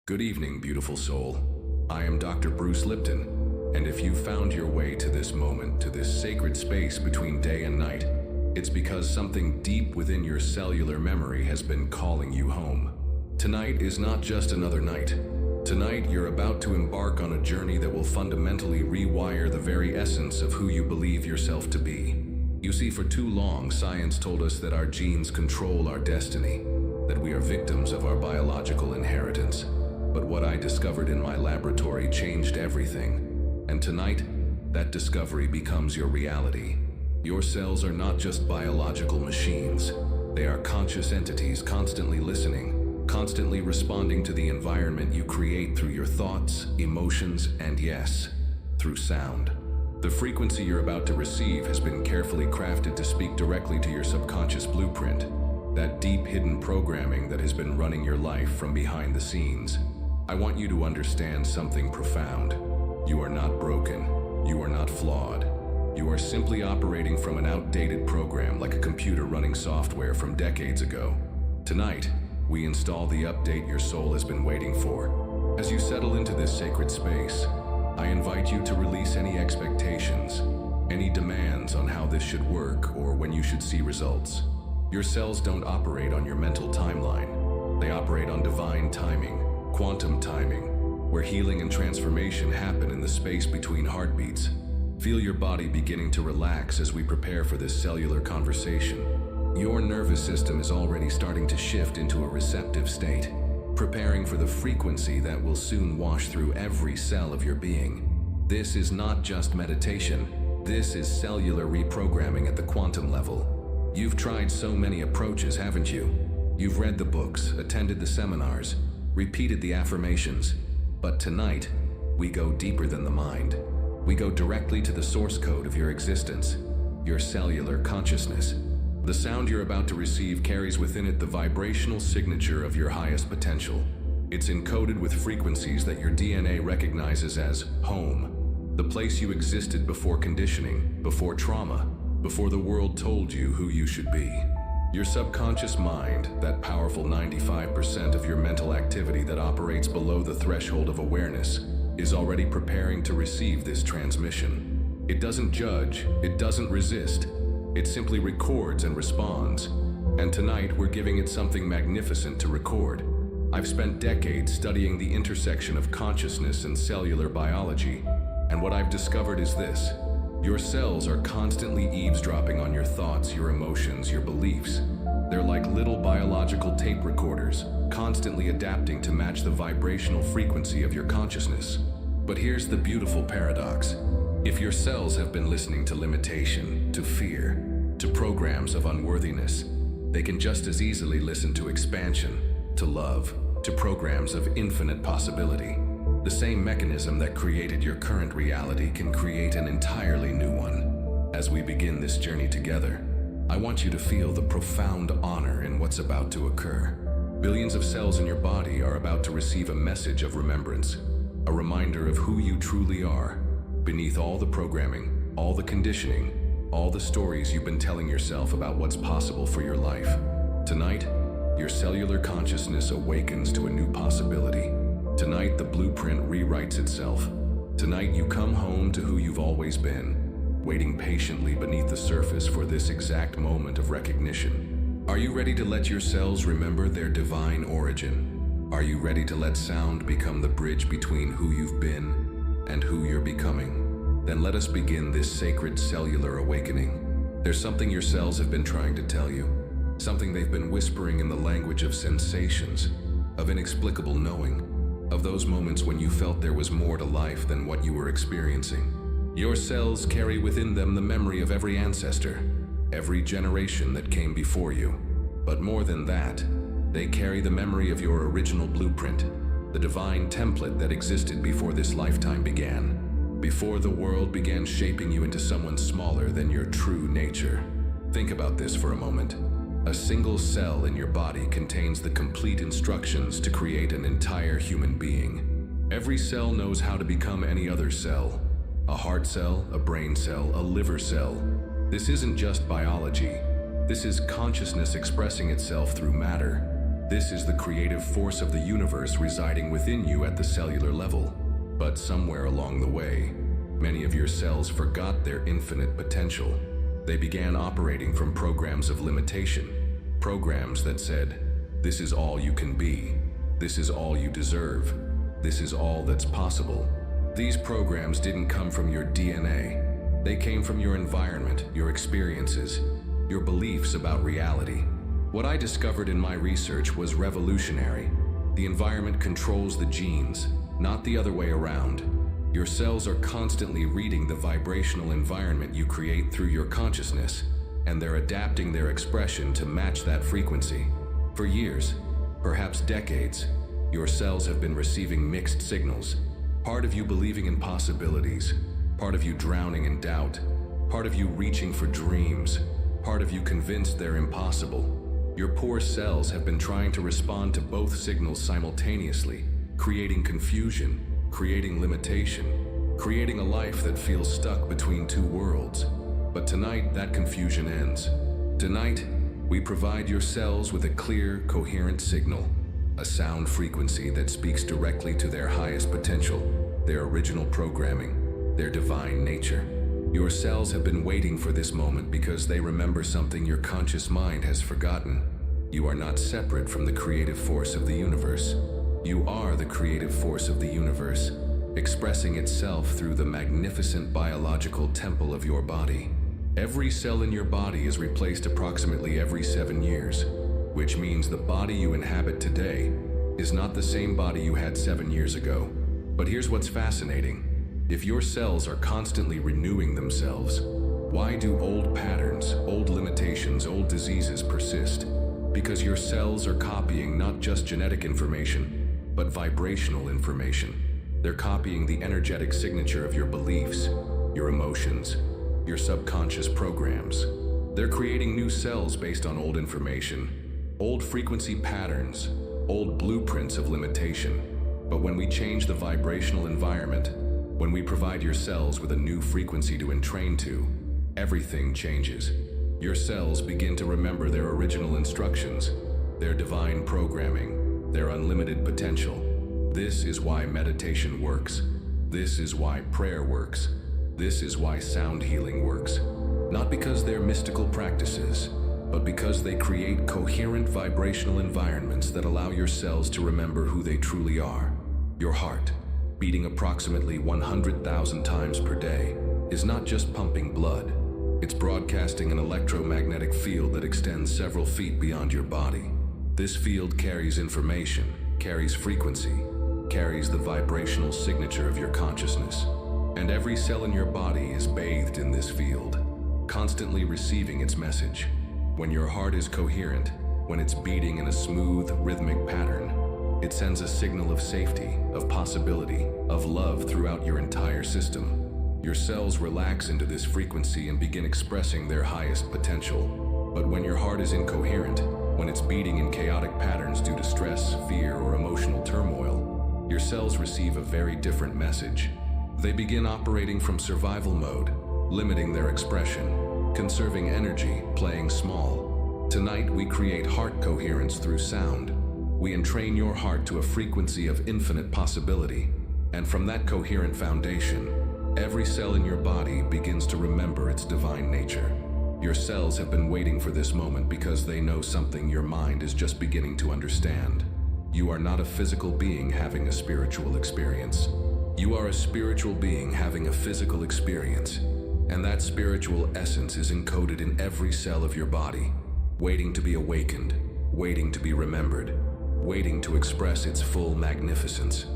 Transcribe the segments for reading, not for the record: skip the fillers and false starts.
Good evening, beautiful soul. I am Dr. Bruce Lipton, and if you found your way to this moment, to this sacred space between day and night, it's because something deep within your cellular memory has been calling you home. Tonight is not just another night. Tonight, you're about to embark on a journey that will fundamentally rewire the very essence of who you believe yourself to be. You see, for too long, science told us that our genes control our destiny, that we are victims of our biological inheritance. But what I discovered in my laboratory changed everything. And tonight, that discovery becomes your reality. Your cells are not just biological machines. They are conscious entities constantly listening, constantly responding to the environment you create through your thoughts, emotions, and yes, through sound. The frequency you're about to receive has been carefully crafted to speak directly to your subconscious blueprint, that deep hidden programming that has been running your life from behind the scenes. I want you to understand something profound. You are not broken. You are not flawed. You are simply operating from an outdated program, like a computer running software from decades ago. Tonight, we install the update your soul has been waiting for. As you settle into this sacred space, I invite you to release any expectations, any demands on how this should work or when you should see results. Your cells don't operate on your mental timeline. They operate on divine timing. Quantum timing, where healing and transformation happen in the space between heartbeats. Feel your body beginning to relax as we prepare for this cellular conversation. Your nervous system is already starting to shift into a receptive state, preparing for the frequency that will soon wash through every cell of your being. This is not just meditation. This is cellular reprogramming at the quantum level. You've tried so many approaches, haven't you? You've read the books, attended the seminars, repeated the affirmations, but tonight, we go deeper than the mind. We go directly to the source code of your existence, your cellular consciousness. The sound you're about to receive carries within it the vibrational signature of your highest potential. It's encoded with frequencies that your DNA recognizes as home, the place you existed before conditioning, before trauma, before the world told you who you should be. Your subconscious mind, that powerful 95% of your mental activity that operates below the threshold of awareness, is already preparing to receive this transmission. It doesn't judge, it doesn't resist, it simply records and responds. And tonight, we're giving it something magnificent to record. I've spent decades studying the intersection of consciousness and cellular biology, and what I've discovered is this. Your cells are constantly eavesdropping on your thoughts, your emotions, your beliefs. They're like little biological tape recorders, constantly adapting to match the vibrational frequency of your consciousness. But here's the beautiful paradox. If your cells have been listening to limitation, to fear, to programs of unworthiness, they can just as easily listen to expansion, to love, to programs of infinite possibility. The same mechanism that created your current reality can create an entirely new one. As we begin this journey together, I want you to feel the profound honor in what's about to occur. Billions of cells in your body are about to receive a message of remembrance, a reminder of who you truly are, beneath all the programming, all the conditioning, all the stories you've been telling yourself about what's possible for your life. Tonight, your cellular consciousness awakens to a new possibility. Tonight, the blueprint rewrites itself. Tonight, you come home to who you've always been, waiting patiently beneath the surface for this exact moment of recognition. Are you ready to let your cells remember their divine origin? Are you ready to let sound become the bridge between who you've been and who you're becoming? Then let us begin this sacred cellular awakening. There's something your cells have been trying to tell you, something they've been whispering in the language of sensations, of inexplicable knowing, of those moments when you felt there was more to life than what you were experiencing. Your cells carry within them the memory of every ancestor, every generation that came before you. But more than that, they carry the memory of your original blueprint, the divine template that existed before this lifetime began, before the world began shaping you into someone smaller than your true nature. Think about this for a moment. A single cell in your body contains the complete instructions to create an entire human being. Every cell knows how to become any other cell. A heart cell, a brain cell, a liver cell. This isn't just biology. This is consciousness expressing itself through matter. This is the creative force of the universe residing within you at the cellular level. But somewhere along the way, many of your cells forgot their infinite potential. They began operating from programs of limitation, programs that said, "This is all you can be. This is all you deserve. This is all that's possible." These programs didn't come from your DNA. They came from your environment, your experiences, your beliefs about reality. What I discovered in my research was revolutionary. The environment controls the genes, not the other way around. Your cells are constantly reading the vibrational environment you create through your consciousness, and they're adapting their expression to match that frequency. For years, perhaps decades, your cells have been receiving mixed signals. Part of you believing in possibilities, part of you drowning in doubt, part of you reaching for dreams, part of you convinced they're impossible. Your poor cells have been trying to respond to both signals simultaneously, creating confusion, creating limitation, creating a life that feels stuck between two worlds. But tonight, that confusion ends. Tonight, we provide your cells with a clear, coherent signal, a sound frequency that speaks directly to their highest potential, their original programming, their divine nature. Your cells have been waiting for this moment because they remember something your conscious mind has forgotten. You are not separate from the creative force of the universe. You are the creative force of the universe, expressing itself through the magnificent biological temple of your body. Every cell in your body is replaced approximately every 7 years, which means the body you inhabit today is not the same body you had 7 years ago. But here's what's fascinating. If your cells are constantly renewing themselves, why do old patterns, old limitations, old diseases persist? Because your cells are copying not just genetic information, but vibrational information. They're copying the energetic signature of your beliefs, your emotions, your subconscious programs. They're creating new cells based on old information, old frequency patterns, old blueprints of limitation. But when we change the vibrational environment, when we provide your cells with a new frequency to entrain to, everything changes. Your cells begin to remember their original instructions, their divine programming, their unlimited potential. This is why meditation works. This is why prayer works. This is why sound healing works. Not because they're mystical practices, but because they create coherent vibrational environments that allow your cells to remember who they truly are. Your heart, beating approximately 100,000 times per day, is not just pumping blood. It's broadcasting an electromagnetic field that extends several feet beyond your body. This field carries information, carries frequency, carries the vibrational signature of your consciousness. And every cell in your body is bathed in this field, constantly receiving its message. When your heart is coherent, when it's beating in a smooth, rhythmic pattern, it sends a signal of safety, of possibility, of love throughout your entire system. Your cells relax into this frequency and begin expressing their highest potential. But when your heart is incoherent, when it's beating in chaotic patterns due to stress, fear, or emotional turmoil, your cells receive a very different message. They begin operating from survival mode, limiting their expression, conserving energy, playing small. Tonight, we create heart coherence through sound. We entrain your heart to a frequency of infinite possibility. And from that coherent foundation, every cell in your body begins to remember its divine nature. Your cells have been waiting for this moment because they know something your mind is just beginning to understand. You are not a physical being having a spiritual experience. You are a spiritual being having a physical experience. And that spiritual essence is encoded in every cell of your body, waiting to be awakened, waiting to be remembered, waiting to express its full magnificence.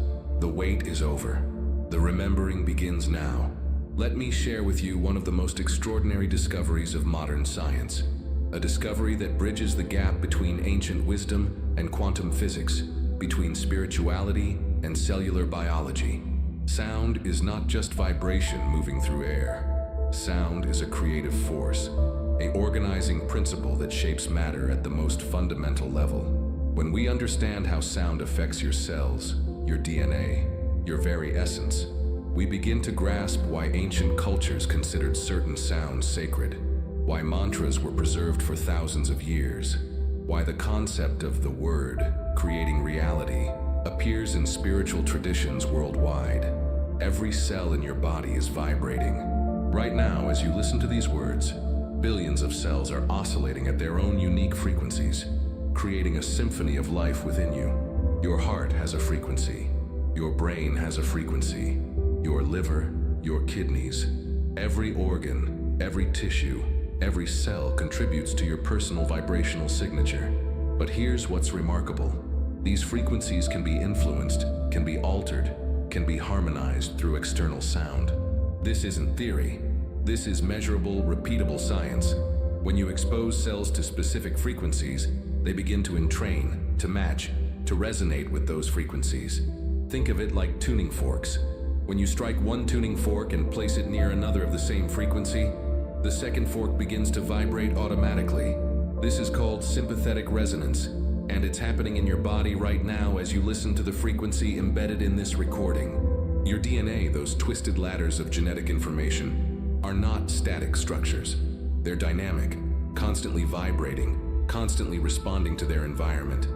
The wait is over. The remembering begins now. Let me share with you one of the most extraordinary discoveries of modern science. A discovery that bridges the gap between ancient wisdom and quantum physics, between spirituality and cellular biology. Sound is not just vibration moving through air. Sound is a creative force, an organizing principle that shapes matter at the most fundamental level. When we understand how sound affects your cells, your DNA, your very essence, we begin to grasp why ancient cultures considered certain sounds sacred, why mantras were preserved for thousands of years, why the concept of the word creating reality appears in spiritual traditions worldwide. Every cell in your body is vibrating. Right now, as you listen to these words, billions of cells are oscillating at their own unique frequencies, creating a symphony of life within you. Your heart has a frequency. Your brain has a frequency. Your liver, your kidneys, every organ, every tissue, every cell contributes to your personal vibrational signature. But here's what's remarkable. These frequencies can be influenced, can be altered, can be harmonized through external sound. This isn't theory. This is measurable, repeatable science. When you expose cells to specific frequencies, they begin to entrain, to match, to resonate with those frequencies. Think of it like tuning forks. When you strike one tuning fork and place it near another of the same frequency, the second fork begins to vibrate automatically. This is called sympathetic resonance, and it's happening in your body right now as you listen to the frequency embedded in this recording. Your DNA, those twisted ladders of genetic information, are not static structures. They're dynamic, constantly vibrating, constantly responding to their environment.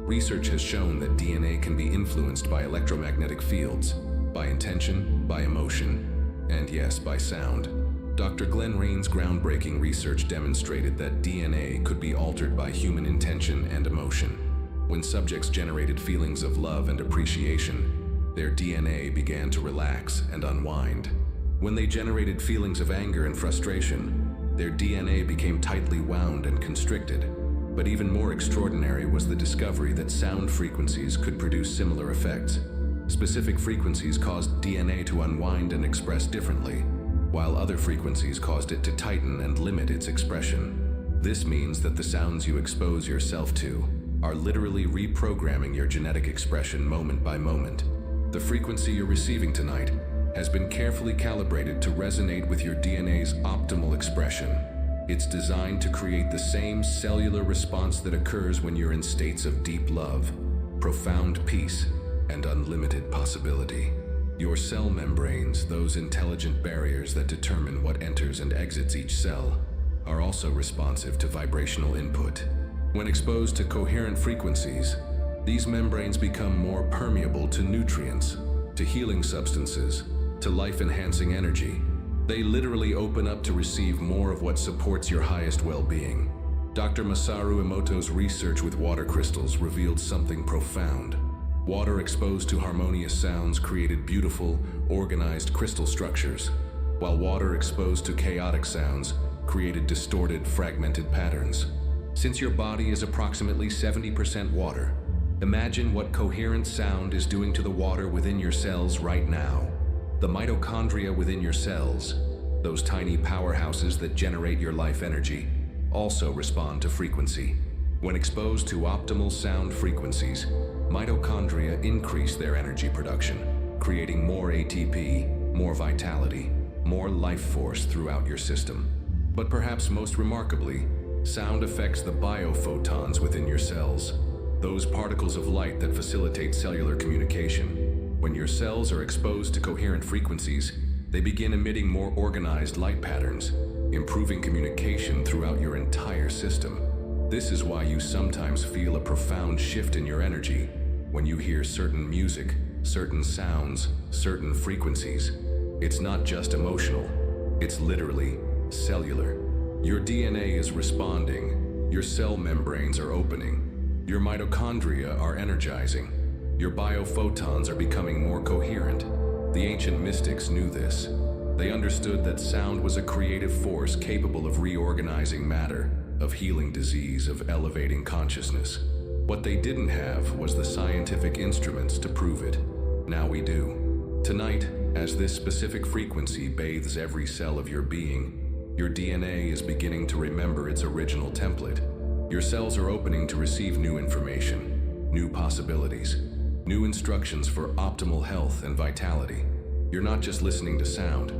Research has shown that DNA can be influenced by electromagnetic fields, by intention, by emotion, and yes, by sound. Dr. Glenn Rain's groundbreaking research demonstrated that DNA could be altered by human intention and emotion. When subjects generated feelings of love and appreciation, their DNA began to relax and unwind. When they generated feelings of anger and frustration, their DNA became tightly wound and constricted. But even more extraordinary was the discovery that sound frequencies could produce similar effects. Specific frequencies caused DNA to unwind and express differently, while other frequencies caused it to tighten and limit its expression. This means that the sounds you expose yourself to are literally reprogramming your genetic expression moment by moment. The frequency you're receiving tonight has been carefully calibrated to resonate with your DNA's optimal expression. It's designed to create the same cellular response that occurs when you're in states of deep love, profound peace, and unlimited possibility. Your cell membranes, those intelligent barriers that determine what enters and exits each cell, are also responsive to vibrational input. When exposed to coherent frequencies, these membranes become more permeable to nutrients, to healing substances, to life-enhancing energy. They literally open up to receive more of what supports your highest well-being. Dr. Masaru Emoto's research with water crystals revealed something profound. Water exposed to harmonious sounds created beautiful, organized crystal structures, while water exposed to chaotic sounds created distorted, fragmented patterns. Since your body is approximately 70% water, imagine what coherent sound is doing to the water within your cells right now. The mitochondria within your cells, those tiny powerhouses that generate your life energy, also respond to frequency. When exposed to optimal sound frequencies, mitochondria increase their energy production, creating more ATP, more vitality, more life force throughout your system. But perhaps most remarkably, sound affects the biophotons within your cells, those particles of light that facilitate cellular communication. When your cells are exposed to coherent frequencies, they begin emitting more organized light patterns, improving communication throughout your entire system. This is why you sometimes feel a profound shift in your energy when you hear certain music, certain sounds, certain frequencies. It's not just emotional, it's literally cellular. Your DNA is responding, your cell membranes are opening, your mitochondria are energizing, your biophotons are becoming more coherent. The ancient mystics knew this. They understood that sound was a creative force capable of reorganizing matter, of healing disease, of elevating consciousness. What they didn't have was the scientific instruments to prove it. Now we do. Tonight, as this specific frequency bathes every cell of your being, your DNA is beginning to remember its original template. Your cells are opening to receive new information, new possibilities, new instructions for optimal health and vitality. You're not just listening to sound,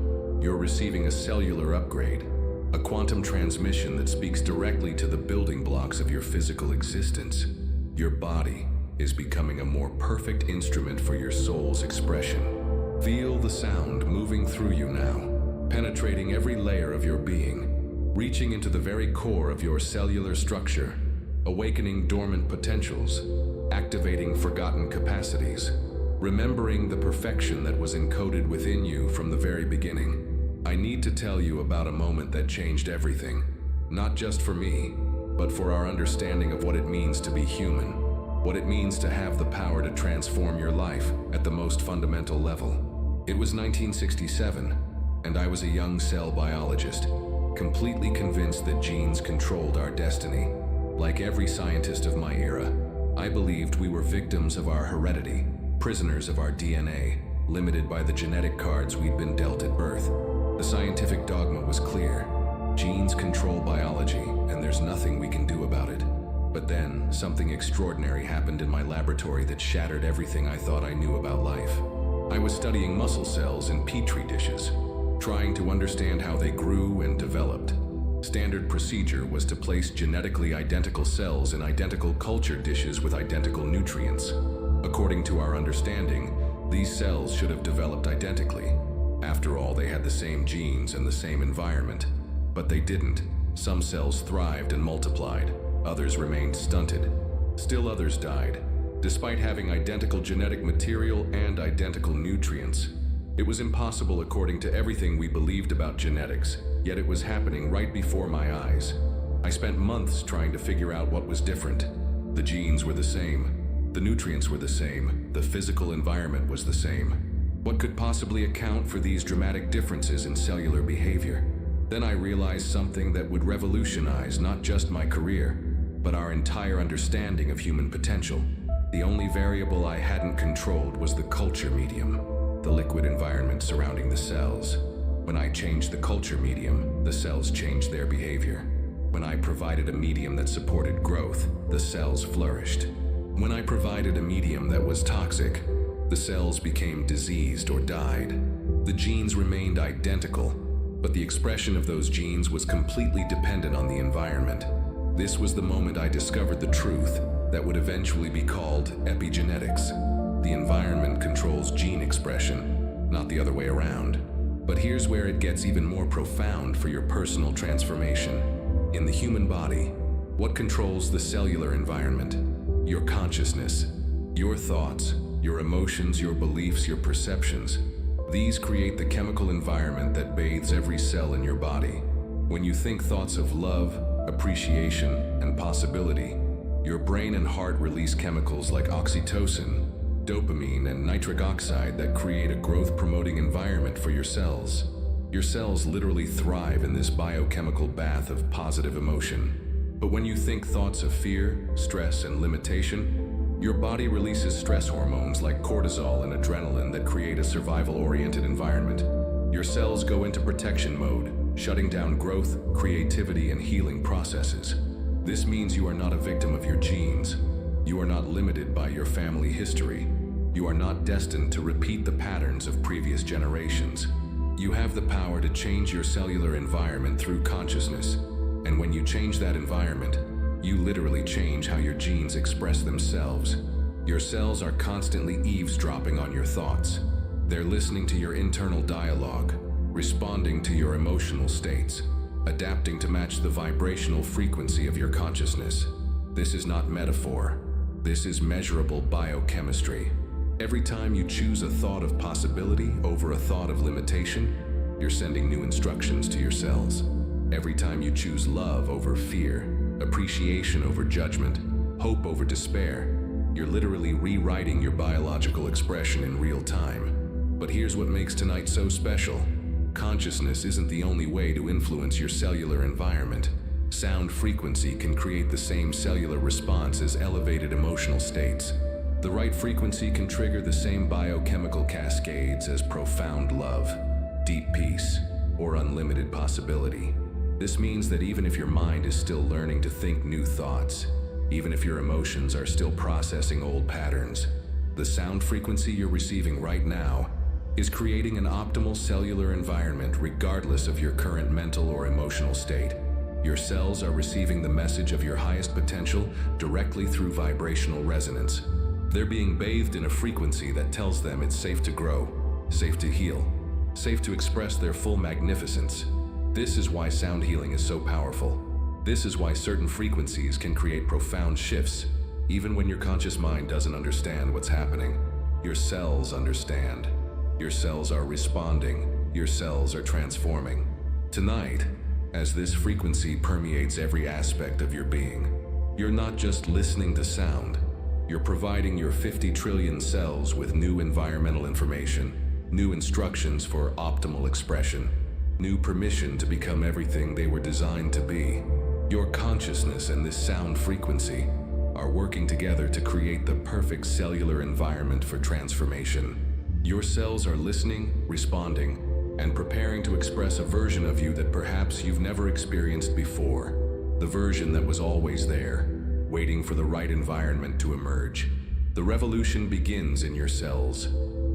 you're receiving a cellular upgrade, a quantum transmission that speaks directly to the building blocks of your physical existence. Your body is becoming a more perfect instrument for your soul's expression. Feel the sound moving through you now, penetrating every layer of your being, reaching into the very core of your cellular structure, awakening dormant potentials, activating forgotten capacities, remembering the perfection that was encoded within you from the very beginning. I need to tell you about a moment that changed everything, not just for me, but for our understanding of what it means to be human, what it means to have the power to transform your life at the most fundamental level. It was 1967, and I was a young cell biologist, completely convinced that genes controlled our destiny. Like every scientist of my era, I believed we were victims of our heredity, prisoners of our DNA, limited by the genetic cards we'd been dealt at birth. The scientific dogma was clear. Genes control biology, and there's nothing we can do about it. But then, something extraordinary happened in my laboratory that shattered everything I thought I knew about life. I was studying muscle cells in petri dishes, trying to understand how they grew and developed. Standard procedure was to place genetically identical cells in identical culture dishes with identical nutrients. According to our understanding, these cells should have developed identically. After all, they had the same genes and the same environment. But they didn't. Some cells thrived and multiplied. Others remained stunted. Still others died, despite having identical genetic material and identical nutrients. It was impossible according to everything we believed about genetics, yet it was happening right before my eyes. I spent months trying to figure out what was different. The genes were the same. The nutrients were the same. The physical environment was the same. What could possibly account for these dramatic differences in cellular behavior? Then I realized something that would revolutionize not just my career, but our entire understanding of human potential. The only variable I hadn't controlled was the culture medium, the liquid environment surrounding the cells. When I changed the culture medium, the cells changed their behavior. When I provided a medium that supported growth, the cells flourished. When I provided a medium that was toxic, the cells became diseased or died. The genes remained identical, but the expression of those genes was completely dependent on the environment. This was the moment I discovered the truth that would eventually be called epigenetics. The environment controls gene expression, not the other way around. But here's where it gets even more profound for your personal transformation. In the human body, what controls the cellular environment? Your consciousness, your thoughts, your emotions, your beliefs, your perceptions. These create the chemical environment that bathes every cell in your body. When you think thoughts of love, appreciation, and possibility, your brain and heart release chemicals like oxytocin, dopamine, and nitric oxide that create a growth-promoting environment for your cells. Your cells literally thrive in this biochemical bath of positive emotion. But when you think thoughts of fear, stress, and limitation, your body releases stress hormones like cortisol and adrenaline that create a survival-oriented environment. Your cells go into protection mode, shutting down growth, creativity, and healing processes. This means you are not a victim of your genes. You are not limited by your family history. You are not destined to repeat the patterns of previous generations. You have the power to change your cellular environment through consciousness. And when you change that environment, you literally change how your genes express themselves. Your cells are constantly eavesdropping on your thoughts. They're listening to your internal dialogue, responding to your emotional states, adapting to match the vibrational frequency of your consciousness. This is not metaphor. This is measurable biochemistry. Every time you choose a thought of possibility over a thought of limitation, you're sending new instructions to your cells. Every time you choose love over fear, appreciation over judgment, hope over despair, you're literally rewriting your biological expression in real time. But here's what makes tonight so special. Consciousness isn't the only way to influence your cellular environment. Sound frequency can create the same cellular response as elevated emotional states. The right frequency can trigger the same biochemical cascades as profound love, deep peace, or unlimited possibility. This means that even if your mind is still learning to think new thoughts, even if your emotions are still processing old patterns, the sound frequency you're receiving right now is creating an optimal cellular environment regardless of your current mental or emotional state. Your cells are receiving the message of your highest potential directly through vibrational resonance. They're being bathed in a frequency that tells them it's safe to grow, safe to heal, safe to express their full magnificence. This is why sound healing is so powerful. This is why certain frequencies can create profound shifts, even when your conscious mind doesn't understand what's happening. Your cells understand. Your cells are responding. Your cells are transforming. Tonight, as this frequency permeates every aspect of your being, you're not just listening to sound. You're providing your 50 trillion cells with new environmental information, new instructions for optimal expression, new permission to become everything they were designed to be. Your consciousness and this sound frequency are working together to create the perfect cellular environment for transformation. Your cells are listening, responding, and preparing to express a version of you that perhaps you've never experienced before. The version that was always there, waiting for the right environment to emerge. The revolution begins in your cells.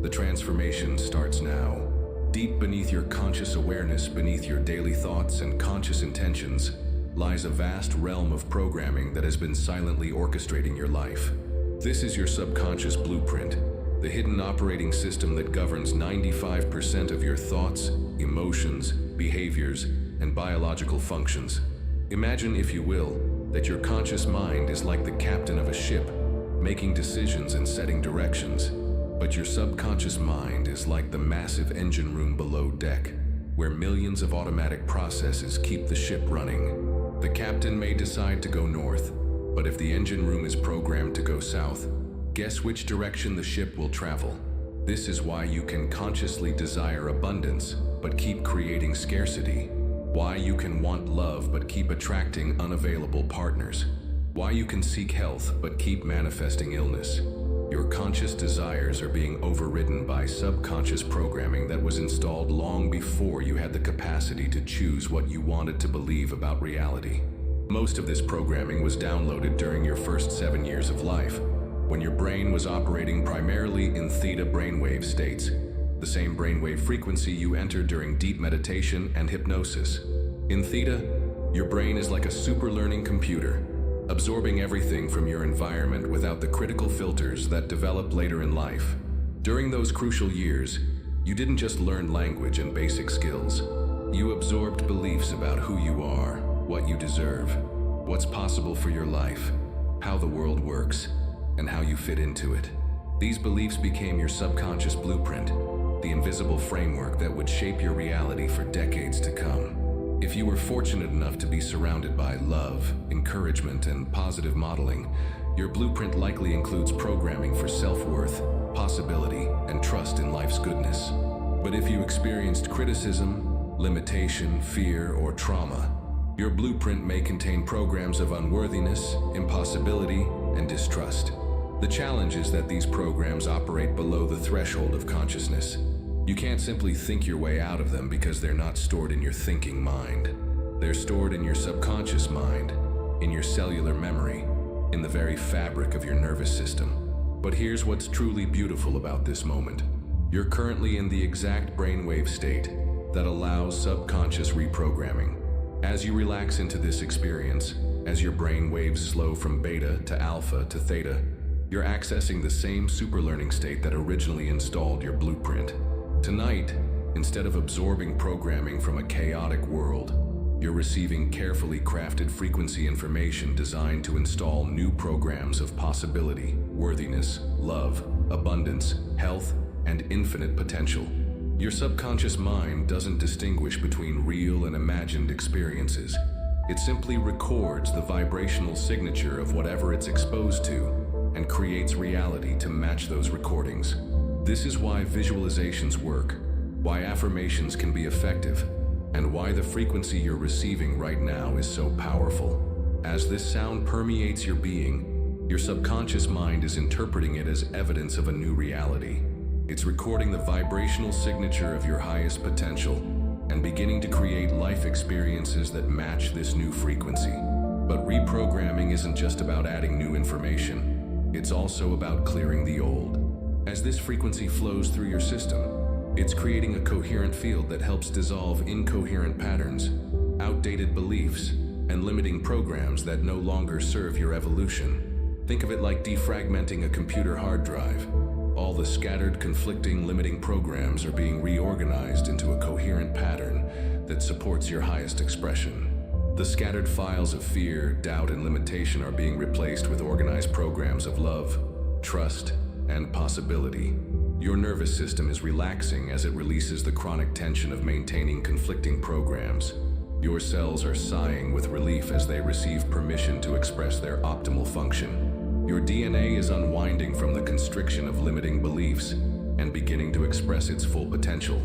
The transformation starts now. Deep beneath your conscious awareness, beneath your daily thoughts and conscious intentions, lies a vast realm of programming that has been silently orchestrating your life. This is your subconscious blueprint, the hidden operating system that governs 95% of your thoughts, emotions, behaviors, and biological functions. Imagine, if you will, that your conscious mind is like the captain of a ship, making decisions and setting directions. But your subconscious mind is like the massive engine room below deck, where millions of automatic processes keep the ship running. The captain may decide to go north, but if the engine room is programmed to go south, guess which direction the ship will travel? This is why you can consciously desire abundance, but keep creating scarcity. Why you can want love, but keep attracting unavailable partners. Why you can seek health, but keep manifesting illness. Your conscious desires are being overridden by subconscious programming that was installed long before you had the capacity to choose what you wanted to believe about reality. Most of this programming was downloaded during your first 7 years of life, when your brain was operating primarily in theta brainwave states, the same brainwave frequency you entered during deep meditation and hypnosis. In theta, your brain is like a super learning computer, absorbing everything from your environment without the critical filters that develop later in life. During those crucial years, you didn't just learn language and basic skills. You absorbed beliefs about who you are, what you deserve, what's possible for your life, how the world works, and how you fit into it. These beliefs became your subconscious blueprint, the invisible framework that would shape your reality for decades to come. If you were fortunate enough to be surrounded by love, encouragement, and positive modeling, your blueprint likely includes programming for self-worth, possibility, and trust in life's goodness. But if you experienced criticism, limitation, fear, or trauma, your blueprint may contain programs of unworthiness, impossibility, and distrust. The challenge is that these programs operate below the threshold of consciousness. You can't simply think your way out of them because they're not stored in your thinking mind. They're stored in your subconscious mind, in your cellular memory, in the very fabric of your nervous system. But here's what's truly beautiful about this moment. You're currently in the exact brainwave state that allows subconscious reprogramming. As you relax into this experience, as your brain waves slow from beta to alpha to theta, you're accessing the same superlearning state that originally installed your blueprint. Tonight, instead of absorbing programming from a chaotic world, you're receiving carefully crafted frequency information designed to install new programs of possibility, worthiness, love, abundance, health, and infinite potential. Your subconscious mind doesn't distinguish between real and imagined experiences. It simply records the vibrational signature of whatever it's exposed to and creates reality to match those recordings. This is why visualizations work, why affirmations can be effective, and why the frequency you're receiving right now is so powerful. As this sound permeates your being, your subconscious mind is interpreting it as evidence of a new reality. It's recording the vibrational signature of your highest potential and beginning to create life experiences that match this new frequency. But reprogramming isn't just about adding new information. It's also about clearing the old. As this frequency flows through your system, it's creating a coherent field that helps dissolve incoherent patterns, outdated beliefs, and limiting programs that no longer serve your evolution. Think of it like defragmenting a computer hard drive. All the scattered, conflicting, limiting programs are being reorganized into a coherent pattern that supports your highest expression. The scattered files of fear, doubt, and limitation are being replaced with organized programs of love, trust, and possibility. Your nervous system is relaxing as it releases the chronic tension of maintaining conflicting programs. Your cells are sighing with relief as they receive permission to express their optimal function. Your DNA is unwinding from the constriction of limiting beliefs and beginning to express its full potential.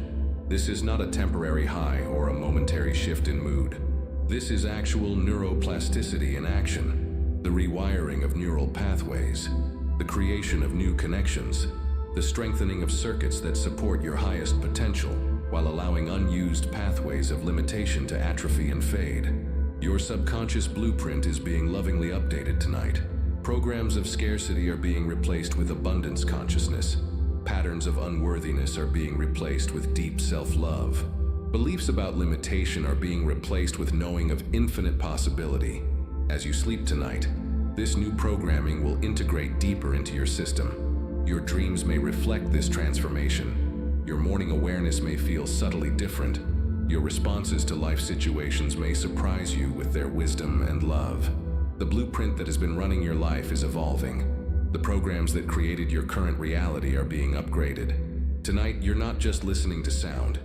This is not a temporary high or a momentary shift in mood. This is actual neuroplasticity in action, the rewiring of neural pathways, the creation of new connections, the strengthening of circuits that support your highest potential, while allowing unused pathways of limitation to atrophy and fade. Your subconscious blueprint is being lovingly updated tonight. Programs of scarcity are being replaced with abundance consciousness. Patterns of unworthiness are being replaced with deep self-love. Beliefs about limitation are being replaced with knowing of infinite possibility. As you sleep tonight, this new programming will integrate deeper into your system. Your dreams may reflect this transformation. Your morning awareness may feel subtly different. Your responses to life situations may surprise you with their wisdom and love. The blueprint that has been running your life is evolving. The programs that created your current reality are being upgraded. Tonight, you're not just listening to sound.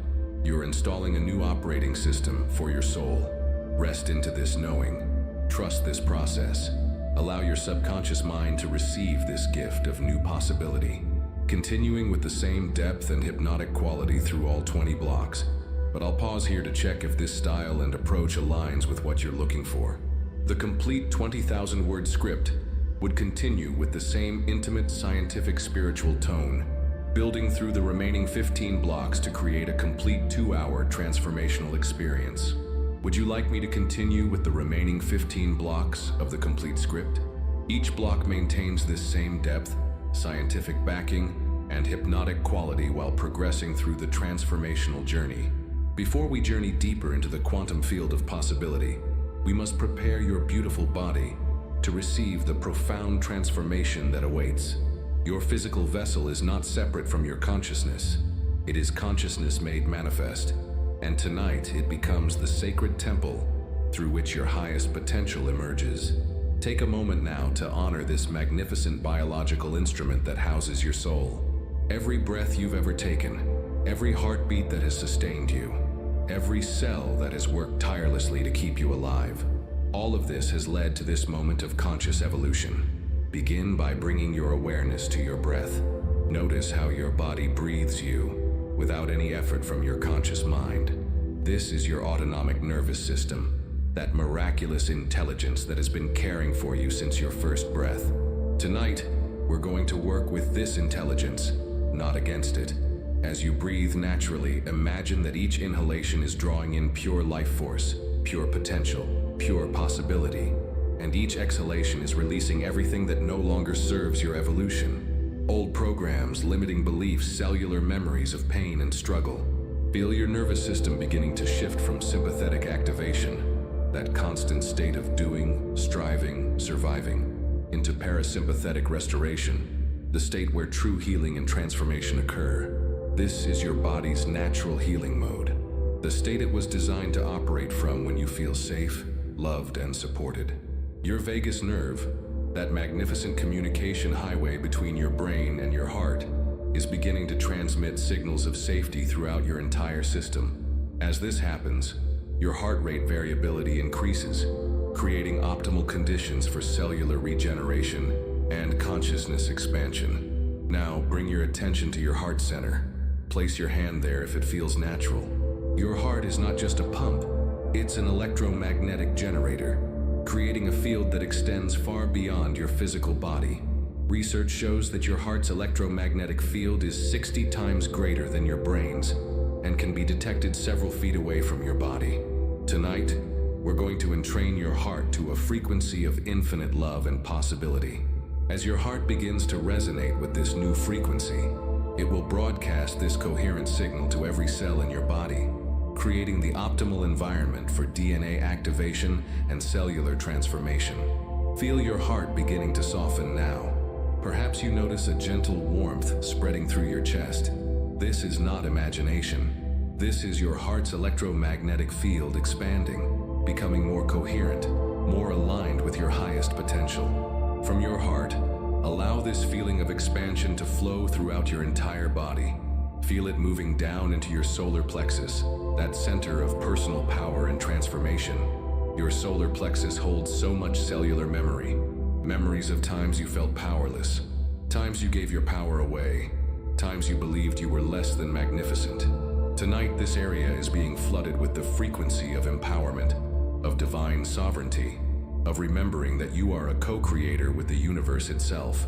You're installing a new operating system for your soul. Rest into this knowing. Trust this process. Allow your subconscious mind to receive this gift of new possibility. Continuing with the same depth and hypnotic quality through all 20 blocks. But I'll pause here to check if this style and approach aligns with what you're looking for. The complete 20,000-word script would continue with the same intimate, scientific, spiritual tone, building through the remaining 15 blocks to create a complete 2-hour transformational experience. Would you like me to continue with the remaining 15 blocks of the complete script? Each block maintains this same depth, scientific backing, and hypnotic quality while progressing through the transformational journey. Before we journey deeper into the quantum field of possibility, we must prepare your beautiful body to receive the profound transformation that awaits. Your physical vessel is not separate from your consciousness. It is consciousness made manifest, and tonight it becomes the sacred temple through which your highest potential emerges. Take a moment now to honor this magnificent biological instrument that houses your soul. Every breath you've ever taken, every heartbeat that has sustained you, every cell that has worked tirelessly to keep you alive, all of this has led to this moment of conscious evolution. Begin by bringing your awareness to your breath. Notice how your body breathes you without any effort from your conscious mind. This is your autonomic nervous system, that miraculous intelligence that has been caring for you since your first breath. Tonight, we're going to work with this intelligence, not against it. As you breathe naturally, imagine that each inhalation is drawing in pure life force, pure potential, pure possibility. And each exhalation is releasing everything that no longer serves your evolution. Old programs, limiting beliefs, cellular memories of pain and struggle. Feel your nervous system beginning to shift from sympathetic activation, that constant state of doing, striving, surviving, into parasympathetic restoration, the state where true healing and transformation occur. This is your body's natural healing mode, the state it was designed to operate from when you feel safe, loved, and supported. Your vagus nerve, that magnificent communication highway between your brain and your heart, is beginning to transmit signals of safety throughout your entire system. As this happens, your heart rate variability increases, creating optimal conditions for cellular regeneration and consciousness expansion. Now, bring your attention to your heart center. Place your hand there if it feels natural. Your heart is not just a pump, it's an electromagnetic generator, creating a field that extends far beyond your physical body. Research shows that your heart's electromagnetic field is 60 times greater than your brain's and can be detected several feet away from your body. Tonight, we're going to entrain your heart to a frequency of infinite love and possibility. As your heart begins to resonate with this new frequency, it will broadcast this coherent signal to every cell in your body, creating the optimal environment for DNA activation and cellular transformation. Feel your heart beginning to soften now. Perhaps you notice a gentle warmth spreading through your chest. This is not imagination. This is your heart's electromagnetic field expanding. becoming more coherent, more aligned with your highest potential. From your heart, allow this feeling of expansion to flow throughout your entire body. Feel it moving down into your solar plexus, that center of personal power and transformation. Your solar plexus holds so much cellular memory. Memories of times you felt powerless, times you gave your power away, times you believed you were less than magnificent. Tonight, this area is being flooded with the frequency of empowerment, of divine sovereignty, of remembering that you are a co-creator with the universe itself.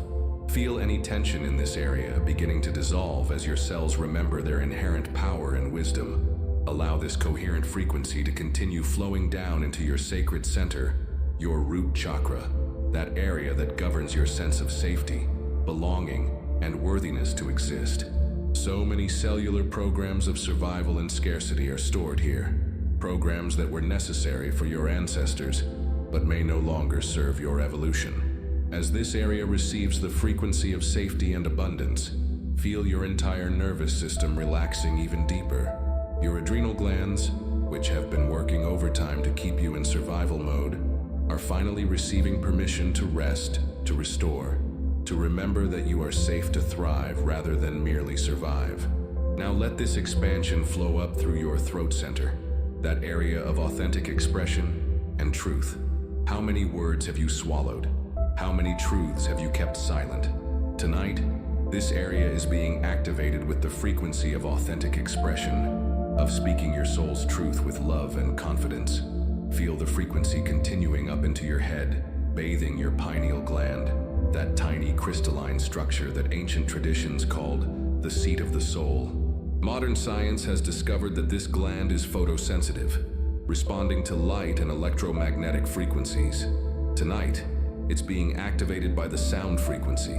Feel any tension in this area beginning to dissolve as your cells remember their inherent power and wisdom. Allow this coherent frequency to continue flowing down into your sacred center, your root chakra, that area that governs your sense of safety, belonging, and worthiness to exist. So many cellular programs of survival and scarcity are stored here. Programs that were necessary for your ancestors, but may no longer serve your evolution. As this area receives the frequency of safety and abundance, feel your entire nervous system relaxing even deeper. Your adrenal glands, which have been working overtime to keep you in survival mode, are finally receiving permission to rest, to restore, to remember that you are safe to thrive rather than merely survive. Now let this expansion flow up through your throat center, that area of authentic expression and truth. How many words have you swallowed? How many truths have you kept silent? Tonight, this area is being activated with the frequency of authentic expression, of speaking your soul's truth with love and confidence. Feel the frequency continuing up into your head, bathing your pineal gland, that tiny crystalline structure that ancient traditions called the seat of the soul. Modern science has discovered that this gland is photosensitive, responding to light and electromagnetic frequencies. Tonight, it's being activated by the sound frequency,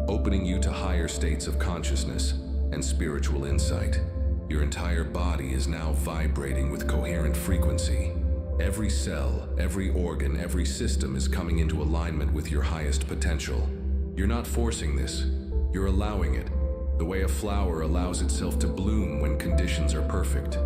opening you to higher states of consciousness and spiritual insight. Your entire body is now vibrating with coherent frequency. Every cell, every organ, every system is coming into alignment with your highest potential. You're not forcing this, you're allowing it, the way a flower allows itself to bloom when conditions are perfect.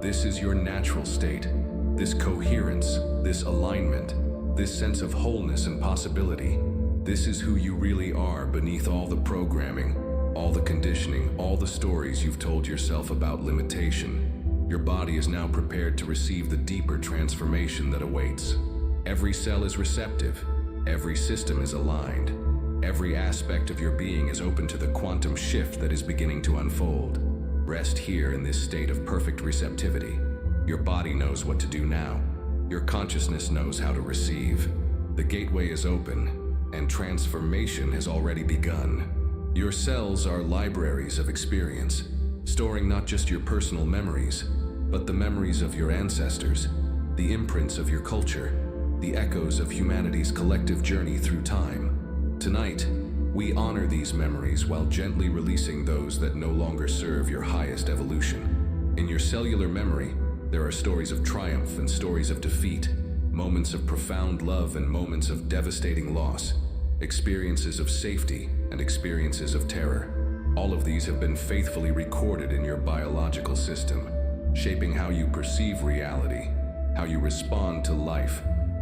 This is your natural state. This coherence, this alignment, this sense of wholeness and possibility. This is who you really are beneath all the programming, all the conditioning, all the stories you've told yourself about limitation. Your body is now prepared to receive the deeper transformation that awaits. Every cell is receptive. Every system is aligned. Every aspect of your being is open to the quantum shift that is beginning to unfold. Rest here in this state of perfect receptivity. Your body knows what to do now. Your consciousness knows how to receive. The gateway is open, and transformation has already begun. Your cells are libraries of experience, storing not just your personal memories, but the memories of your ancestors, the imprints of your culture, the echoes of humanity's collective journey through time. Tonight, we honor these memories while gently releasing those that no longer serve your highest evolution. In your cellular memory, there are stories of triumph and stories of defeat, moments of profound love and moments of devastating loss, experiences of safety and experiences of terror. All of these have been faithfully recorded in your biological system, shaping how you perceive reality, how you respond to life,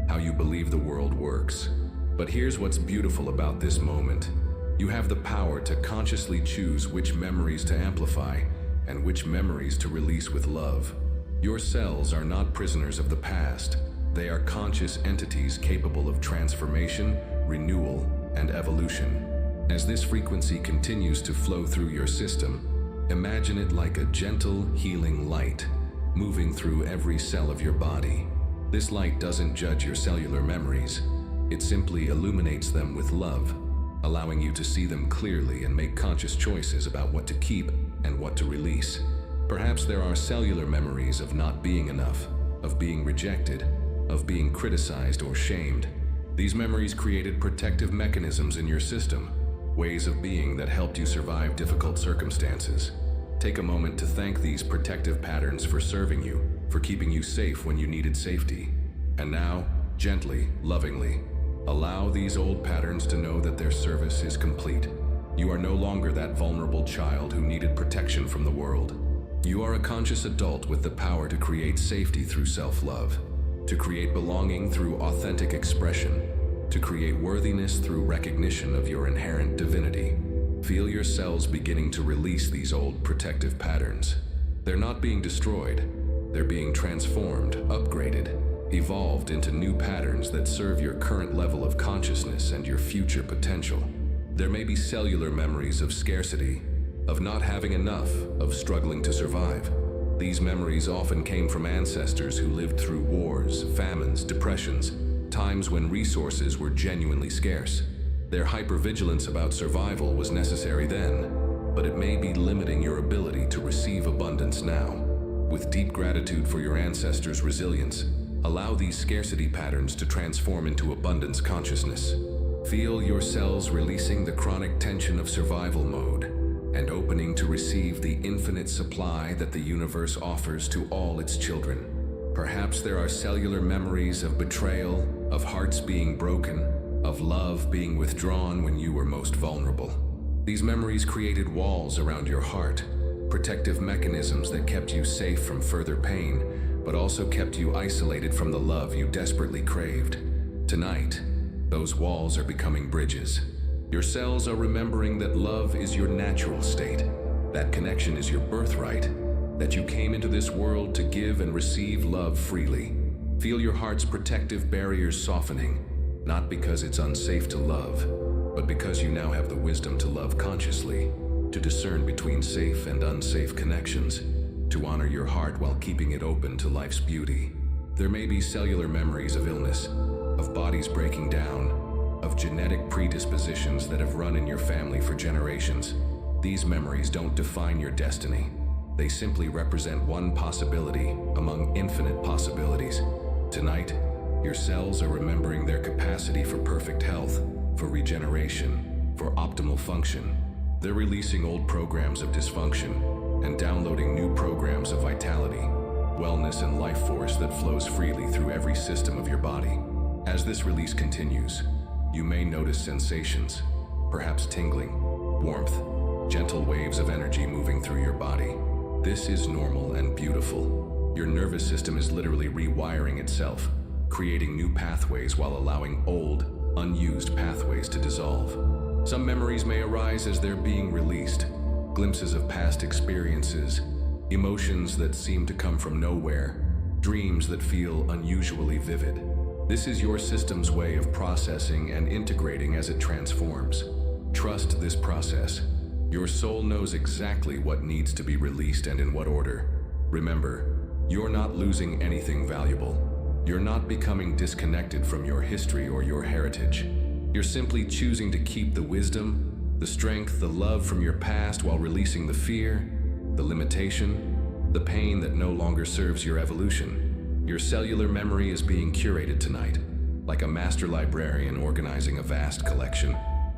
how you believe the world works. But here's what's beautiful about this moment. You have the power to consciously choose which memories to amplify and which memories to release with love. Your cells are not prisoners of the past. They are conscious entities capable of transformation, renewal, and evolution. As this frequency continues to flow through your system, imagine it like a gentle, healing light, moving through every cell of your body. This light doesn't judge your cellular memories. It simply illuminates them with love, allowing you to see them clearly and make conscious choices about what to keep and what to release. Perhaps there are cellular memories of not being enough, of being rejected, of being criticized or shamed. These memories created protective mechanisms in your system, ways of being that helped you survive difficult circumstances. Take a moment to thank these protective patterns for serving you, for keeping you safe when you needed safety. And now, gently, lovingly, allow these old patterns to know that their service is complete. You are no longer that vulnerable child who needed protection from the world. You are a conscious adult with the power to create safety through self-love. to create belonging through authentic expression, to create worthiness through recognition of your inherent divinity. Feel your cells beginning to release these old protective patterns. They're not being destroyed, they're being transformed, upgraded, evolved into new patterns that serve your current level of consciousness and your future potential. There may be cellular memories of scarcity, of not having enough, of struggling to survive. These memories often came from ancestors who lived through wars, famines, depressions, times when resources were genuinely scarce. Their hypervigilance about survival was necessary then, but it may be limiting your ability to receive abundance now. With deep gratitude for your ancestors' resilience, allow these scarcity patterns to transform into abundance consciousness. Feel your cells releasing the chronic tension of survival mode and opening to receive the infinite supply that the universe offers to all its children. Perhaps there are cellular memories of betrayal, of hearts being broken, of love being withdrawn when you were most vulnerable. These memories created walls around your heart, protective mechanisms that kept you safe from further pain, but also kept you isolated from the love you desperately craved. Tonight, those walls are becoming bridges. Your cells are remembering that love is your natural state, that connection is your birthright, that you came into this world to give and receive love freely. Feel your heart's protective barriers softening, not because it's unsafe to love, but because you now have the wisdom to love consciously, to discern between safe and unsafe connections, to honor your heart while keeping it open to life's beauty. There may be cellular memories of illness, of bodies breaking down, of genetic predispositions that have run in your family for generations. These memories don't define your destiny. They simply represent one possibility among infinite possibilities. Tonight, your cells are remembering their capacity for perfect health, for regeneration, for optimal function. They're releasing old programs of dysfunction and downloading new programs of vitality, wellness, and life force that flows freely through every system of your body. As this release continues, you may notice sensations, perhaps tingling, warmth, gentle waves of energy moving through your body. This is normal and beautiful. Your nervous system is literally rewiring itself, creating new pathways while allowing old, unused pathways to dissolve. Some memories may arise as they're being released, glimpses of past experiences, emotions that seem to come from nowhere, dreams that feel unusually vivid. This is your system's way of processing and integrating as it transforms. Trust this process. Your soul knows exactly what needs to be released and in what order. Remember, you're not losing anything valuable. You're not becoming disconnected from your history or your heritage. You're simply choosing to keep the wisdom, the strength, the love from your past while releasing the fear, the limitation, the pain that no longer serves your evolution. Your cellular memory is being curated tonight, like a master librarian organizing a vast collection,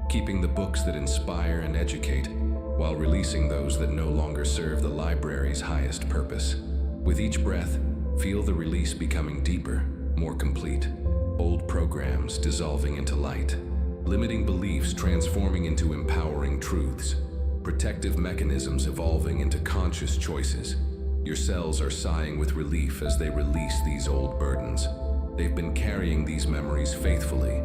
keeping the books that inspire and educate, while releasing those that no longer serve the library's highest purpose. With each breath, feel the release becoming deeper, more complete. Old programs dissolving into light, limiting beliefs transforming into empowering truths, protective mechanisms evolving into conscious choices. Your cells are sighing with relief as they release these old burdens. They've been carrying these memories faithfully,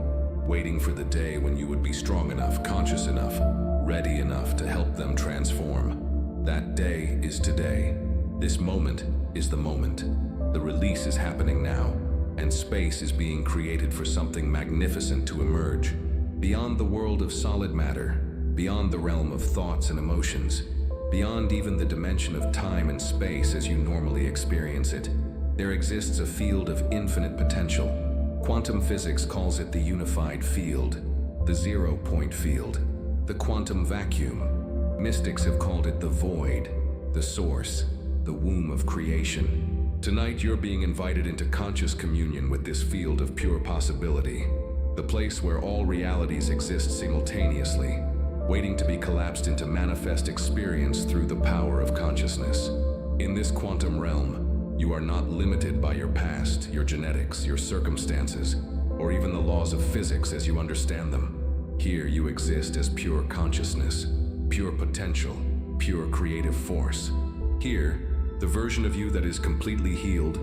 waiting for the day when you would be strong enough, conscious enough, ready enough to help them transform. That day is today. This moment is the moment. The release is happening now, and space is being created for something magnificent to emerge. Beyond the world of solid matter, beyond the realm of thoughts and emotions, beyond even the dimension of time and space as you normally experience it, there exists a field of infinite potential. Quantum physics calls it the unified field, the zero-point field, the quantum vacuum. Mystics have called it the void, the source, the womb of creation. Tonight you're being invited into conscious communion with this field of pure possibility, the place where all realities exist simultaneously, waiting to be collapsed into manifest experience through the power of consciousness. In this quantum realm, you are not limited by your past, your genetics, your circumstances, or even the laws of physics as you understand them. Here you exist as pure consciousness, pure potential, pure creative force. Here, the version of you that is completely healed,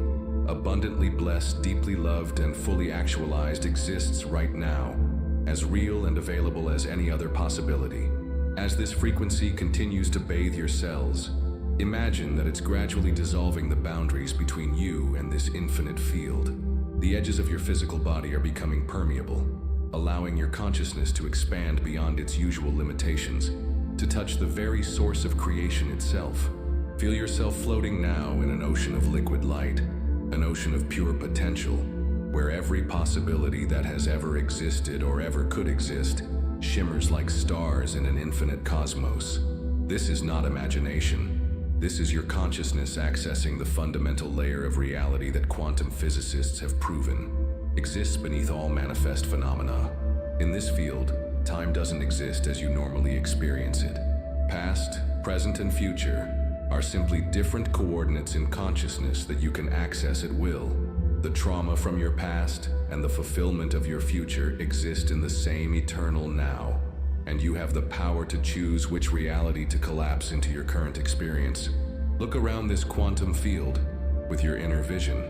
abundantly blessed, deeply loved, and fully actualized, exists right now, as real and available as any other possibility. As this frequency continues to bathe your cells, imagine that it's gradually dissolving the boundaries between you and this infinite field. The edges of your physical body are becoming permeable, allowing your consciousness to expand beyond its usual limitations, to touch the very source of creation itself. Feel yourself floating now in an ocean of liquid light, an ocean of pure potential, where every possibility that has ever existed or ever could exist shimmers like stars in an infinite cosmos. This is not imagination. This is your consciousness accessing the fundamental layer of reality that quantum physicists have proven exists beneath all manifest phenomena. In this field, time doesn't exist as you normally experience it. Past, present, and future are simply different coordinates in consciousness that you can access at will. The trauma from your past and the fulfillment of your future exist in the same eternal now, and you have the power to choose which reality to collapse into your current experience. Look around this quantum field with your inner vision.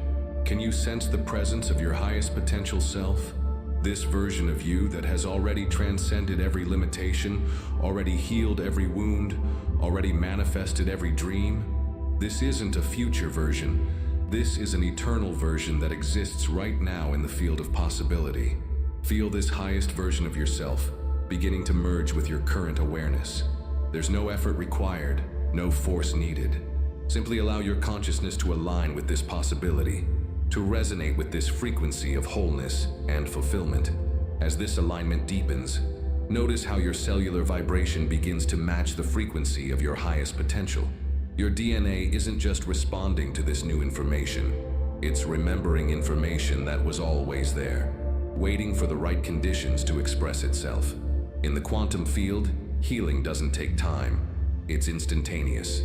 Can you sense the presence of your highest potential self? This version of you that has already transcended every limitation, already healed every wound, already manifested every dream? This isn't a future version. This is an eternal version that exists right now in the field of possibility. Feel this highest version of yourself beginning to merge with your current awareness. There's no effort required, no force needed. Simply allow your consciousness to align with this possibility, to resonate with this frequency of wholeness and fulfillment. As this alignment deepens, notice how your cellular vibration begins to match the frequency of your highest potential. Your DNA isn't just responding to this new information, it's remembering information that was always there, waiting for the right conditions to express itself. In the quantum field, healing doesn't take time, it's instantaneous.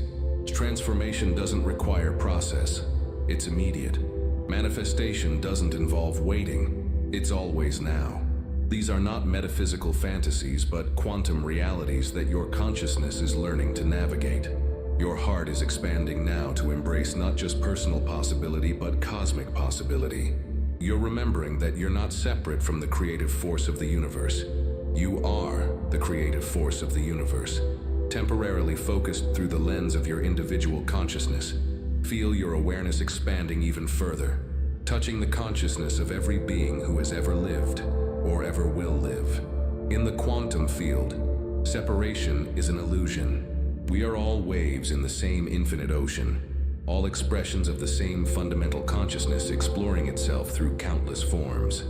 Transformation doesn't require process, it's immediate. Manifestation doesn't involve waiting, it's always now. These are not metaphysical fantasies, but quantum realities that your consciousness is learning to navigate. Your heart is expanding now to embrace not just personal possibility, but cosmic possibility. You're remembering that you're not separate from the creative force of the universe. You are the creative force of the universe. Temporarily focused through the lens of your individual consciousness, feel your awareness expanding even further, touching the consciousness of every being who has ever lived or ever will live. In the quantum field, separation is an illusion. We are all waves in the same infinite ocean, all expressions of the same fundamental consciousness exploring itself through countless forms.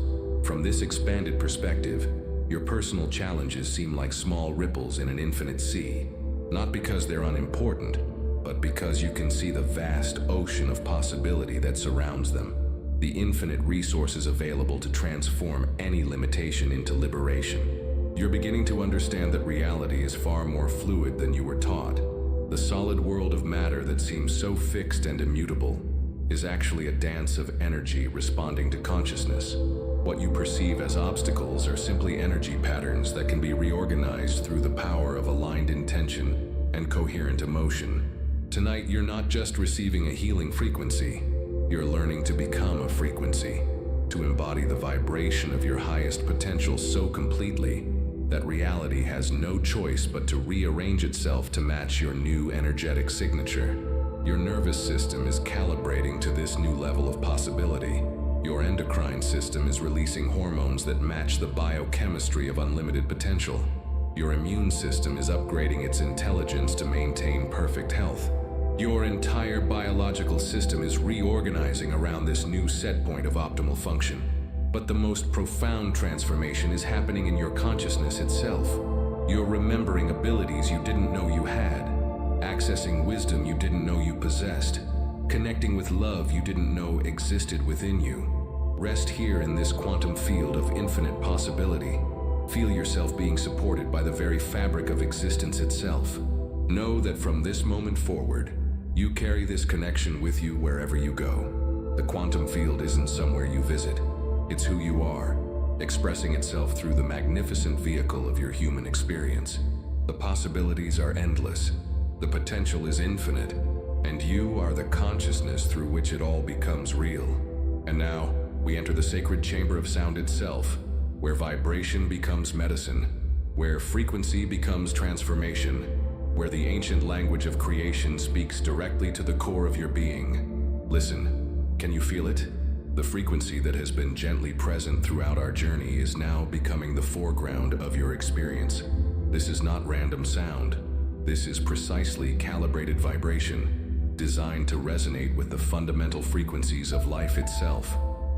From this expanded perspective, your personal challenges seem like small ripples in an infinite sea, not because they're unimportant, but because you can see the vast ocean of possibility that surrounds them, the infinite resources available to transform any limitation into liberation. You're beginning to understand that reality is far more fluid than you were taught. The solid world of matter that seems so fixed and immutable is actually a dance of energy responding to consciousness. What you perceive as obstacles are simply energy patterns that can be reorganized through the power of aligned intention and coherent emotion. Tonight, you're not just receiving a healing frequency, you're learning to become a frequency, to embody the vibration of your highest potential so completely that reality has no choice but to rearrange itself to match your new energetic signature. Your nervous system is calibrating to this new level of possibility. Your endocrine system is releasing hormones that match the biochemistry of unlimited potential. Your immune system is upgrading its intelligence to maintain perfect health. Your entire biological system is reorganizing around this new set point of optimal function. But the most profound transformation is happening in your consciousness itself. You're remembering abilities you didn't know you had, accessing wisdom you didn't know you possessed, connecting with love you didn't know existed within you. Rest here in this quantum field of infinite possibility. Feel yourself being supported by the very fabric of existence itself. Know that from this moment forward, you carry this connection with you wherever you go. The quantum field isn't somewhere you visit. It's who you are, expressing itself through the magnificent vehicle of your human experience. The possibilities are endless. The potential is infinite. and you are the consciousness through which it all becomes real. And now, we enter the sacred chamber of sound itself, where vibration becomes medicine, where frequency becomes transformation, where the ancient language of creation speaks directly to the core of your being. Listen, can you feel it? The frequency that has been gently present throughout our journey is now becoming the foreground of your experience. This is not random sound. This is precisely calibrated vibration, designed to resonate with the fundamental frequencies of life itself.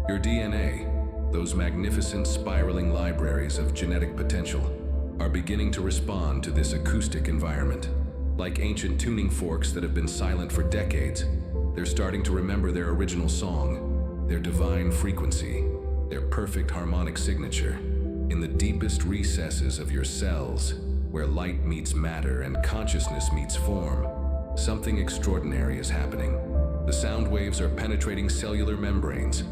Your DNA, those magnificent spiraling libraries of genetic potential, are beginning to respond to this acoustic environment. Like ancient tuning forks that have been silent for decades, they're starting to remember their original song, their divine frequency, their perfect harmonic signature. In the deepest recesses of your cells, where light meets matter and consciousness meets form, something extraordinary is happening. The sound waves are penetrating cellular membranes,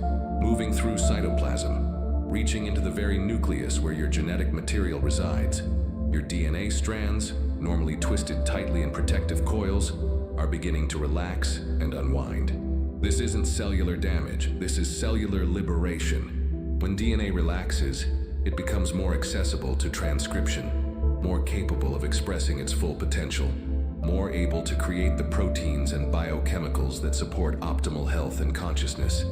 moving through cytoplasm, reaching into the very nucleus where your genetic material resides. Your DNA strands, normally twisted tightly in protective coils, are beginning to relax and unwind. This isn't cellular damage, this is cellular liberation. When DNA relaxes, it becomes more accessible to transcription, more capable of expressing its full potential, more able to create the proteins and biochemicals that support optimal health and consciousness.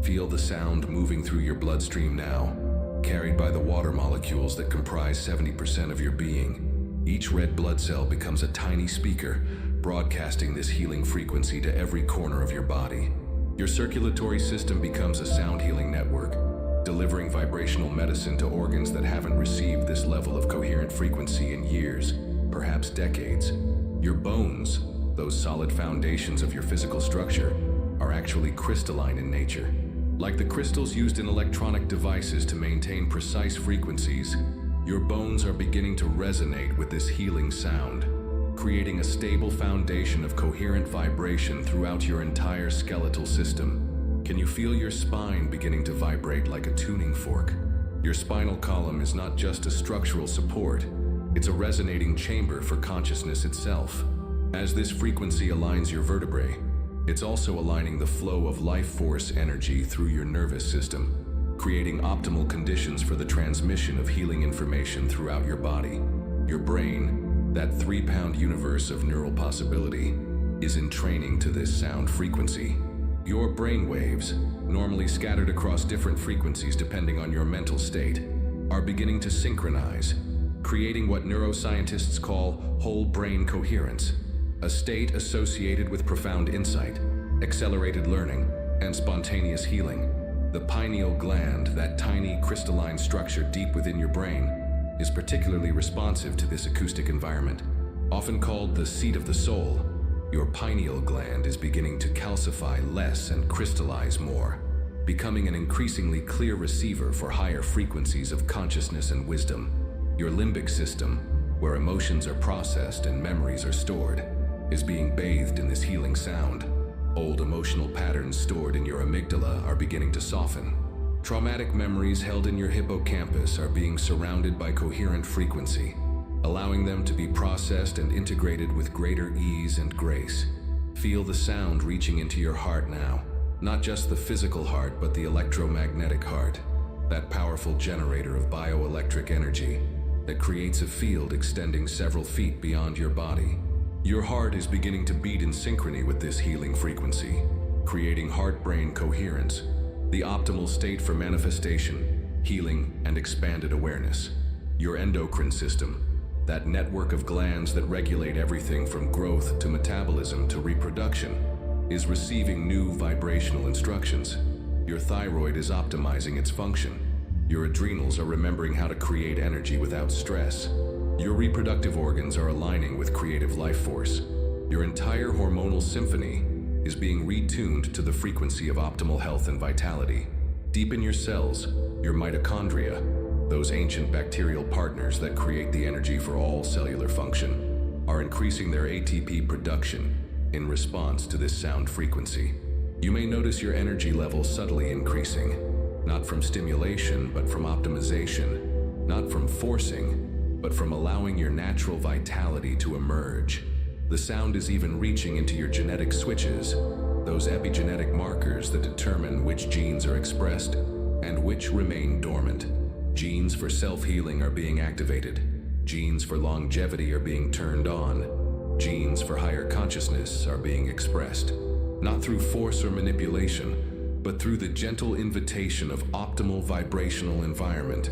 Feel the sound moving through your bloodstream now, carried by the water molecules that comprise 70% of your being. Each red blood cell becomes a tiny speaker, broadcasting this healing frequency to every corner of your body. Your circulatory system becomes a sound healing network, delivering vibrational medicine to organs that haven't received this level of coherent frequency in years, perhaps decades. Your bones, those solid foundations of your physical structure, are actually crystalline in nature. Like the crystals used in electronic devices to maintain precise frequencies, your bones are beginning to resonate with this healing sound, creating a stable foundation of coherent vibration throughout your entire skeletal system. Can you feel your spine beginning to vibrate like a tuning fork? Your spinal column is not just a structural support, it's a resonating chamber for consciousness itself. As this frequency aligns your vertebrae, it's also aligning the flow of life force energy through your nervous system, creating optimal conditions for the transmission of healing information throughout your body. Your brain, that 3-pound universe of neural possibility, is in training to this sound frequency. Your brain waves, normally scattered across different frequencies depending on your mental state, are beginning to synchronize, creating what neuroscientists call whole brain coherence, a state associated with profound insight, accelerated learning, and spontaneous healing. The pineal gland, that tiny crystalline structure deep within your brain, is particularly responsive to this acoustic environment. Often called the seat of the soul, your pineal gland is beginning to calcify less and crystallize more, becoming an increasingly clear receiver for higher frequencies of consciousness and wisdom. Your limbic system, where emotions are processed and memories are stored, is being bathed in this healing sound. Old emotional patterns stored in your amygdala are beginning to soften. Traumatic memories held in your hippocampus are being surrounded by coherent frequency, allowing them to be processed and integrated with greater ease and grace. Feel the sound reaching into your heart now, not just the physical heart, but the electromagnetic heart, that powerful generator of bioelectric energy that creates a field extending several feet beyond your body. Your heart is beginning to beat in synchrony with this healing frequency, creating heart-brain coherence, the optimal state for manifestation, healing, and expanded awareness. Your endocrine system, that network of glands that regulate everything from growth to metabolism to reproduction, is receiving new vibrational instructions. Your thyroid is optimizing its function. Your adrenals are remembering how to create energy without stress. Your reproductive organs are aligning with creative life force. Your entire hormonal symphony is being retuned to the frequency of optimal health and vitality. Deep in your cells, your mitochondria, those ancient bacterial partners that create the energy for all cellular function, are increasing their ATP production in response to this sound frequency. You may notice your energy level subtly increasing, not from stimulation, but from optimization, not from forcing, but from allowing your natural vitality to emerge. The sound is even reaching into your genetic switches, those epigenetic markers that determine which genes are expressed and which remain dormant. Genes for self-healing are being activated. Genes for longevity are being turned on. Genes for higher consciousness are being expressed. Not through force or manipulation, but through the gentle invitation of optimal vibrational environment.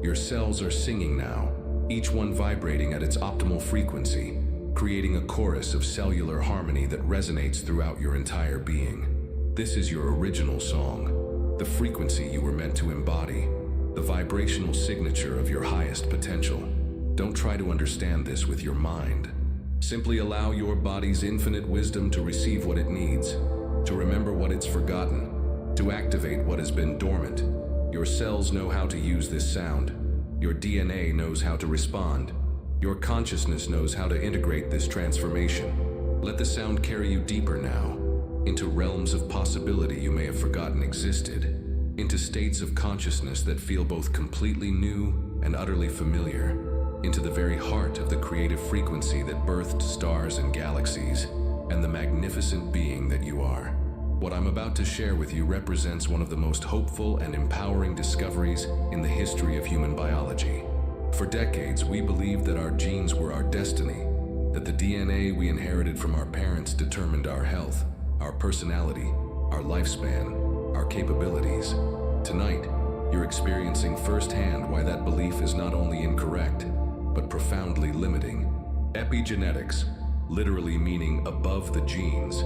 Your cells are singing now, each one vibrating at its optimal frequency, creating a chorus of cellular harmony that resonates throughout your entire being. This is your original song, the frequency you were meant to embody, the vibrational signature of your highest potential. Don't try to understand this with your mind. Simply allow your body's infinite wisdom to receive what it needs, to remember what it's forgotten, to activate what has been dormant. Your cells know how to use this sound. Your DNA knows how to respond. Your consciousness knows how to integrate this transformation. Let the sound carry you deeper now, into realms of possibility you may have forgotten existed, into states of consciousness that feel both completely new and utterly familiar, into the very heart of the creative frequency that birthed stars and galaxies, and the magnificent being that you are. What I'm about to share with you represents one of the most hopeful and empowering discoveries in the history of human biology. For decades, we believed that our genes were our destiny, that the DNA we inherited from our parents determined our health, our personality, our lifespan, our capabilities. Tonight, you're experiencing firsthand why that belief is not only incorrect, but profoundly limiting. Epigenetics, literally meaning above the genes,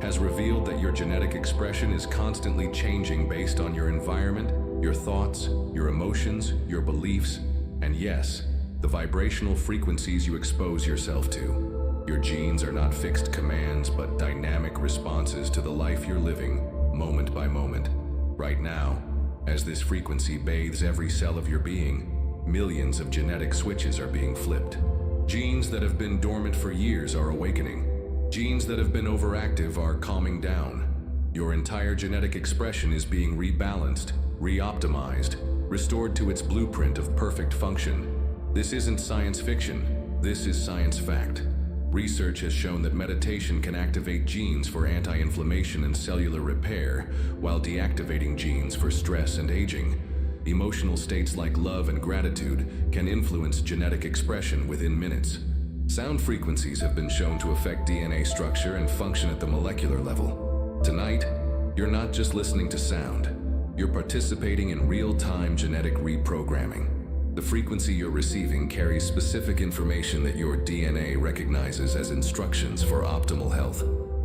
has revealed that your genetic expression is constantly changing based on your environment, your thoughts, your emotions, your beliefs, and yes, the vibrational frequencies you expose yourself to. Your genes are not fixed commands, but dynamic responses to the life you're living, moment by moment. Right now, as this frequency bathes every cell of your being, millions of genetic switches are being flipped. Genes that have been dormant for years are awakening. Genes that have been overactive are calming down. Your entire genetic expression is being rebalanced, re-optimized, restored to its blueprint of perfect function. This isn't science fiction, this is science fact. Research has shown that meditation can activate genes for anti-inflammation and cellular repair, while deactivating genes for stress and aging. Emotional states like love and gratitude can influence genetic expression within minutes. Sound frequencies have been shown to affect DNA structure and function at the molecular level. Tonight, you're not just listening to sound. You're participating in real-time genetic reprogramming. The frequency you're receiving carries specific information that your DNA recognizes as instructions for optimal health,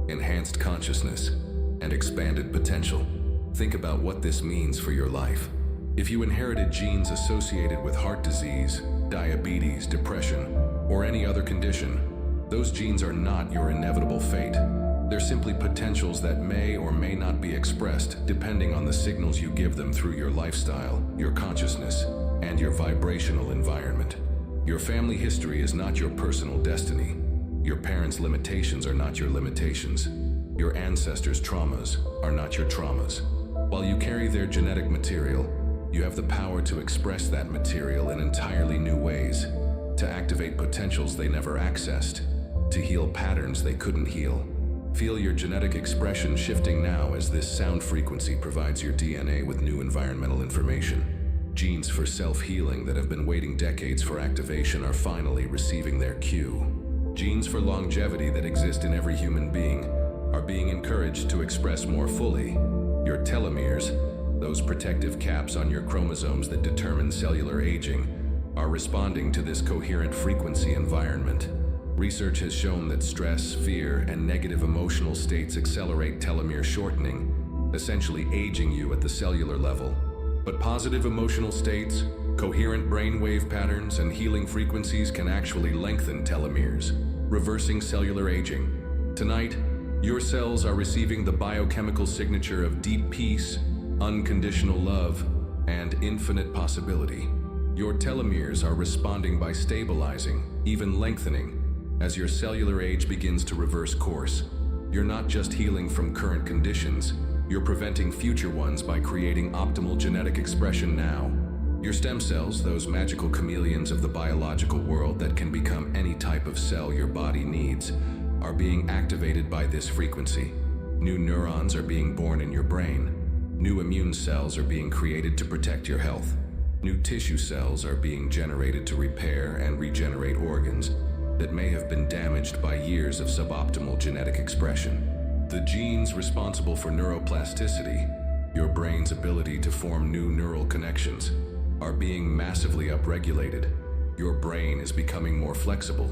enhanced consciousness, and expanded potential. Think about what this means for your life. If you inherited genes associated with heart disease, diabetes, depression, or any other condition, those genes are not your inevitable fate. They're simply potentials that may or may not be expressed depending on the signals you give them through your lifestyle, your consciousness, and your vibrational environment. Your family history is not your personal destiny. Your parents' limitations are not your limitations. Your ancestors' traumas are not your traumas. While you carry their genetic material, you have the power to express that material in entirely new ways, to activate potentials they never accessed, to heal patterns they couldn't heal. Feel your genetic expression shifting now as this sound frequency provides your DNA with new environmental information. Genes for self-healing that have been waiting decades for activation are finally receiving their cue. Genes for longevity that exist in every human being are being encouraged to express more fully. Your telomeres, those protective caps on your chromosomes that determine cellular aging, are responding to this coherent frequency environment. Research has shown that stress, fear, and negative emotional states accelerate telomere shortening, essentially aging you at the cellular level. But positive emotional states, coherent brainwave patterns, and healing frequencies can actually lengthen telomeres, reversing cellular aging. Tonight, your cells are receiving the biochemical signature of deep peace, unconditional love, and infinite possibility. Your telomeres are responding by stabilizing, even lengthening, as your cellular age begins to reverse course. You're not just healing from current conditions, you're preventing future ones by creating optimal genetic expression now. Your stem cells, those magical chameleons of the biological world that can become any type of cell your body needs, are being activated by this frequency. New neurons are being born in your brain. New immune cells are being created to protect your health. New tissue cells are being generated to repair and regenerate organs that may have been damaged by years of suboptimal genetic expression. The genes responsible for neuroplasticity, your brain's ability to form new neural connections, are being massively upregulated. Your brain is becoming more flexible,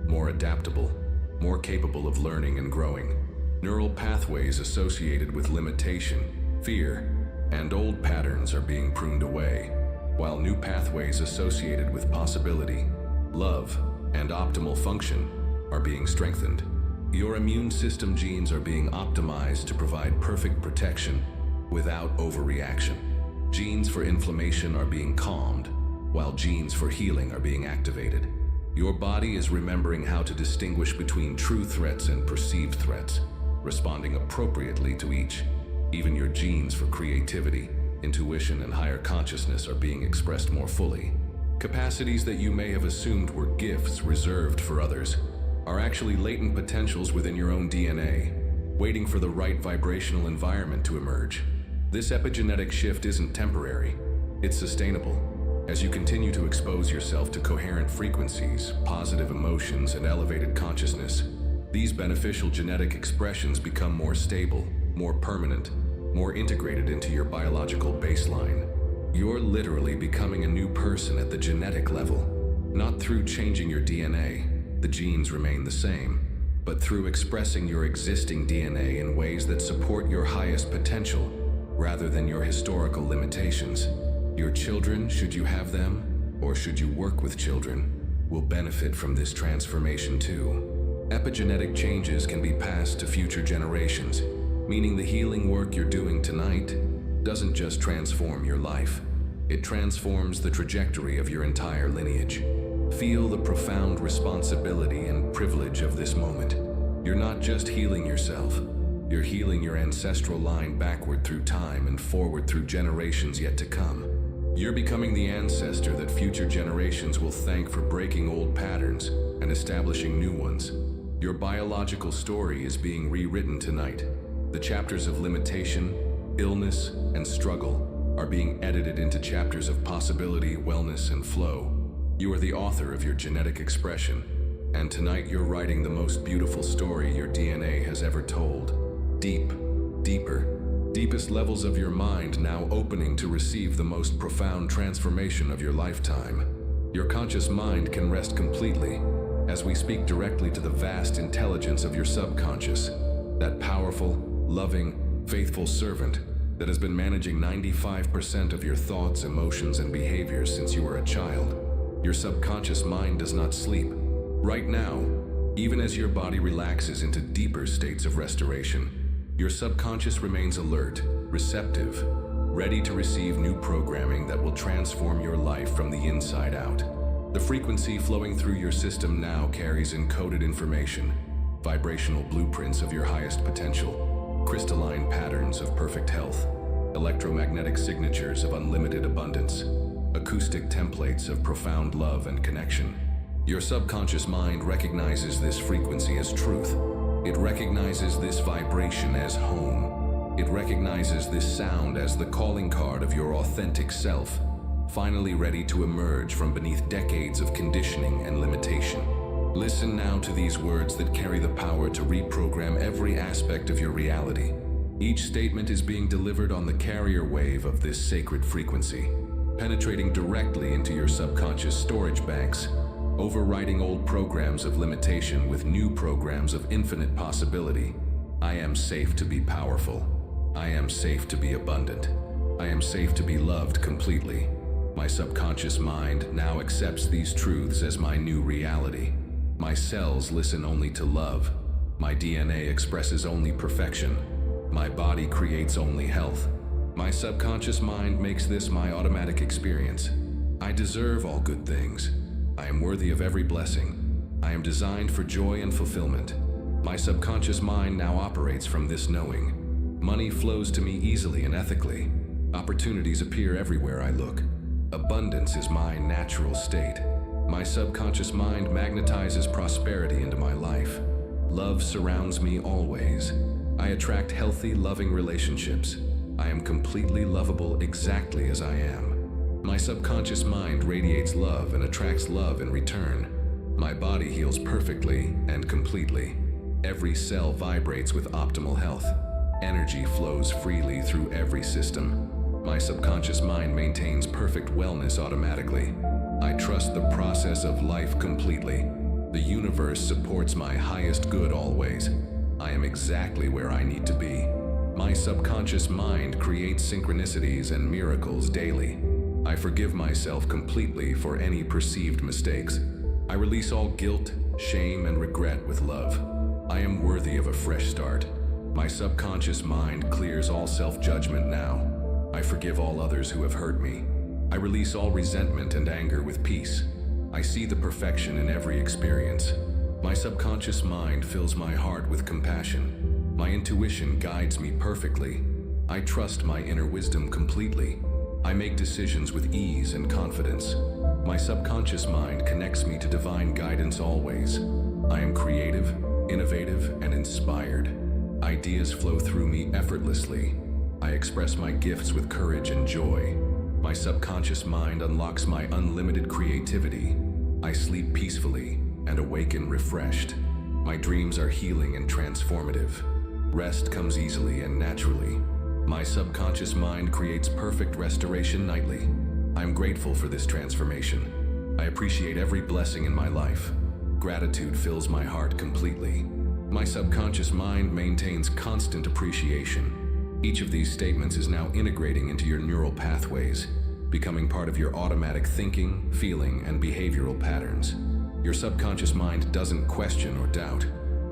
more adaptable, more capable of learning and growing. Neural pathways associated with limitation, fear, and old patterns are being pruned away, while new pathways associated with possibility, love, and optimal function are being strengthened. Your immune system genes are being optimized to provide perfect protection without overreaction. Genes for inflammation are being calmed, while genes for healing are being activated. Your body is remembering how to distinguish between true threats and perceived threats, responding appropriately to each. Even your genes for creativity, intuition, and higher consciousness are being expressed more fully. Capacities that you may have assumed were gifts reserved for others are actually latent potentials within your own DNA, waiting for the right vibrational environment to emerge. This epigenetic shift isn't temporary, it's sustainable. As you continue to expose yourself to coherent frequencies, positive emotions, and elevated consciousness, these beneficial genetic expressions become more stable, more permanent, more integrated into your biological baseline. You're literally becoming a new person at the genetic level, not through changing your DNA, the genes remain the same, but through expressing your existing DNA in ways that support your highest potential rather than your historical limitations. Your children, should you have them, or should you work with children, will benefit from this transformation too. Epigenetic changes can be passed to future generations, meaning the healing work you're doing tonight doesn't just transform your life, it transforms the trajectory of your entire lineage. Feel the profound responsibility and privilege of this moment. You're not just healing yourself, you're healing your ancestral line backward through time and forward through generations yet to come. You're becoming the ancestor that future generations will thank for breaking old patterns and establishing new ones. Your biological story is being rewritten tonight. The chapters of limitation, illness, and struggle are being edited into chapters of possibility, wellness, and flow. You are the author of your genetic expression, and tonight you're writing the most beautiful story your DNA has ever told. Deep, deeper, deepest levels of your mind now opening to receive the most profound transformation of your lifetime. Your conscious mind can rest completely as we speak directly to the vast intelligence of your subconscious, that powerful, loving, faithful servant that has been managing 95% of your thoughts, emotions, and behaviors since you were a child. Your subconscious mind does not sleep. Right now, even as your body relaxes into deeper states of restoration, your subconscious remains alert, receptive, ready to receive new programming that will transform your life from the inside out. The frequency flowing through your system now carries encoded information, vibrational blueprints of your highest potential, crystalline patterns of perfect health, electromagnetic signatures of unlimited abundance, acoustic templates of profound love and connection. Your subconscious mind recognizes this frequency as truth. It recognizes this vibration as home. It recognizes this sound as the calling card of your authentic self, finally ready to emerge from beneath decades of conditioning and limitation. Listen now to these words that carry the power to reprogram every aspect of your reality. Each statement is being delivered on the carrier wave of this sacred frequency, penetrating directly into your subconscious storage banks, overriding old programs of limitation with new programs of infinite possibility. I am safe to be powerful. I am safe to be abundant. I am safe to be loved completely. My subconscious mind now accepts these truths as my new reality. My cells listen only to love. My DNA expresses only perfection. My body creates only health. My subconscious mind makes this my automatic experience. I deserve all good things. I am worthy of every blessing. I am designed for joy and fulfillment. My subconscious mind now operates from this knowing. Money flows to me easily and ethically. Opportunities appear everywhere I look. Abundance is my natural state. My subconscious mind magnetizes prosperity into my life. Love surrounds me always. I attract healthy, loving relationships. I am completely lovable exactly as I am. My subconscious mind radiates love and attracts love in return. My body heals perfectly and completely. Every cell vibrates with optimal health. Energy flows freely through every system. My subconscious mind maintains perfect wellness automatically. I trust the process of life completely. The universe supports my highest good always. I am exactly where I need to be. My subconscious mind creates synchronicities and miracles daily. I forgive myself completely for any perceived mistakes. I release all guilt, shame, and regret with love. I am worthy of a fresh start. My subconscious mind clears all self-judgment now. I forgive all others who have hurt me. I release all resentment and anger with peace. I see the perfection in every experience. My subconscious mind fills my heart with compassion. My intuition guides me perfectly. I trust my inner wisdom completely. I make decisions with ease and confidence. My subconscious mind connects me to divine guidance always. I am creative, innovative, and inspired. Ideas flow through me effortlessly. I express my gifts with courage and joy. My subconscious mind unlocks my unlimited creativity. I sleep peacefully and awaken refreshed. My dreams are healing and transformative. Rest comes easily and naturally. My subconscious mind creates perfect restoration nightly. I am grateful for this transformation. I appreciate every blessing in my life. Gratitude fills my heart completely. My subconscious mind maintains constant appreciation. Each of these statements is now integrating into your neural pathways, becoming part of your automatic thinking, feeling, and behavioral patterns. Your subconscious mind doesn't question or doubt.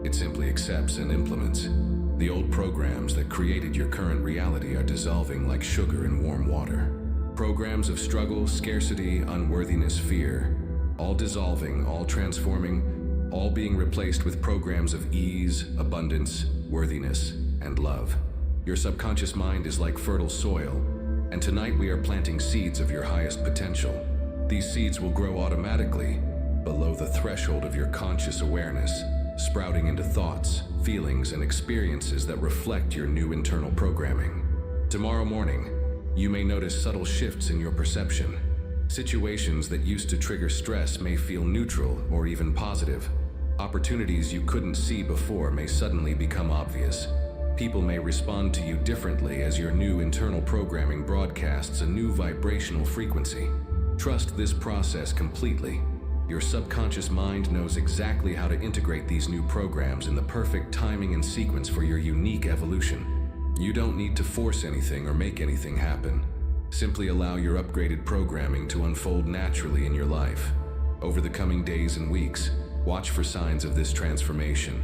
It simply accepts and implements. The old programs that created your current reality are dissolving like sugar in warm water. Programs of struggle, scarcity, unworthiness, fear, all dissolving, all transforming, all being replaced with programs of ease, abundance, worthiness, and love. Your subconscious mind is like fertile soil, and tonight we are planting seeds of your highest potential. These seeds will grow automatically below the threshold of your conscious awareness, sprouting into thoughts, feelings, and experiences that reflect your new internal programming. Tomorrow morning, you may notice subtle shifts in your perception. Situations that used to trigger stress may feel neutral or even positive. Opportunities you couldn't see before may suddenly become obvious. People may respond to you differently as your new internal programming broadcasts a new vibrational frequency. Trust this process completely. Your subconscious mind knows exactly how to integrate these new programs in the perfect timing and sequence for your unique evolution. You don't need to force anything or make anything happen. Simply allow your upgraded programming to unfold naturally in your life. Over the coming days and weeks, watch for signs of this transformation.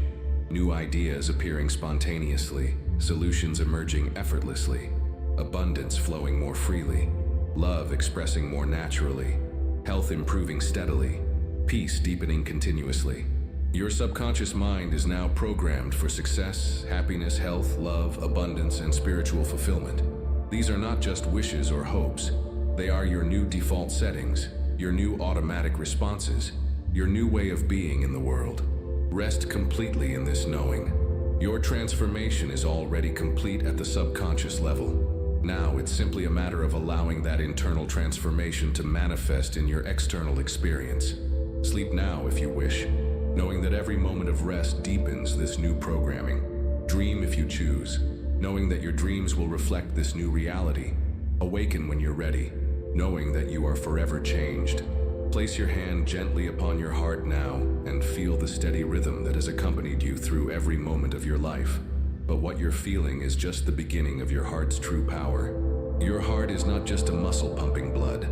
New ideas appearing spontaneously, solutions emerging effortlessly, abundance flowing more freely, love expressing more naturally, health improving steadily, peace deepening continuously. Your subconscious mind is now programmed for success, happiness, health, love, abundance, and spiritual fulfillment. These are not just wishes or hopes. They are your new default settings, your new automatic responses, your new way of being in the world. Rest completely in this knowing. Your transformation is already complete at the subconscious level. Now it's simply a matter of allowing that internal transformation to manifest in your external experience. Sleep now if you wish, knowing that every moment of rest deepens this new programming. Dream if you choose, knowing that your dreams will reflect this new reality. Awaken when you're ready, knowing that you are forever changed. Place your hand gently upon your heart now and feel the steady rhythm that has accompanied you through every moment of your life. But what you're feeling is just the beginning of your heart's true power. Your heart is not just a muscle pumping blood.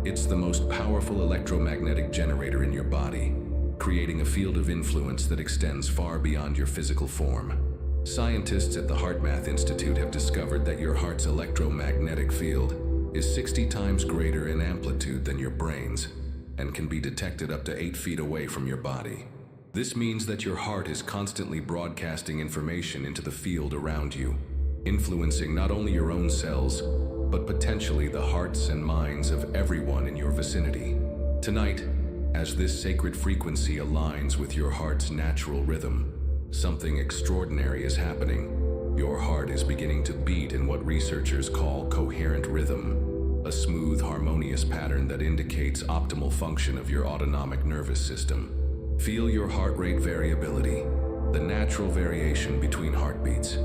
It's the most powerful electromagnetic generator in your body, creating a field of influence that extends far beyond your physical form. Scientists at the HeartMath Institute have discovered that your heart's electromagnetic field is 60 times greater in amplitude than your brain's, and can be detected up to 8 feet away from your body. This means that your heart is constantly broadcasting information into the field around you, influencing not only your own cells, but potentially the hearts and minds of everyone in your vicinity. Tonight, as this sacred frequency aligns with your heart's natural rhythm, something extraordinary is happening. Your heart is beginning to beat in what researchers call coherent rhythm, a smooth, harmonious pattern that indicates optimal function of your autonomic nervous system. Feel your heart rate variability, the natural variation between heartbeats,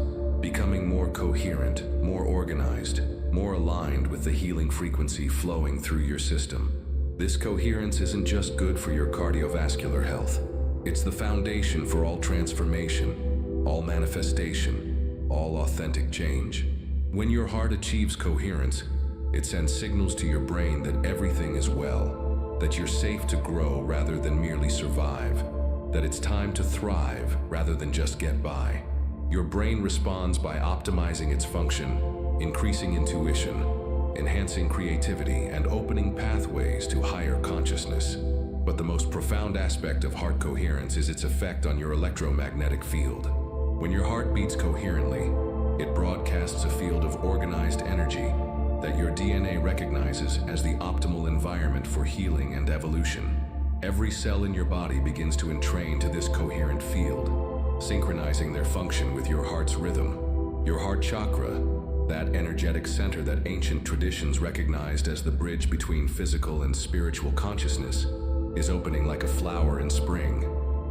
becoming more coherent, more organized, more aligned with the healing frequency flowing through your system. This coherence isn't just good for your cardiovascular health. It's the foundation for all transformation, all manifestation, all authentic change. When your heart achieves coherence, it sends signals to your brain that everything is well, that you're safe to grow rather than merely survive, that it's time to thrive rather than just get by. Your brain responds by optimizing its function, increasing intuition, enhancing creativity, and opening pathways to higher consciousness. But the most profound aspect of heart coherence is its effect on your electromagnetic field. When your heart beats coherently, it broadcasts a field of organized energy that your DNA recognizes as the optimal environment for healing and evolution. Every cell in your body begins to entrain to this coherent field, synchronizing their function with your heart's rhythm. Your heart chakra, that energetic center that ancient traditions recognized as the bridge between physical and spiritual consciousness, is opening like a flower in spring.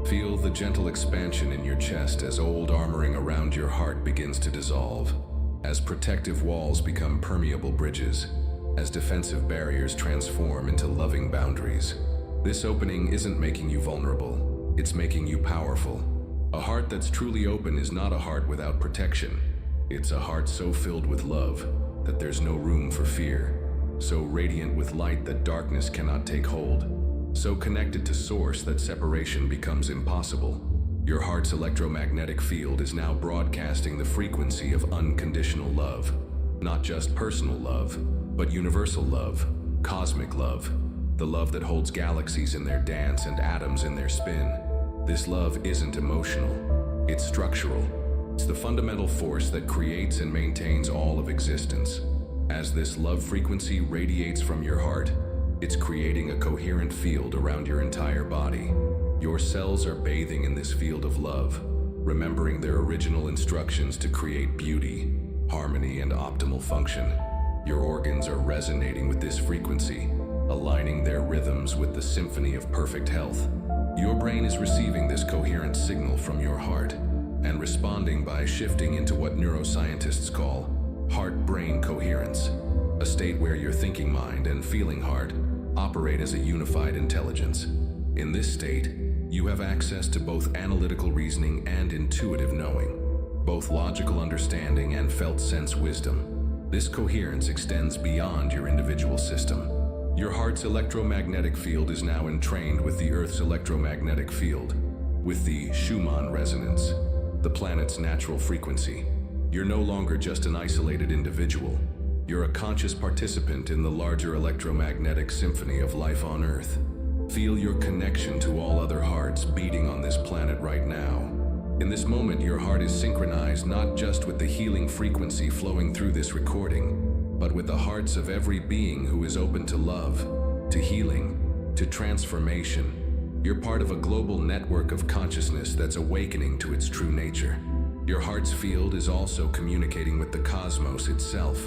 Feel the gentle expansion in your chest as old armoring around your heart begins to dissolve, as protective walls become permeable bridges, as defensive barriers transform into loving boundaries. This opening isn't making you vulnerable, it's making you powerful. A heart that's truly open is not a heart without protection. It's a heart so filled with love that there's no room for fear, so radiant with light that darkness cannot take hold, so connected to source that separation becomes impossible. Your heart's electromagnetic field is now broadcasting the frequency of unconditional love. Not just personal love, but universal love, cosmic love, the love that holds galaxies in their dance and atoms in their spin. This love isn't emotional, it's structural. It's the fundamental force that creates and maintains all of existence. As this love frequency radiates from your heart, it's creating a coherent field around your entire body. Your cells are bathing in this field of love, remembering their original instructions to create beauty, harmony, and optimal function. Your organs are resonating with this frequency, aligning their rhythms with the symphony of perfect health. Your brain is receiving this coherent signal from your heart and responding by shifting into what neuroscientists call heart-brain coherence, a state where your thinking mind and feeling heart operate as a unified intelligence. In this state, you have access to both analytical reasoning and intuitive knowing, both logical understanding and felt sense wisdom. This coherence extends beyond your individual system. Your heart's electromagnetic field is now entrained with the Earth's electromagnetic field, with the Schumann resonance, the planet's natural frequency. You're no longer just an isolated individual. You're a conscious participant in the larger electromagnetic symphony of life on Earth. Feel your connection to all other hearts beating on this planet right now. In this moment, your heart is synchronized not just with the healing frequency flowing through this recording, but with the hearts of every being who is open to love, to healing, to transformation. You're part of a global network of consciousness that's awakening to its true nature. Your heart's field is also communicating with the cosmos itself.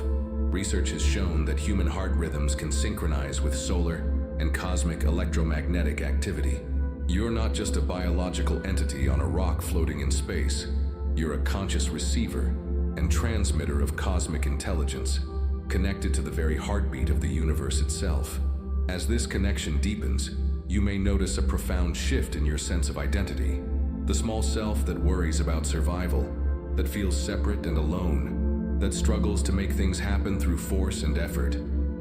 Research has shown that human heart rhythms can synchronize with solar and cosmic electromagnetic activity. You're not just a biological entity on a rock floating in space. You're a conscious receiver and transmitter of cosmic intelligence, connected to the very heartbeat of the universe itself. As this connection deepens, you may notice a profound shift in your sense of identity. The small self that worries about survival, that feels separate and alone, that struggles to make things happen through force and effort.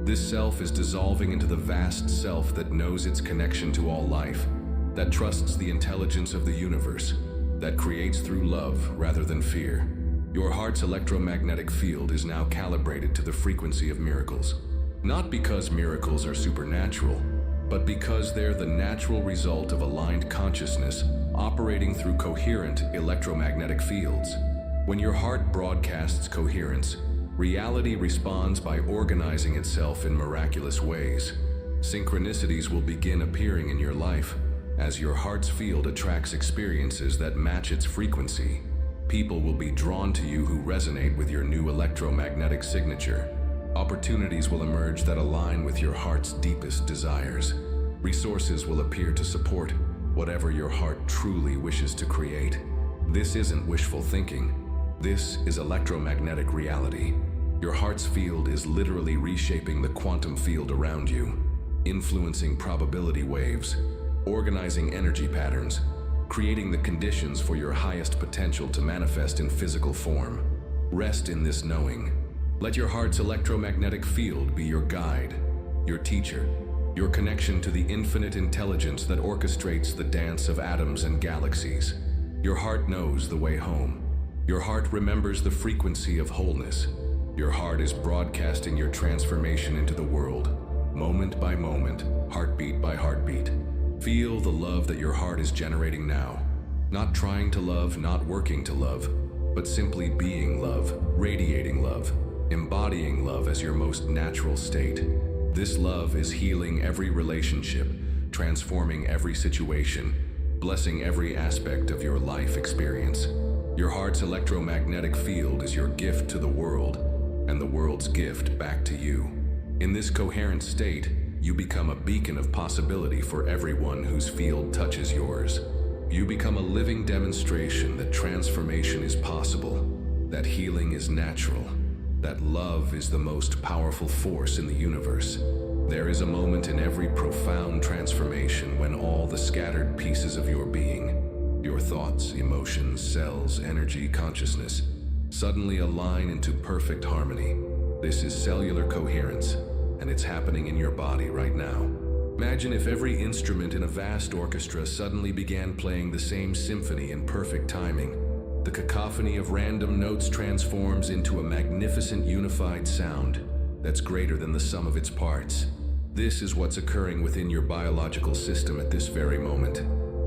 This self is dissolving into the vast self that knows its connection to all life, that trusts the intelligence of the universe, that creates through love rather than fear. Your heart's electromagnetic field is now calibrated to the frequency of miracles. Not because miracles are supernatural, but because they're the natural result of aligned consciousness operating through coherent electromagnetic fields. When your heart broadcasts coherence, reality responds by organizing itself in miraculous ways. Synchronicities will begin appearing in your life, As your heart's field attracts experiences that match its frequency, people will be drawn to you who resonate with your new electromagnetic signature. Opportunities will emerge that align with your heart's deepest desires. Resources will appear to support whatever your heart truly wishes to create. This isn't wishful thinking. This is electromagnetic reality. Your heart's field is literally reshaping the quantum field around you, influencing probability waves, organizing energy patterns, creating the conditions for your highest potential to manifest in physical form. Rest in this knowing. Let your heart's electromagnetic field be your guide, your teacher, your connection to the infinite intelligence that orchestrates the dance of atoms and galaxies. Your heart knows the way home. Your heart remembers the frequency of wholeness. Your heart is broadcasting your transformation into the world, moment by moment, heartbeat by heartbeat. Feel the love that your heart is generating now. Not trying to love, not working to love, but simply being love, radiating love, embodying love as your most natural state. This love is healing every relationship, transforming every situation, blessing every aspect of your life experience. Your heart's electromagnetic field is your gift to the world, and the world's gift back to you. In this coherent state, you become a beacon of possibility for everyone whose field touches yours. You become a living demonstration that transformation is possible, that healing is natural, that love is the most powerful force in the universe. There is a moment in every profound transformation when all the scattered pieces of your being, your thoughts, emotions, cells, energy, consciousness, suddenly align into perfect harmony. This is cellular coherence, and it's happening in your body right now. Imagine if every instrument in a vast orchestra suddenly began playing the same symphony in perfect timing. The cacophony of random notes transforms into a magnificent unified sound that's greater than the sum of its parts. This is what's occurring within your biological system at this very moment.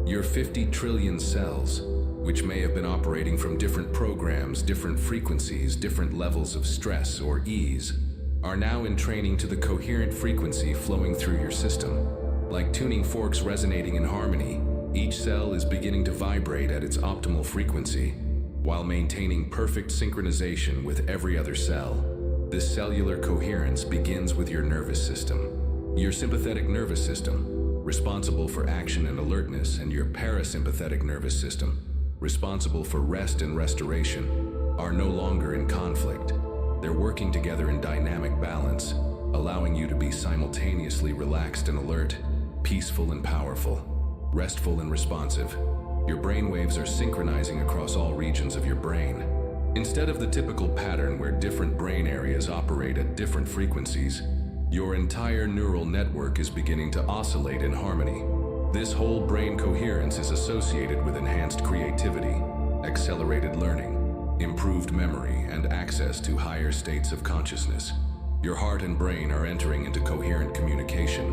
Your 50 trillion cells, which may have been operating from different programs, different frequencies, different levels of stress or ease, are now in training to the coherent frequency flowing through your system. Like tuning forks resonating in harmony, each cell is beginning to vibrate at its optimal frequency, while maintaining perfect synchronization with every other cell. This cellular coherence begins with your nervous system. Your sympathetic nervous system, responsible for action and alertness, and your parasympathetic nervous system, responsible for rest and restoration, are no longer in conflict. They're working together in dynamic balance, allowing you to be simultaneously relaxed and alert, peaceful and powerful, restful and responsive. Your brain waves are synchronizing across all regions of your brain. Instead of the typical pattern where different brain areas operate at different frequencies, your entire neural network is beginning to oscillate in harmony. This whole brain coherence is associated with enhanced creativity, accelerated learning, improved memory, and access to higher states of consciousness. Your heart and brain are entering into coherent communication.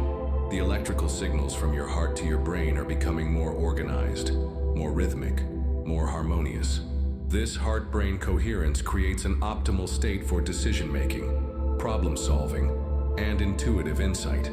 The electrical signals from your heart to your brain are becoming more organized, more rhythmic, more harmonious. This heart-brain coherence creates an optimal state for decision-making, problem-solving, and intuitive insight.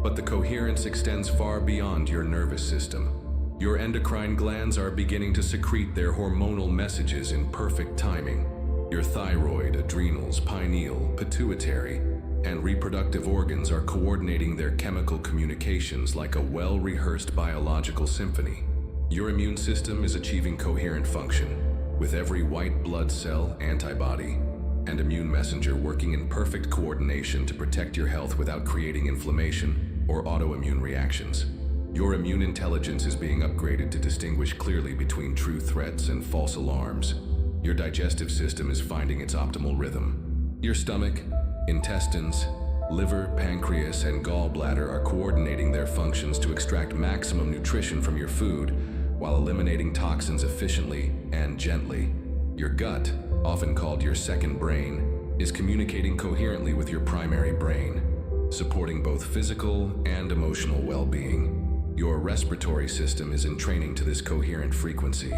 But the coherence extends far beyond your nervous system. Your endocrine glands are beginning to secrete their hormonal messages in perfect timing. Your thyroid, adrenals, pineal, pituitary, and reproductive organs are coordinating their chemical communications like a well-rehearsed biological symphony. Your immune system is achieving coherent function, with every white blood cell, antibody, and immune messenger working in perfect coordination to protect your health without creating inflammation or autoimmune reactions. Your immune intelligence is being upgraded to distinguish clearly between true threats and false alarms. Your digestive system is finding its optimal rhythm. Your stomach, intestines, liver, pancreas, and gallbladder are coordinating their functions to extract maximum nutrition from your food while eliminating toxins efficiently and gently. Your gut, often called your second brain, is communicating coherently with your primary brain, supporting both physical and emotional well-being. Your respiratory system is in training to this coherent frequency.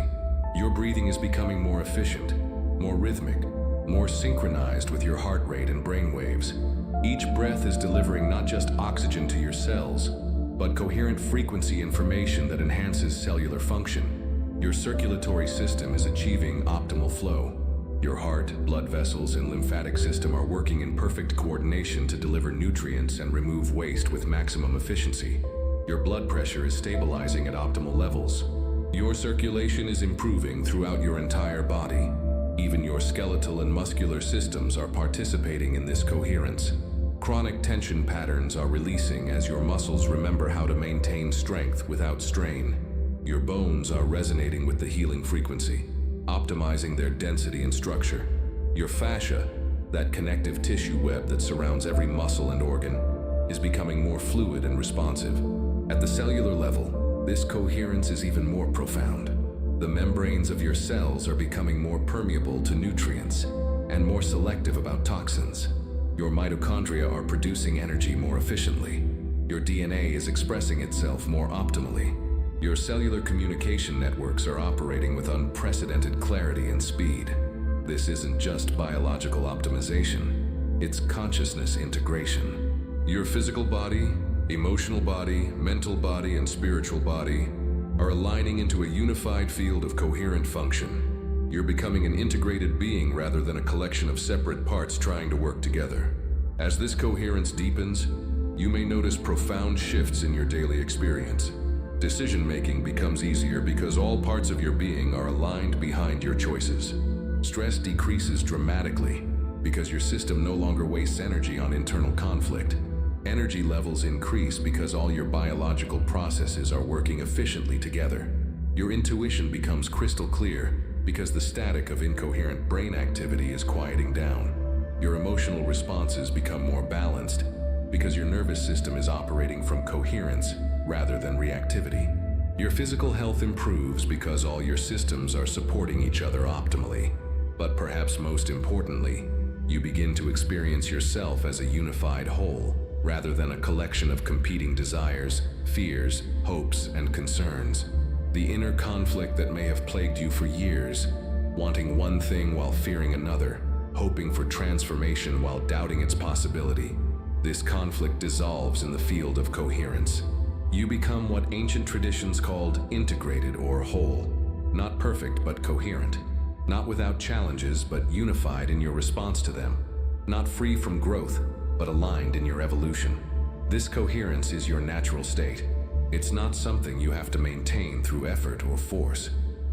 Your breathing is becoming more efficient, more rhythmic, more synchronized with your heart rate and brain waves. Each breath is delivering not just oxygen to your cells, but coherent frequency information that enhances cellular function. Your circulatory system is achieving optimal flow. Your heart, blood vessels, and lymphatic system are working in perfect coordination to deliver nutrients and remove waste with maximum efficiency. Your blood pressure is stabilizing at optimal levels. Your circulation is improving throughout your entire body. Even your skeletal and muscular systems are participating in this coherence. Chronic tension patterns are releasing as your muscles remember how to maintain strength without strain. Your bones are resonating with the healing frequency, optimizing their density and structure. Your fascia, that connective tissue web that surrounds every muscle and organ, is becoming more fluid and responsive. At the cellular level, this coherence is even more profound. The membranes of your cells are becoming more permeable to nutrients and more selective about toxins. Your mitochondria are producing energy more efficiently. Your DNA is expressing itself more optimally. Your cellular communication networks are operating with unprecedented clarity and speed. This isn't just biological optimization, it's consciousness integration. Your physical body, emotional body, mental body, and spiritual body are aligning into a unified field of coherent function. You're becoming an integrated being rather than a collection of separate parts trying to work together. As this coherence deepens, you may notice profound shifts in your daily experience. Decision-making becomes easier because all parts of your being are aligned behind your choices. Stress decreases dramatically because your system no longer wastes energy on internal conflict. Energy levels increase because all your biological processes are working efficiently together. Your intuition becomes crystal clear because the static of incoherent brain activity is quieting down. Your emotional responses become more balanced because your nervous system is operating from coherence rather than reactivity. Your physical health improves because all your systems are supporting each other optimally. But perhaps most importantly, you begin to experience yourself as a unified whole, rather than a collection of competing desires, fears, hopes, and concerns. The inner conflict that may have plagued you for years, wanting one thing while fearing another, hoping for transformation while doubting its possibility. This conflict dissolves in the field of coherence. You become what ancient traditions called integrated or whole. Not perfect, but coherent. Not without challenges, but unified in your response to them. Not free from growth, but aligned in your evolution. This coherence is your natural state. It's not something you have to maintain through effort or force.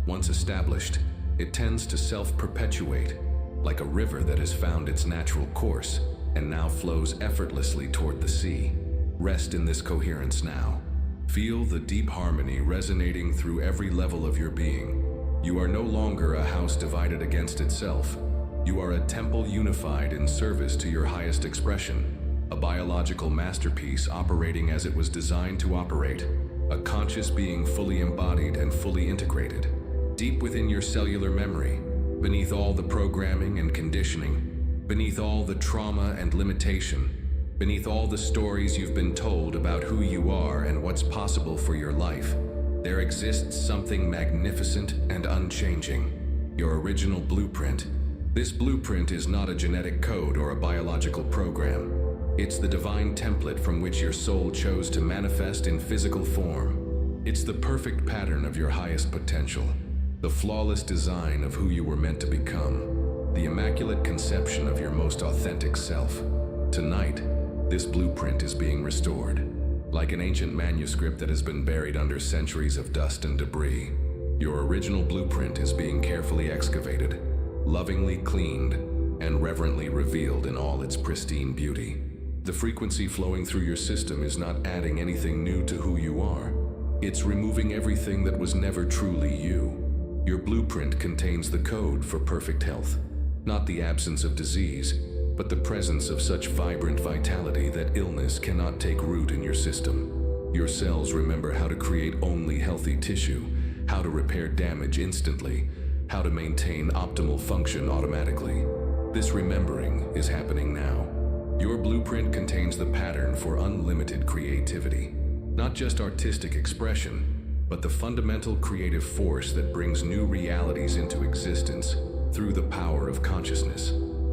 Once established, it tends to self-perpetuate, like a river that has found its natural course and now flows effortlessly toward the sea. Rest in this coherence now. Feel the deep harmony resonating through every level of your being. You are no longer a house divided against itself. You are a temple unified in service to your highest expression. A biological masterpiece operating as it was designed to operate. A conscious being fully embodied and fully integrated. Deep within your cellular memory, beneath all the programming and conditioning, beneath all the trauma and limitation, beneath all the stories you've been told about who you are and what's possible for your life, there exists something magnificent and unchanging. Your original blueprint. This blueprint is not a genetic code or a biological program. It's the divine template from which your soul chose to manifest in physical form. It's the perfect pattern of your highest potential, the flawless design of who you were meant to become, the immaculate conception of your most authentic self. Tonight, this blueprint is being restored. Like an ancient manuscript that has been buried under centuries of dust and debris, your original blueprint is being carefully excavated, lovingly cleaned, and reverently revealed in all its pristine beauty. The frequency flowing through your system is not adding anything new to who you are. It's removing everything that was never truly you. Your blueprint contains the code for perfect health, not the absence of disease, but the presence of such vibrant vitality that illness cannot take root in your system. Your cells remember how to create only healthy tissue, how to repair damage instantly, how to maintain optimal function automatically. This remembering is happening now. Your blueprint contains the pattern for unlimited creativity. Not just artistic expression, but the fundamental creative force that brings new realities into existence through the power of consciousness.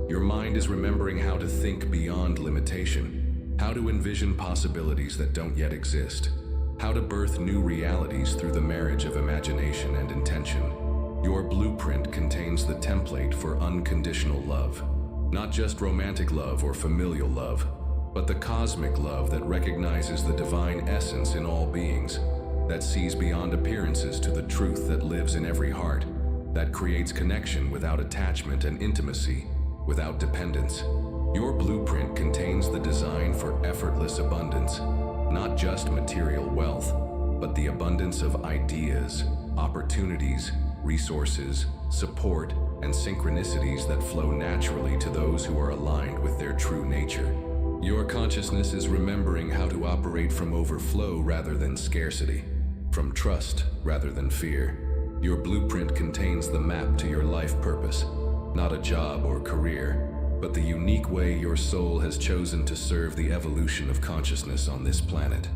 Your mind is remembering how to think beyond limitation, how to envision possibilities that don't yet exist. how to birth new realities through the marriage of imagination and intention. Your blueprint contains the template for unconditional love. Not just romantic love or familial love, but the cosmic love that recognizes the divine essence in all beings, that sees beyond appearances to the truth that lives in every heart, that creates connection without attachment and intimacy without dependence. Your blueprint contains the design for effortless abundance, not just material wealth, but the abundance of ideas, opportunities, resources, support, and synchronicities that flow naturally to those who are aligned with their true nature. Your consciousness is remembering how to operate from overflow rather than scarcity, from trust rather than fear. Your blueprint contains the map to your life purpose, not a job or career, but the unique way your soul has chosen to serve the evolution of consciousness on this planet.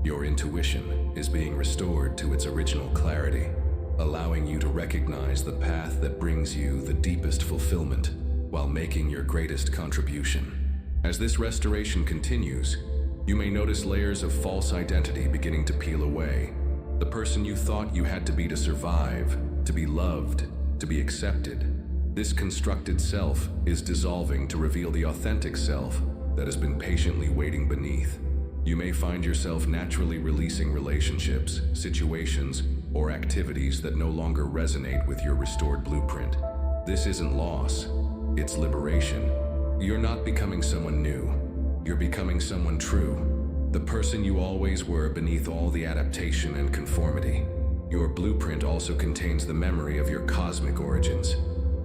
Your intuition is being restored to its original clarity, allowing you to recognize the path that brings you the deepest fulfillment while making your greatest contribution. As this restoration continues, you may notice layers of false identity beginning to peel away. The person you thought you had to be to survive, to be loved, to be accepted. This constructed self is dissolving to reveal the authentic self that has been patiently waiting beneath. You may find yourself naturally releasing relationships, situations, or activities that no longer resonate with your restored blueprint. This isn't loss, it's liberation. You're not becoming someone new, you're becoming someone true, the person you always were beneath all the adaptation and conformity. Your blueprint also contains the memory of your cosmic origins.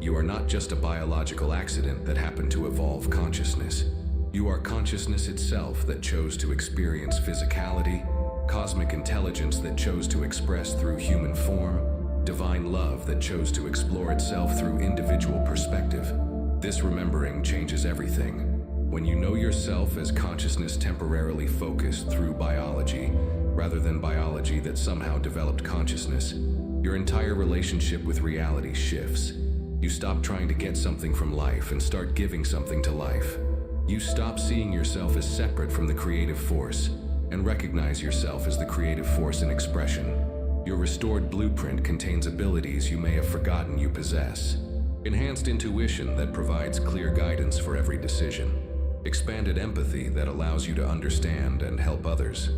You are not just a biological accident that happened to evolve consciousness. You are consciousness itself that chose to experience physicality, cosmic intelligence that chose to express through human form, divine love that chose to explore itself through individual perspective. This remembering changes everything. When you know yourself as consciousness temporarily focused through biology, rather than biology that somehow developed consciousness, your entire relationship with reality shifts. You stop trying to get something from life and start giving something to life. You stop seeing yourself as separate from the creative force and recognize yourself as the creative force in expression. Your restored blueprint contains abilities you may have forgotten you possess. Enhanced intuition that provides clear guidance for every decision. Expanded empathy that allows you to understand and help others.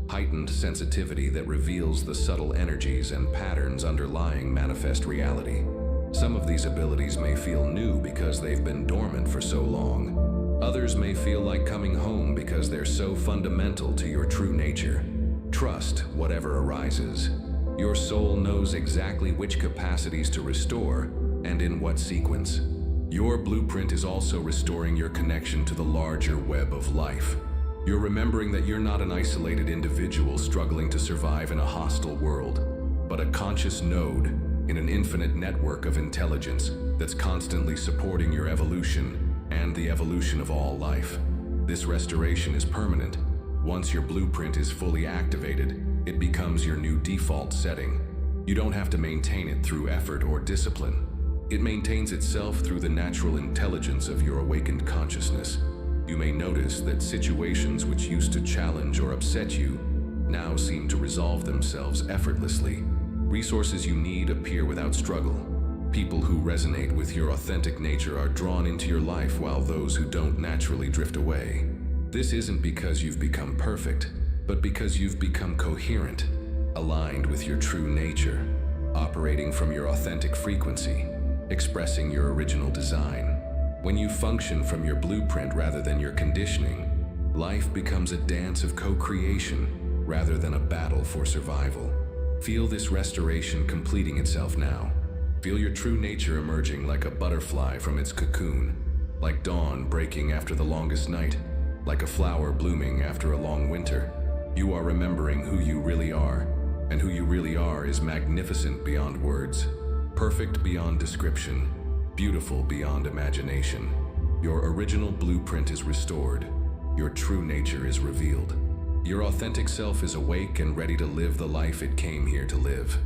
Heightened sensitivity that reveals the subtle energies and patterns underlying manifest reality. Some of these abilities may feel new because they've been dormant for so long. Others may feel like coming home because they're so fundamental to your true nature. Trust whatever arises. Your soul knows exactly which capacities to restore and in what sequence. Your blueprint is also restoring your connection to the larger web of life. You're remembering that you're not an isolated individual struggling to survive in a hostile world, but a conscious node in an infinite network of intelligence that's constantly supporting your evolution and the evolution of all life. This restoration is permanent. Once your blueprint is fully activated, it becomes your new default setting. You don't have to maintain it through effort or discipline. It maintains itself through the natural intelligence of your awakened consciousness. You may notice that situations which used to challenge or upset you now seem to resolve themselves effortlessly. Resources you need appear without struggle. People who resonate with your authentic nature are drawn into your life while those who don't naturally drift away. This isn't because you've become perfect, but because you've become coherent, aligned with your true nature, operating from your authentic frequency, expressing your original design. When you function from your blueprint rather than your conditioning, life becomes a dance of co-creation rather than a battle for survival. Feel this restoration completing itself now. Feel your true nature emerging like a butterfly from its cocoon, like dawn breaking after the longest night, like a flower blooming after a long winter. You are remembering who you really are, and who you really are is magnificent beyond words, perfect beyond description, beautiful beyond imagination. Your original blueprint is restored. Your true nature is revealed. Your authentic self is awake and ready to live the life it came here to live.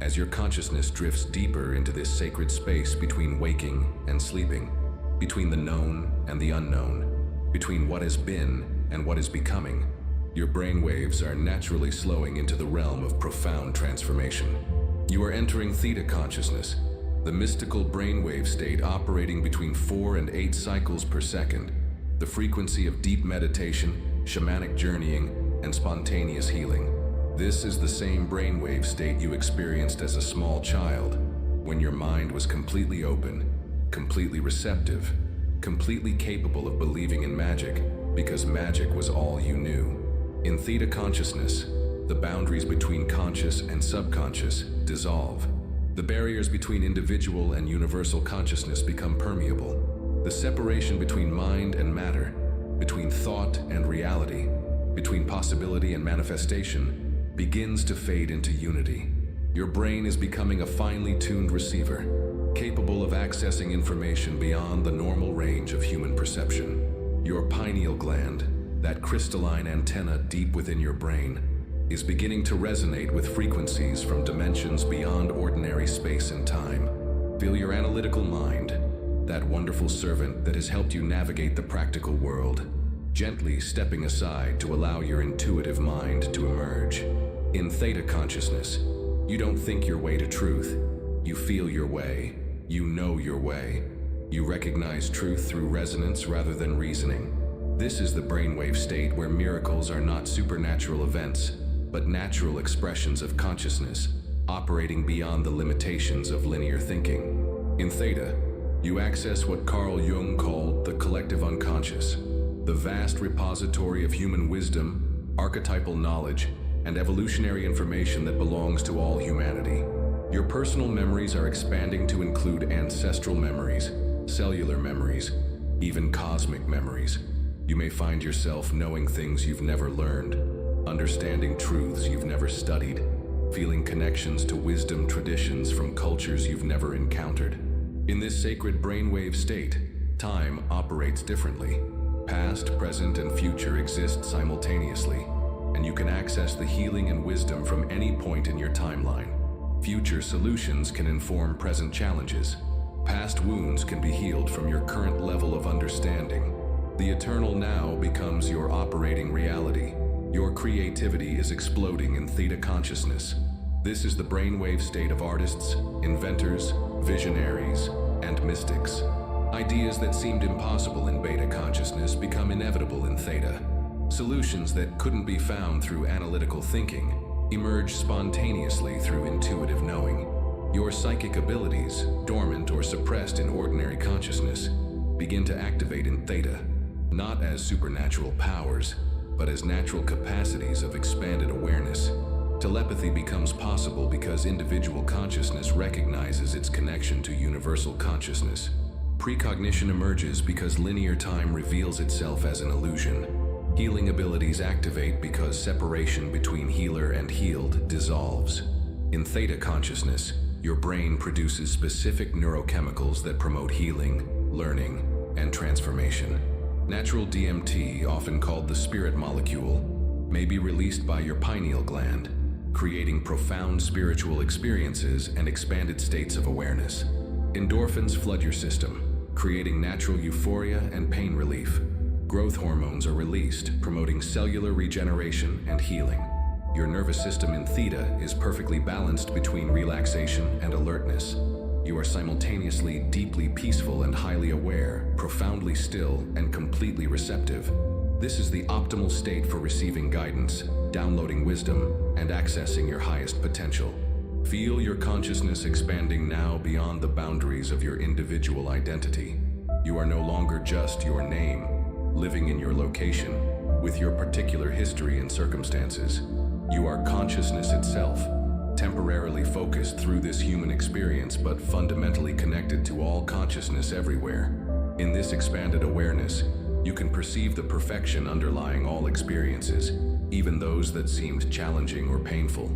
As your consciousness drifts deeper into this sacred space between waking and sleeping, between the known and the unknown, between what has been and what is becoming, Your brainwaves are naturally slowing into the realm of profound transformation. You are entering theta consciousness, the mystical brainwave state operating between 4 and 8 cycles per second, the frequency of deep meditation, shamanic journeying, and spontaneous healing. This is the same brainwave state you experienced as a small child, when your mind was completely open, completely receptive, completely capable of believing in magic, because magic was all you knew. In theta consciousness, the boundaries between conscious and subconscious dissolve. The barriers between individual and universal consciousness become permeable. The separation between mind and matter, between thought and reality, between possibility and manifestation, begins to fade into unity. Your brain is becoming a finely tuned receiver, capable of accessing information beyond the normal range of human perception. Your pineal gland, that crystalline antenna deep within your brain, is beginning to resonate with frequencies from dimensions beyond ordinary space and time. Feel your analytical mind, that wonderful servant that has helped you navigate the practical world, gently stepping aside to allow your intuitive mind to emerge. In theta consciousness, you don't think your way to truth. You feel your way. You know your way. You recognize truth through resonance rather than reasoning. This is the brainwave state where miracles are not supernatural events, but natural expressions of consciousness, operating beyond the limitations of linear thinking. In theta, you access what Carl Jung called the collective unconscious, the vast repository of human wisdom, archetypal knowledge, and evolutionary information that belongs to all humanity. Your personal memories are expanding to include ancestral memories, cellular memories, even cosmic memories. You may find yourself knowing things you've never learned, understanding truths you've never studied, feeling connections to wisdom traditions from cultures you've never encountered. In this sacred brainwave state, time operates differently. Past, present, and future exist simultaneously, and you can access the healing and wisdom from any point in your timeline. Future solutions can inform present challenges. Past wounds can be healed from your current level of understanding. The eternal now becomes your operating reality. Your creativity is exploding in theta consciousness. This is the brainwave state of artists, inventors, visionaries, and mystics. Ideas that seemed impossible in beta consciousness become inevitable in theta. Solutions that couldn't be found through analytical thinking emerge spontaneously through intuitive knowing. Your psychic abilities, dormant or suppressed in ordinary consciousness, begin to activate in theta, not as supernatural powers, but as natural capacities of expanded awareness. Telepathy becomes possible because individual consciousness recognizes its connection to universal consciousness. Precognition emerges because linear time reveals itself as an illusion. Healing abilities activate because separation between healer and healed dissolves. In theta consciousness, your brain produces specific neurochemicals that promote healing, learning, and transformation. Natural DMT, often called the spirit molecule, may be released by your pineal gland, creating profound spiritual experiences and expanded states of awareness. Endorphins flood your system, creating natural euphoria and pain relief. Growth hormones are released, promoting cellular regeneration and healing. Your nervous system in theta is perfectly balanced between relaxation and alertness. You are simultaneously deeply peaceful and highly aware, profoundly still, and completely receptive. This is the optimal state for receiving guidance, downloading wisdom, and accessing your highest potential. Feel your consciousness expanding now beyond the boundaries of your individual identity. You are no longer just your name, living in your location, with your particular history and circumstances. You are consciousness itself, temporarily focused through this human experience but fundamentally connected to all consciousness everywhere. In this expanded awareness, you can perceive the perfection underlying all experiences, even those that seemed challenging or painful.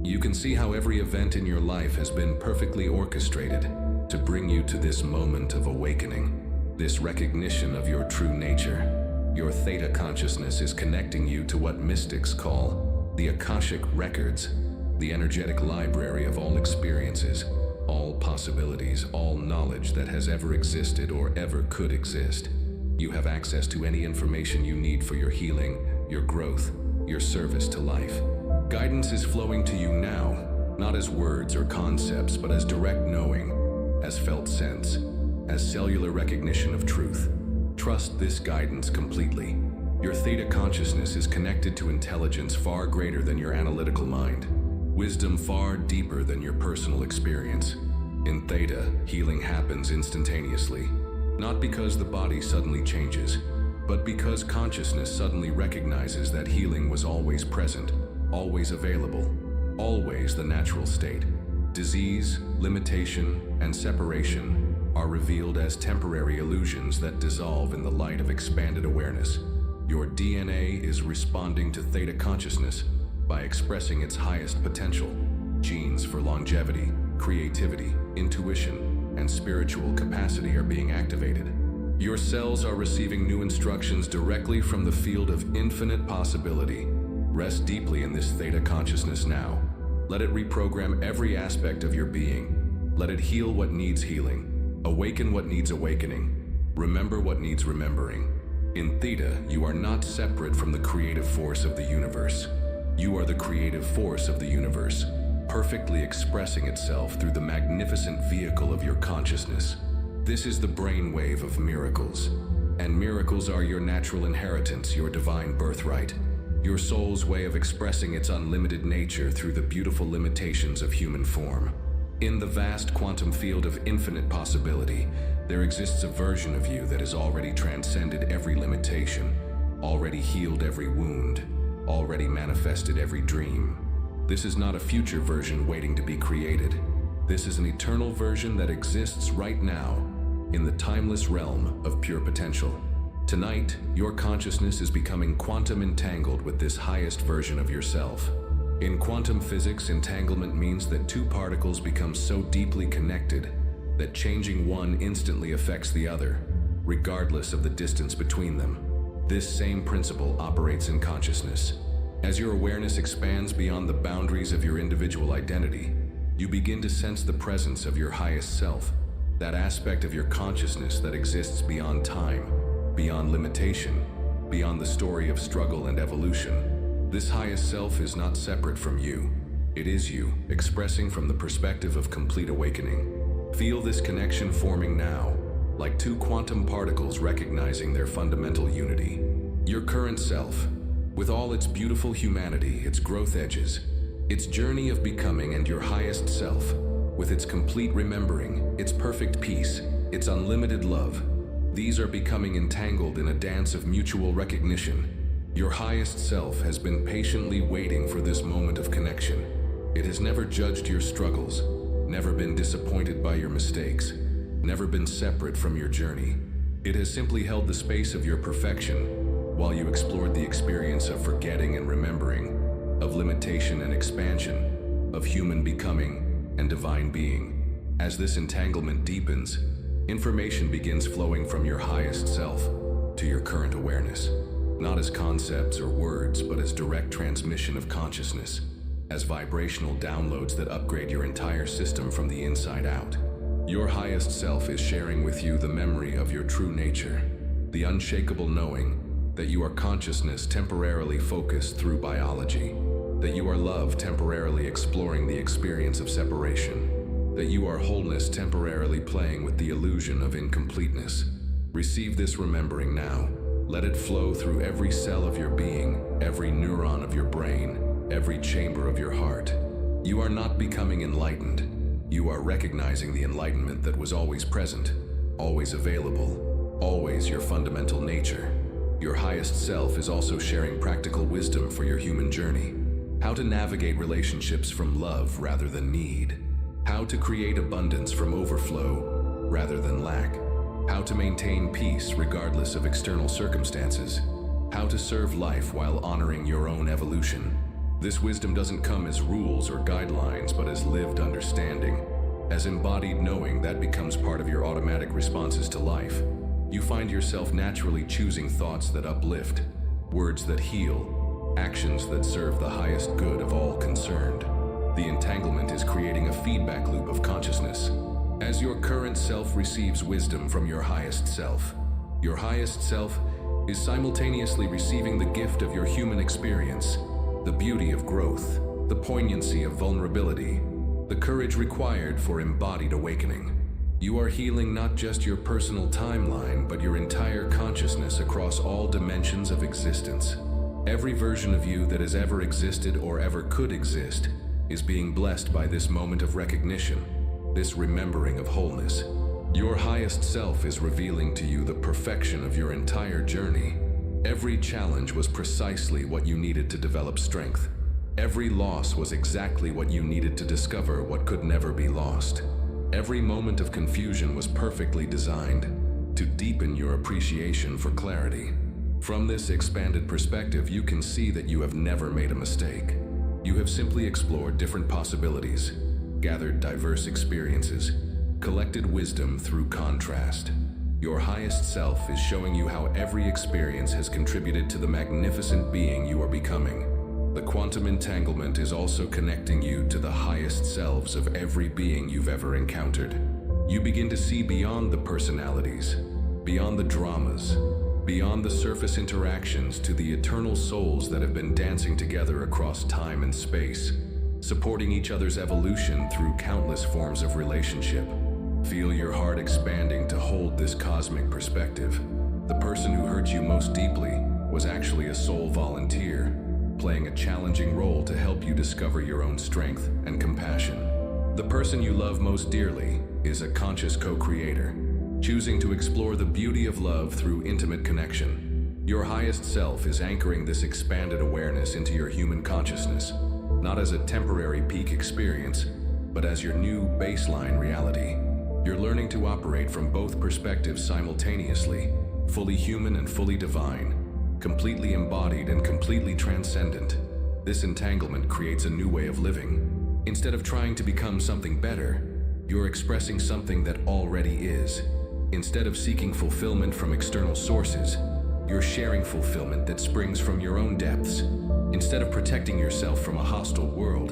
You can see how every event in your life has been perfectly orchestrated to bring you to this moment of awakening, this recognition of your true nature. Your theta consciousness is connecting you to what mystics call the Akashic records, the energetic library of all experiences, all possibilities, all knowledge that has ever existed or ever could exist. You have access to any information you need for your healing, your growth, your service to life. Guidance is flowing to you now, not as words or concepts, but as direct knowing, as felt sense, as cellular recognition of truth. Trust this guidance completely. Your theta consciousness is connected to intelligence far greater than your analytical mind, wisdom far deeper than your personal experience. In theta, healing happens instantaneously, not because the body suddenly changes, but because consciousness suddenly recognizes that healing was always present, always available, always the natural state. Disease, limitation, and separation are revealed as temporary illusions that dissolve in the light of expanded awareness. Your DNA is responding to theta consciousness by expressing its highest potential. Genes for longevity, creativity, intuition, and spiritual capacity are being activated. Your cells are receiving new instructions directly from the field of infinite possibility. Rest deeply in this theta consciousness now. Let it reprogram every aspect of your being. Let it heal what needs healing. Awaken what needs awakening. Remember what needs remembering. In theta, you are not separate from the creative force of the universe. You are the creative force of the universe, perfectly expressing itself through the magnificent vehicle of your consciousness. This is the brainwave of miracles, and miracles are your natural inheritance, your divine birthright, your soul's way of expressing its unlimited nature through the beautiful limitations of human form. In the vast quantum field of infinite possibility, there exists a version of you that has already transcended every limitation, already healed every wound, already manifested every dream. This is not a future version waiting to be created. This is an eternal version that exists right now in the timeless realm of pure potential. Tonight, your consciousness is becoming quantum entangled with this highest version of yourself. In quantum physics, entanglement means that two particles become so deeply connected that changing one instantly affects the other, regardless of the distance between them. This same principle operates in consciousness. As your awareness expands beyond the boundaries of your individual identity, you begin to sense the presence of your highest self, that aspect of your consciousness that exists beyond time, beyond limitation, beyond the story of struggle and evolution. This highest self is not separate from you. It is you, expressing from the perspective of complete awakening. Feel this connection forming now, like two quantum particles recognizing their fundamental unity. Your current self, with all its beautiful humanity, its growth edges, its journey of becoming, and your highest self, with its complete remembering, its perfect peace, its unlimited love, these are becoming entangled in a dance of mutual recognition. Your highest self has been patiently waiting for this moment of connection. It has never judged your struggles, never been disappointed by your mistakes, never been separate from your journey. It has simply held the space of your perfection while you explored the experience of forgetting and remembering, of limitation and expansion, of human becoming and divine being. As this entanglement deepens, information begins flowing from your highest self to your current awareness, not as concepts or words, but as direct transmission of consciousness, as vibrational downloads that upgrade your entire system from the inside out. Your highest self is sharing with you the memory of your true nature, the unshakable knowing that you are consciousness temporarily focused through biology, that you are love temporarily exploring the experience of separation, that you are wholeness temporarily playing with the illusion of incompleteness. Receive this remembering now. Let it flow through every cell of your being, every neuron of your brain, every chamber of your heart. You are not becoming enlightened. You are recognizing the enlightenment that was always present, always available, always your fundamental nature. Your highest self is also sharing practical wisdom for your human journey. How to navigate relationships from love rather than need. How to create abundance from overflow rather than lack. How to maintain peace regardless of external circumstances. How to serve life while honoring your own evolution. This wisdom doesn't come as rules or guidelines, but as lived understanding, as embodied knowing that becomes part of your automatic responses to life. You find yourself naturally choosing thoughts that uplift, words that heal, actions that serve the highest good of all concerned. The entanglement is creating a feedback loop of consciousness. As your current self receives wisdom from your highest self, Your highest self is simultaneously receiving the gift of your human experience, the beauty of growth, the poignancy of vulnerability, the courage required for embodied awakening. You are healing not just your personal timeline, but your entire consciousness across all dimensions of existence. Every version of you that has ever existed or ever could exist is being blessed by this moment of recognition, this remembering of wholeness. Your highest self is revealing to you the perfection of your entire journey. Every challenge was precisely what you needed to develop strength. Every loss was exactly what you needed to discover what could never be lost. Every moment of confusion was perfectly designed to deepen your appreciation for clarity. From this expanded perspective, you can see that you have never made a mistake. You have simply explored different possibilities, gathered diverse experiences, collected wisdom through contrast. Your highest self is showing you how every experience has contributed to the magnificent being you are becoming. The quantum entanglement is also connecting you to the highest selves of every being you've ever encountered. You begin to see beyond the personalities, beyond the dramas, beyond the surface interactions to the eternal souls that have been dancing together across time and space, supporting each other's evolution through countless forms of relationship. Feel your heart expanding to hold this cosmic perspective. The person who hurt you most deeply was actually a soul volunteer, playing a challenging role to help you discover your own strength and compassion. The person you love most dearly is a conscious co-creator, choosing to explore the beauty of love through intimate connection. Your highest self is anchoring this expanded awareness into your human consciousness, not as a temporary peak experience, but as your new baseline reality. You're learning to operate from both perspectives simultaneously, fully human and fully divine, completely embodied and completely transcendent. This entanglement creates a new way of living. Instead of trying to become something better, you're expressing something that already is. Instead of seeking fulfillment from external sources, you're sharing fulfillment that springs from your own depths. Instead of protecting yourself from a hostile world,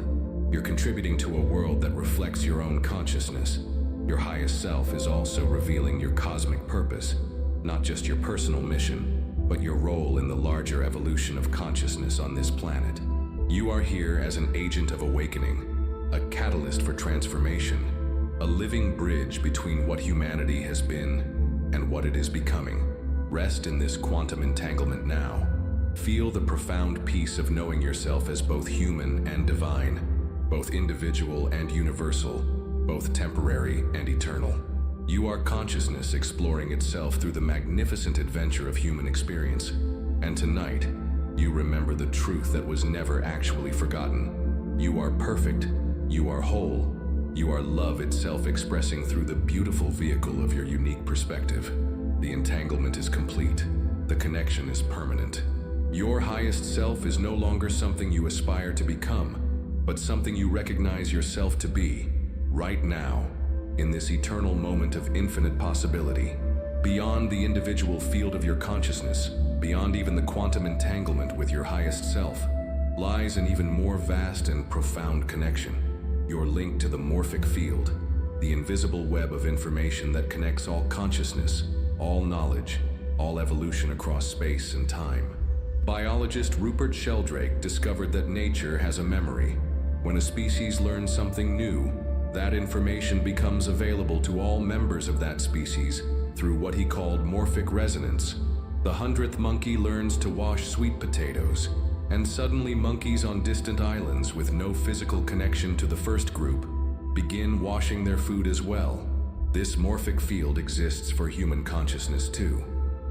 you're contributing to a world that reflects your own consciousness. Your highest self is also revealing your cosmic purpose, not just your personal mission, but your role in the larger evolution of consciousness on this planet. You are here as an agent of awakening, a catalyst for transformation, a living bridge between what humanity has been and what it is becoming. Rest in this quantum entanglement now. Feel the profound peace of knowing yourself as both human and divine, both individual and universal, both temporary and eternal. You are consciousness exploring itself through the magnificent adventure of human experience. And tonight, you remember the truth that was never actually forgotten. You are perfect. You are whole. You are love itself expressing through the beautiful vehicle of your unique perspective. The entanglement is complete. The connection is permanent. Your highest self is no longer something you aspire to become, but something you recognize yourself to be. Right now, in this eternal moment of infinite possibility, beyond the individual field of your consciousness, beyond even the quantum entanglement with your highest self, lies an even more vast and profound connection. Your link to the morphic field, the invisible web of information that connects all consciousness, all knowledge, all evolution across space and time. Biologist Rupert Sheldrake discovered that nature has a memory. When a species learns something new, that information becomes available to all members of that species through what he called morphic resonance. The 100th monkey learns to wash sweet potatoes, and suddenly monkeys on distant islands with no physical connection to the first group begin washing their food as well. This morphic field exists for human consciousness too.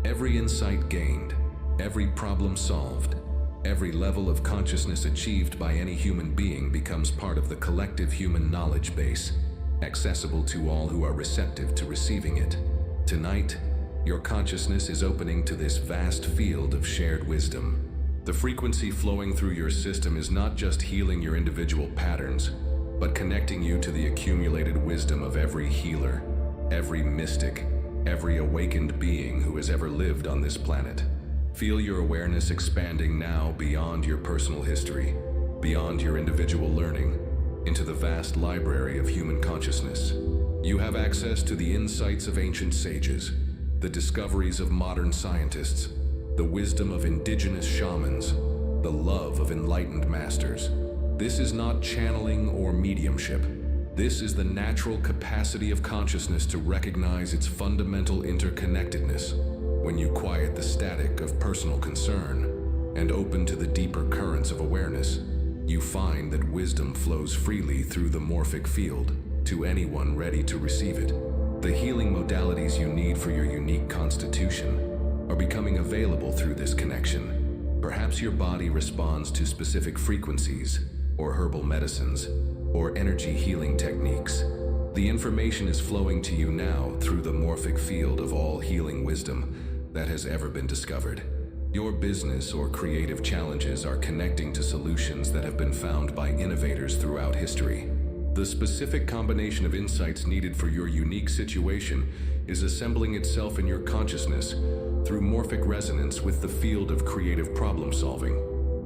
Every insight gained, every problem solved, every level of consciousness achieved by any human being becomes part of the collective human knowledge base, accessible to all who are receptive to receiving it. Tonight, your consciousness is opening to this vast field of shared wisdom. The frequency flowing through your system is not just healing your individual patterns, but connecting you to the accumulated wisdom of every healer, every mystic, every awakened being who has ever lived on this planet. Feel your awareness expanding now beyond your personal history, beyond your individual learning, into the vast library of human consciousness. You have access to the insights of ancient sages, the discoveries of modern scientists, the wisdom of indigenous shamans, the love of enlightened masters. This is not channeling or mediumship. This is the natural capacity of consciousness to recognize its fundamental interconnectedness. When you quiet the static of personal concern and open to the deeper currents of awareness, you find that wisdom flows freely through the morphic field to anyone ready to receive it. The healing modalities you need for your unique constitution are becoming available through this connection. Perhaps your body responds to specific frequencies, or herbal medicines, or energy healing techniques. The information is flowing to you now through the morphic field of all healing wisdom that has ever been discovered. Your business or creative challenges are connecting to solutions that have been found by innovators throughout history. The specific combination of insights needed for your unique situation is assembling itself in your consciousness through morphic resonance with the field of creative problem solving.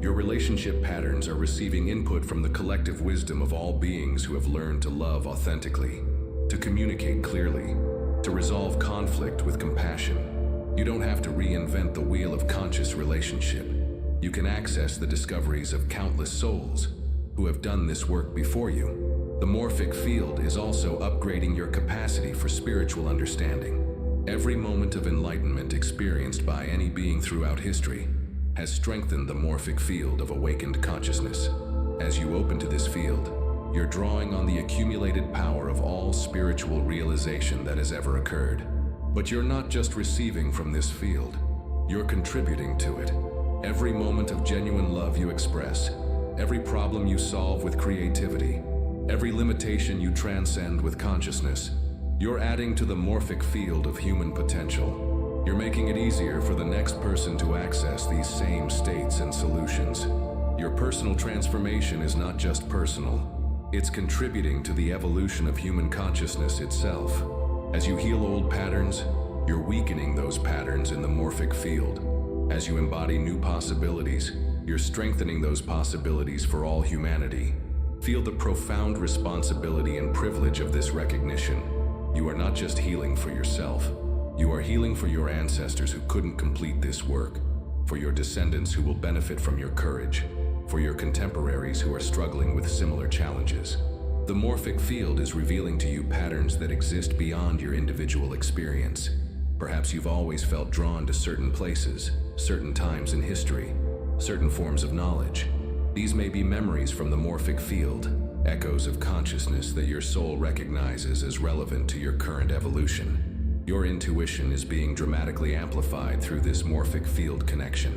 Your relationship patterns are receiving input from the collective wisdom of all beings who have learned to love authentically, to communicate clearly, to resolve conflict with compassion. You don't have to reinvent the wheel of conscious relationship. You can access the discoveries of countless souls who have done this work before you. The morphic field is also upgrading your capacity for spiritual understanding. Every moment of enlightenment experienced by any being throughout history has strengthened the morphic field of awakened consciousness. As you open to this field, you're drawing on the accumulated power of all spiritual realization that has ever occurred. But you're not just receiving from this field, you're contributing to it. Every moment of genuine love you express, every problem you solve with creativity, every limitation you transcend with consciousness, you're adding to the morphic field of human potential. You're making it easier for the next person to access these same states and solutions. Your personal transformation is not just personal, it's contributing to the evolution of human consciousness itself. As you heal old patterns, you're weakening those patterns in the morphic field. As you embody new possibilities, you're strengthening those possibilities for all humanity. Feel the profound responsibility and privilege of this recognition. You are not just healing for yourself. You are healing for your ancestors who couldn't complete this work, for your descendants who will benefit from your courage, for your contemporaries who are struggling with similar challenges. The morphic field is revealing to you patterns that exist beyond your individual experience. Perhaps you've always felt drawn to certain places, certain times in history, certain forms of knowledge. These may be memories from the morphic field, echoes of consciousness that your soul recognizes as relevant to your current evolution. Your intuition is being dramatically amplified through this morphic field connection.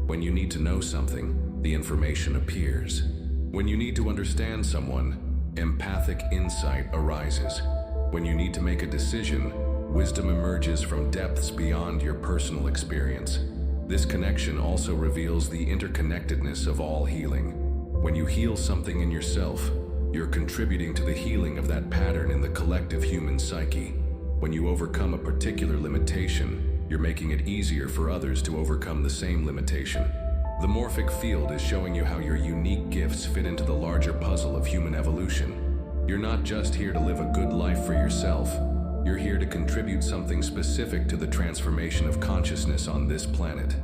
When you need to know something, the information appears. When you need to understand someone, empathic insight arises. When you need to make a decision, wisdom emerges from depths beyond your personal experience. This connection also reveals the interconnectedness of all healing. When you heal something in yourself, you're contributing to the healing of that pattern in the collective human psyche. When you overcome a particular limitation, you're making it easier for others to overcome the same limitation. The morphic field is showing you how your unique gifts fit into the larger puzzle of human evolution. You're not just here to live a good life for yourself. You're here to contribute something specific to the transformation of consciousness on this planet.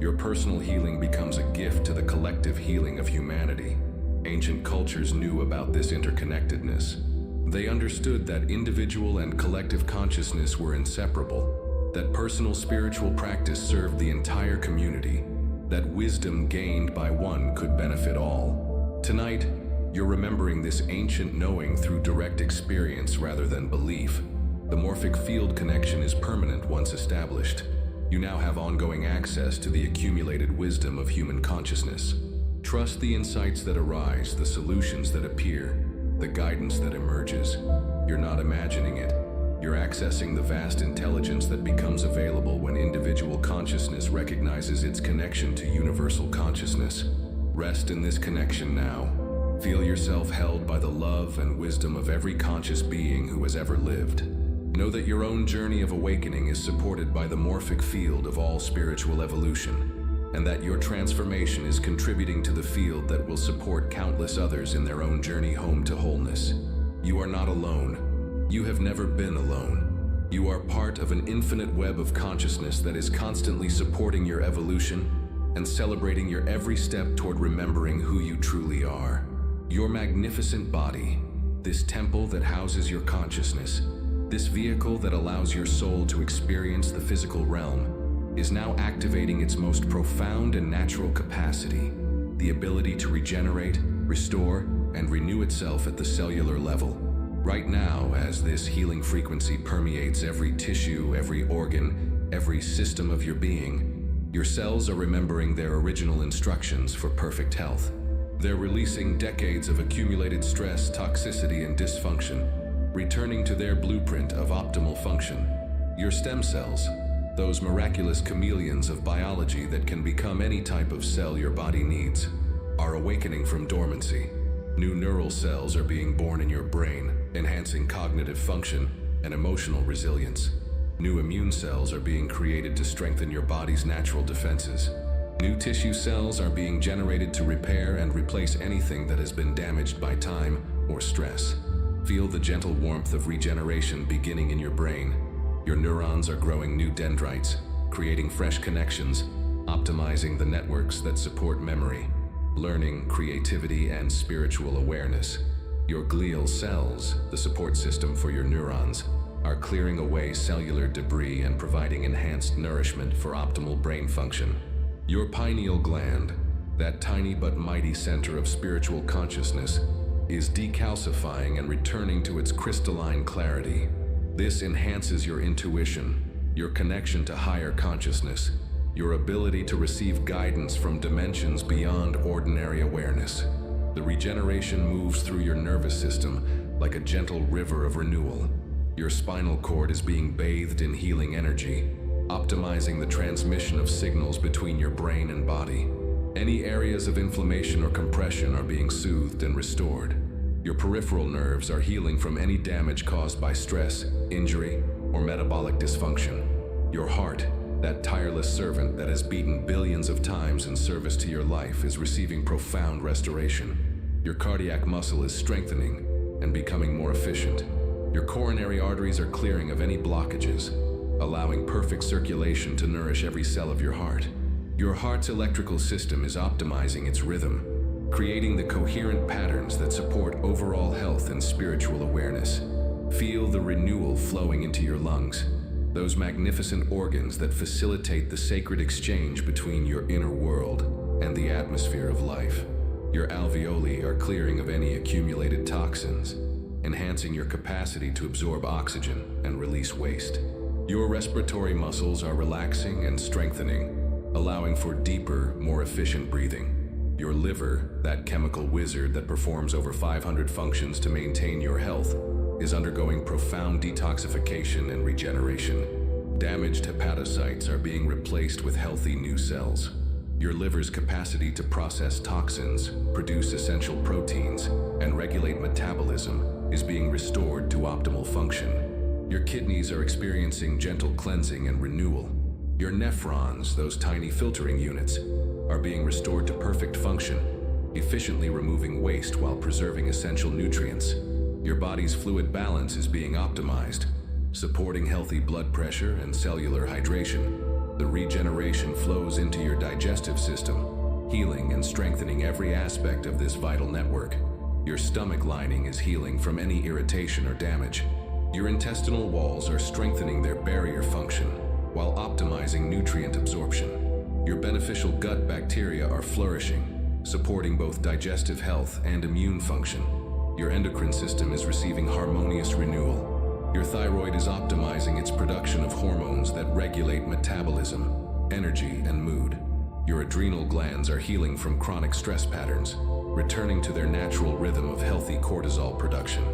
Your personal healing becomes a gift to the collective healing of humanity. Ancient cultures knew about this interconnectedness. They understood that individual and collective consciousness were inseparable, that personal spiritual practice served the entire community, that wisdom gained by one could benefit all. Tonight, you're remembering this ancient knowing through direct experience rather than belief. The morphic field connection is permanent once established. You now have ongoing access to the accumulated wisdom of human consciousness. Trust the insights that arise, the solutions that appear, the guidance that emerges. You're not imagining it. You're accessing the vast intelligence that becomes available when individual consciousness recognizes its connection to universal consciousness. Rest in this connection now. Feel yourself held by the love and wisdom of every conscious being who has ever lived. Know that your own journey of awakening is supported by the morphic field of all spiritual evolution, and that your transformation is contributing to the field that will support countless others in their own journey home to wholeness. You are not alone. You have never been alone. You are part of an infinite web of consciousness that is constantly supporting your evolution and celebrating your every step toward remembering who you truly are. Your magnificent body, this temple that houses your consciousness, this vehicle that allows your soul to experience the physical realm, is now activating its most profound and natural capacity, the ability to regenerate, restore, and renew itself at the cellular level. Right now, as this healing frequency permeates every tissue, every organ, every system of your being, your cells are remembering their original instructions for perfect health. They're releasing decades of accumulated stress, toxicity, and dysfunction, returning to their blueprint of optimal function. Your stem cells, those miraculous chameleons of biology that can become any type of cell your body needs, are awakening from dormancy. New neural cells are being born in your brain, enhancing cognitive function and emotional resilience. New immune cells are being created to strengthen your body's natural defenses. New tissue cells are being generated to repair and replace anything that has been damaged by time or stress. Feel the gentle warmth of regeneration beginning in your brain. Your neurons are growing new dendrites, creating fresh connections, optimizing the networks that support memory, learning, creativity, and spiritual awareness. Your glial cells, the support system for your neurons, are clearing away cellular debris and providing enhanced nourishment for optimal brain function. Your pineal gland, that tiny but mighty center of spiritual consciousness, is decalcifying and returning to its crystalline clarity. This enhances your intuition, your connection to higher consciousness, your ability to receive guidance from dimensions beyond ordinary awareness. The regeneration moves through your nervous system like a gentle river of renewal. Your spinal cord is being bathed in healing energy, optimizing the transmission of signals between your brain and body. Any areas of inflammation or compression are being soothed and restored. Your peripheral nerves are healing from any damage caused by stress, injury, or metabolic dysfunction. Your heart, that tireless servant that has beaten billions of times in service to your life, is receiving profound restoration. Your cardiac muscle is strengthening and becoming more efficient. Your coronary arteries are clearing of any blockages, allowing perfect circulation to nourish every cell of your heart. Your heart's electrical system is optimizing its rhythm, creating the coherent patterns that support overall health and spiritual awareness. Feel the renewal flowing into your lungs, those magnificent organs that facilitate the sacred exchange between your inner world and the atmosphere of life. Your alveoli are clearing of any accumulated toxins, enhancing your capacity to absorb oxygen and release waste. Your respiratory muscles are relaxing and strengthening, allowing for deeper, more efficient breathing. Your liver, that chemical wizard that performs over 500 functions to maintain your health, is undergoing profound detoxification and regeneration. Damaged hepatocytes are being replaced with healthy new cells. Your liver's capacity to process toxins, produce essential proteins, and regulate metabolism is being restored to optimal function. Your kidneys are experiencing gentle cleansing and renewal. Your nephrons, those tiny filtering units, are being restored to perfect function, efficiently removing waste while preserving essential nutrients. Your body's fluid balance is being optimized, supporting healthy blood pressure and cellular hydration. The regeneration flows into your digestive system, healing and strengthening every aspect of this vital network. Your stomach lining is healing from any irritation or damage. Your intestinal walls are strengthening their barrier function while optimizing nutrient absorption. Your beneficial gut bacteria are flourishing, supporting both digestive health and immune function. Your endocrine system is receiving harmonious renewal. Your thyroid is optimizing its production of hormones that regulate metabolism, energy, and mood. Your adrenal glands are healing from chronic stress patterns, returning to their natural rhythm of healthy cortisol production.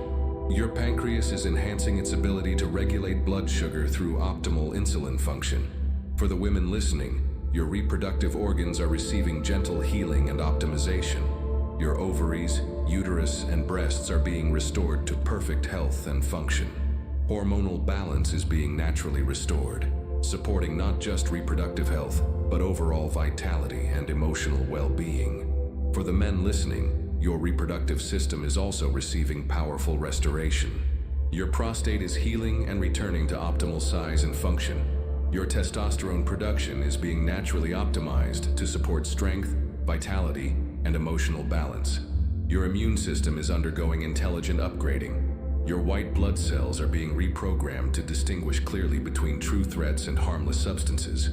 Your pancreas is enhancing its ability to regulate blood sugar through optimal insulin function. For the women listening, your reproductive organs are receiving gentle healing and optimization. Your ovaries, uterus, and breasts are being restored to perfect health and function. Hormonal balance is being naturally restored, supporting not just reproductive health, but overall vitality and emotional well-being. For the men listening, your reproductive system is also receiving powerful restoration. Your prostate is healing and returning to optimal size and function. Your testosterone production is being naturally optimized to support strength, vitality, and emotional balance. Your immune system is undergoing intelligent upgrading. Your white blood cells are being reprogrammed to distinguish clearly between true threats and harmless substances,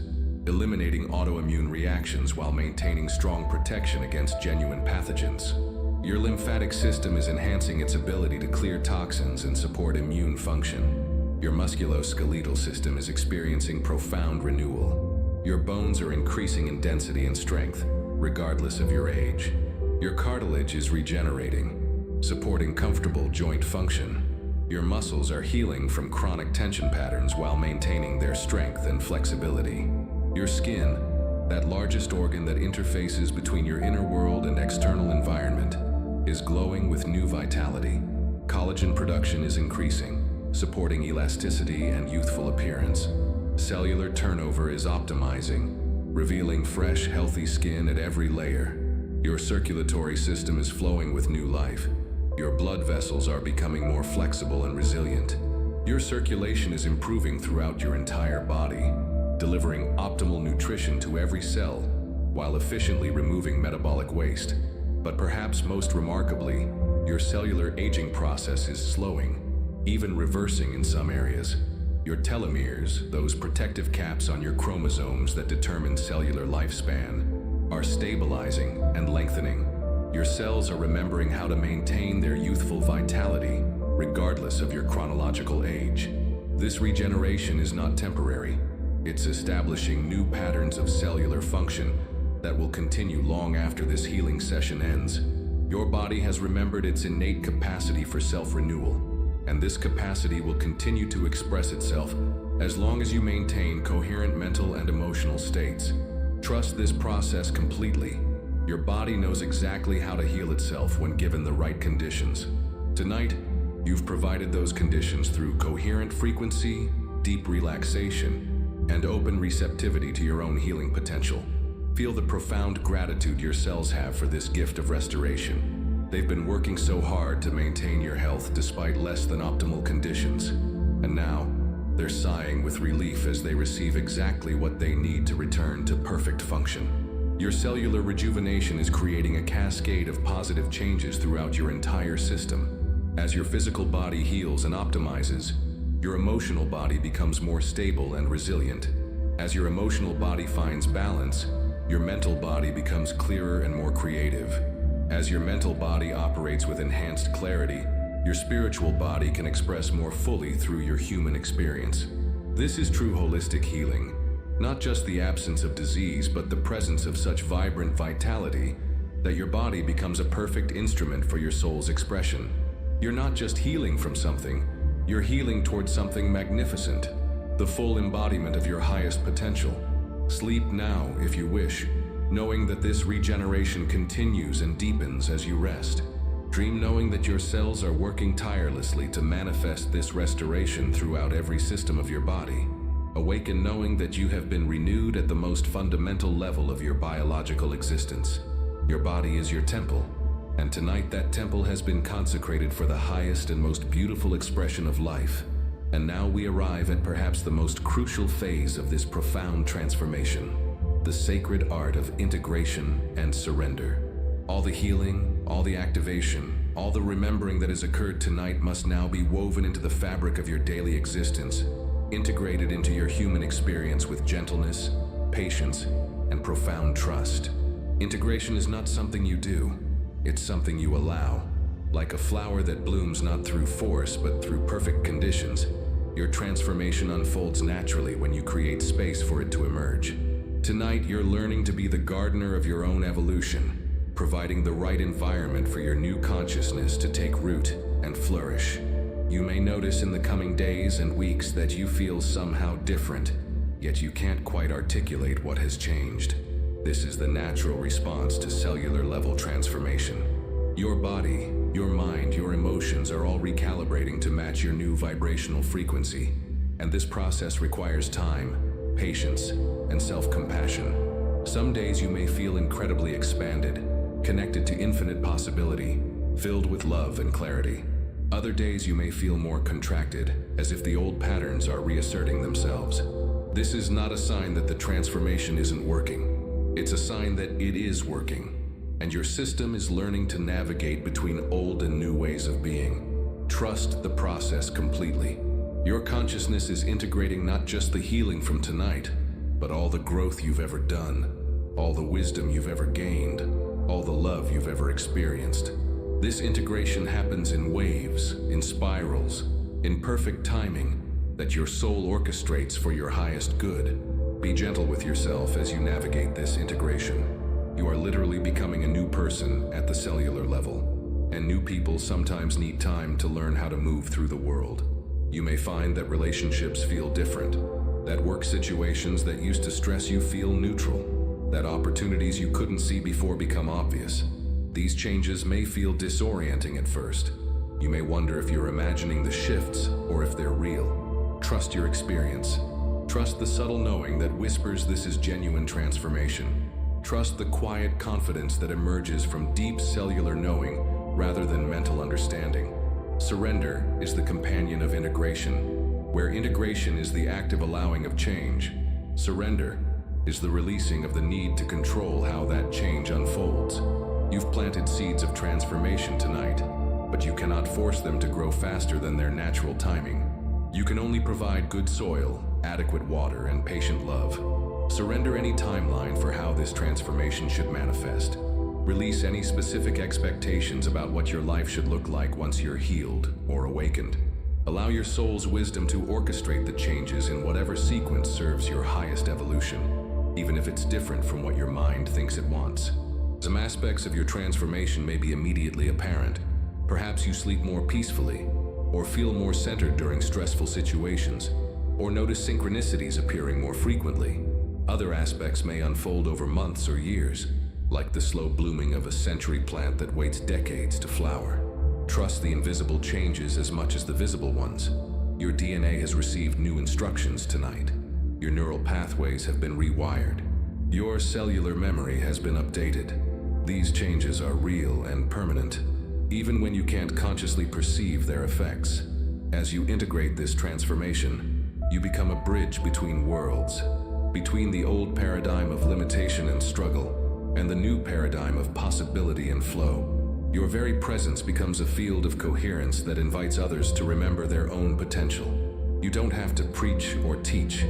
eliminating autoimmune reactions while maintaining strong protection against genuine pathogens. Your lymphatic system is enhancing its ability to clear toxins and support immune function. Your musculoskeletal system is experiencing profound renewal. Your bones are increasing in density and strength, regardless of your age. Your cartilage is regenerating, supporting comfortable joint function. Your muscles are healing from chronic tension patterns while maintaining their strength and flexibility. Your skin, that largest organ that interfaces between your inner world and external environment, is glowing with new vitality. Collagen production is increasing, supporting elasticity and youthful appearance. Cellular turnover is optimizing, revealing fresh, healthy skin at every layer. Your circulatory system is flowing with new life. Your blood vessels are becoming more flexible and resilient. Your circulation is improving throughout your entire body, delivering optimal nutrition to every cell while efficiently removing metabolic waste. But perhaps most remarkably, your cellular aging process is slowing, even reversing in some areas. Your telomeres, those protective caps on your chromosomes that determine cellular lifespan, are stabilizing and lengthening. Your cells are remembering how to maintain their youthful vitality, regardless of your chronological age. This regeneration is not temporary. It's establishing new patterns of cellular function that will continue long after this healing session ends. Your body has remembered its innate capacity for self-renewal, and this capacity will continue to express itself as long as you maintain coherent mental and emotional states. Trust this process completely. Your body knows exactly how to heal itself when given the right conditions. Tonight, you've provided those conditions through coherent frequency, deep relaxation, and open receptivity to your own healing potential. Feel the profound gratitude your cells have for this gift of restoration. They've been working so hard to maintain your health despite less than optimal conditions. And now, they're sighing with relief as they receive exactly what they need to return to perfect function. Your cellular rejuvenation is creating a cascade of positive changes throughout your entire system. As your physical body heals and optimizes, your emotional body becomes more stable and resilient. As your emotional body finds balance, your mental body becomes clearer and more creative. As your mental body operates with enhanced clarity, your spiritual body can express more fully through your human experience. This is true holistic healing, not just the absence of disease, but the presence of such vibrant vitality that your body becomes a perfect instrument for your soul's expression. You're not just healing from something, you're healing towards something magnificent, the full embodiment of your highest potential. Sleep now, if you wish, knowing that this regeneration continues and deepens as you rest. Dream knowing that your cells are working tirelessly to manifest this restoration throughout every system of your body. Awaken knowing that you have been renewed at the most fundamental level of your biological existence. Your body is your temple, and tonight that temple has been consecrated for the highest and most beautiful expression of life. And now we arrive at perhaps the most crucial phase of this profound transformation, the sacred art of integration and surrender. All the healing, all the activation, all the remembering that has occurred tonight must now be woven into the fabric of your daily existence, integrated into your human experience with gentleness, patience, and profound trust. Integration is not something you do, it's something you allow. Like a flower that blooms not through force, but through perfect conditions, your transformation unfolds naturally when you create space for it to emerge. Tonight, you're learning to be the gardener of your own evolution, providing the right environment for your new consciousness to take root and flourish. You may notice in the coming days and weeks that you feel somehow different, yet you can't quite articulate what has changed. This is the natural response to cellular level transformation. Your body, your mind, your emotions are all recalibrating to match your new vibrational frequency, and this process requires time, patience, and self-compassion. Some days you may feel incredibly expanded, connected to infinite possibility, filled with love and clarity. Other days you may feel more contracted, as if the old patterns are reasserting themselves. This is not a sign that the transformation isn't working. It's a sign that it is working, and your system is learning to navigate between old and new ways of being. Trust the process completely. Your consciousness is integrating not just the healing from tonight, but all the growth you've ever done, all the wisdom you've ever gained, all the love you've ever experienced. This integration happens in waves, in spirals, in perfect timing that your soul orchestrates for your highest good. Be gentle with yourself as you navigate this integration. You are literally becoming a new person at the cellular level, and new people sometimes need time to learn how to move through the world. You may find that relationships feel different, that work situations that used to stress you feel neutral, that opportunities you couldn't see before become obvious. These changes may feel disorienting at first. You may wonder if you're imagining the shifts or if they're real. Trust your experience. Trust the subtle knowing that whispers this is genuine transformation. Trust the quiet confidence that emerges from deep cellular knowing rather than mental understanding. Surrender is the companion of integration. Where integration is the active allowing of change, surrender is the releasing of the need to control how that change unfolds. You've planted seeds of transformation tonight, but you cannot force them to grow faster than their natural timing. You can only provide good soil, adequate water, and patient love. Surrender any timeline for how this transformation should manifest. Release any specific expectations about what your life should look like once you're healed or awakened. Allow your soul's wisdom to orchestrate the changes in whatever sequence serves your highest evolution, even if it's different from what your mind thinks it wants. Some aspects of your transformation may be immediately apparent. Perhaps you sleep more peacefully, or feel more centered during stressful situations, or notice synchronicities appearing more frequently. Other aspects may unfold over months or years, like the slow blooming of a century plant that waits decades to flower. Trust the invisible changes as much as the visible ones. Your DNA has received new instructions tonight. Your neural pathways have been rewired. Your cellular memory has been updated. These changes are real and permanent, even when you can't consciously perceive their effects. As you integrate this transformation, you become a bridge between worlds, between the old paradigm of limitation and struggle, and the new paradigm of possibility and flow. Your very presence becomes a field of coherence that invites others to remember their own potential. You don't have to preach or teach.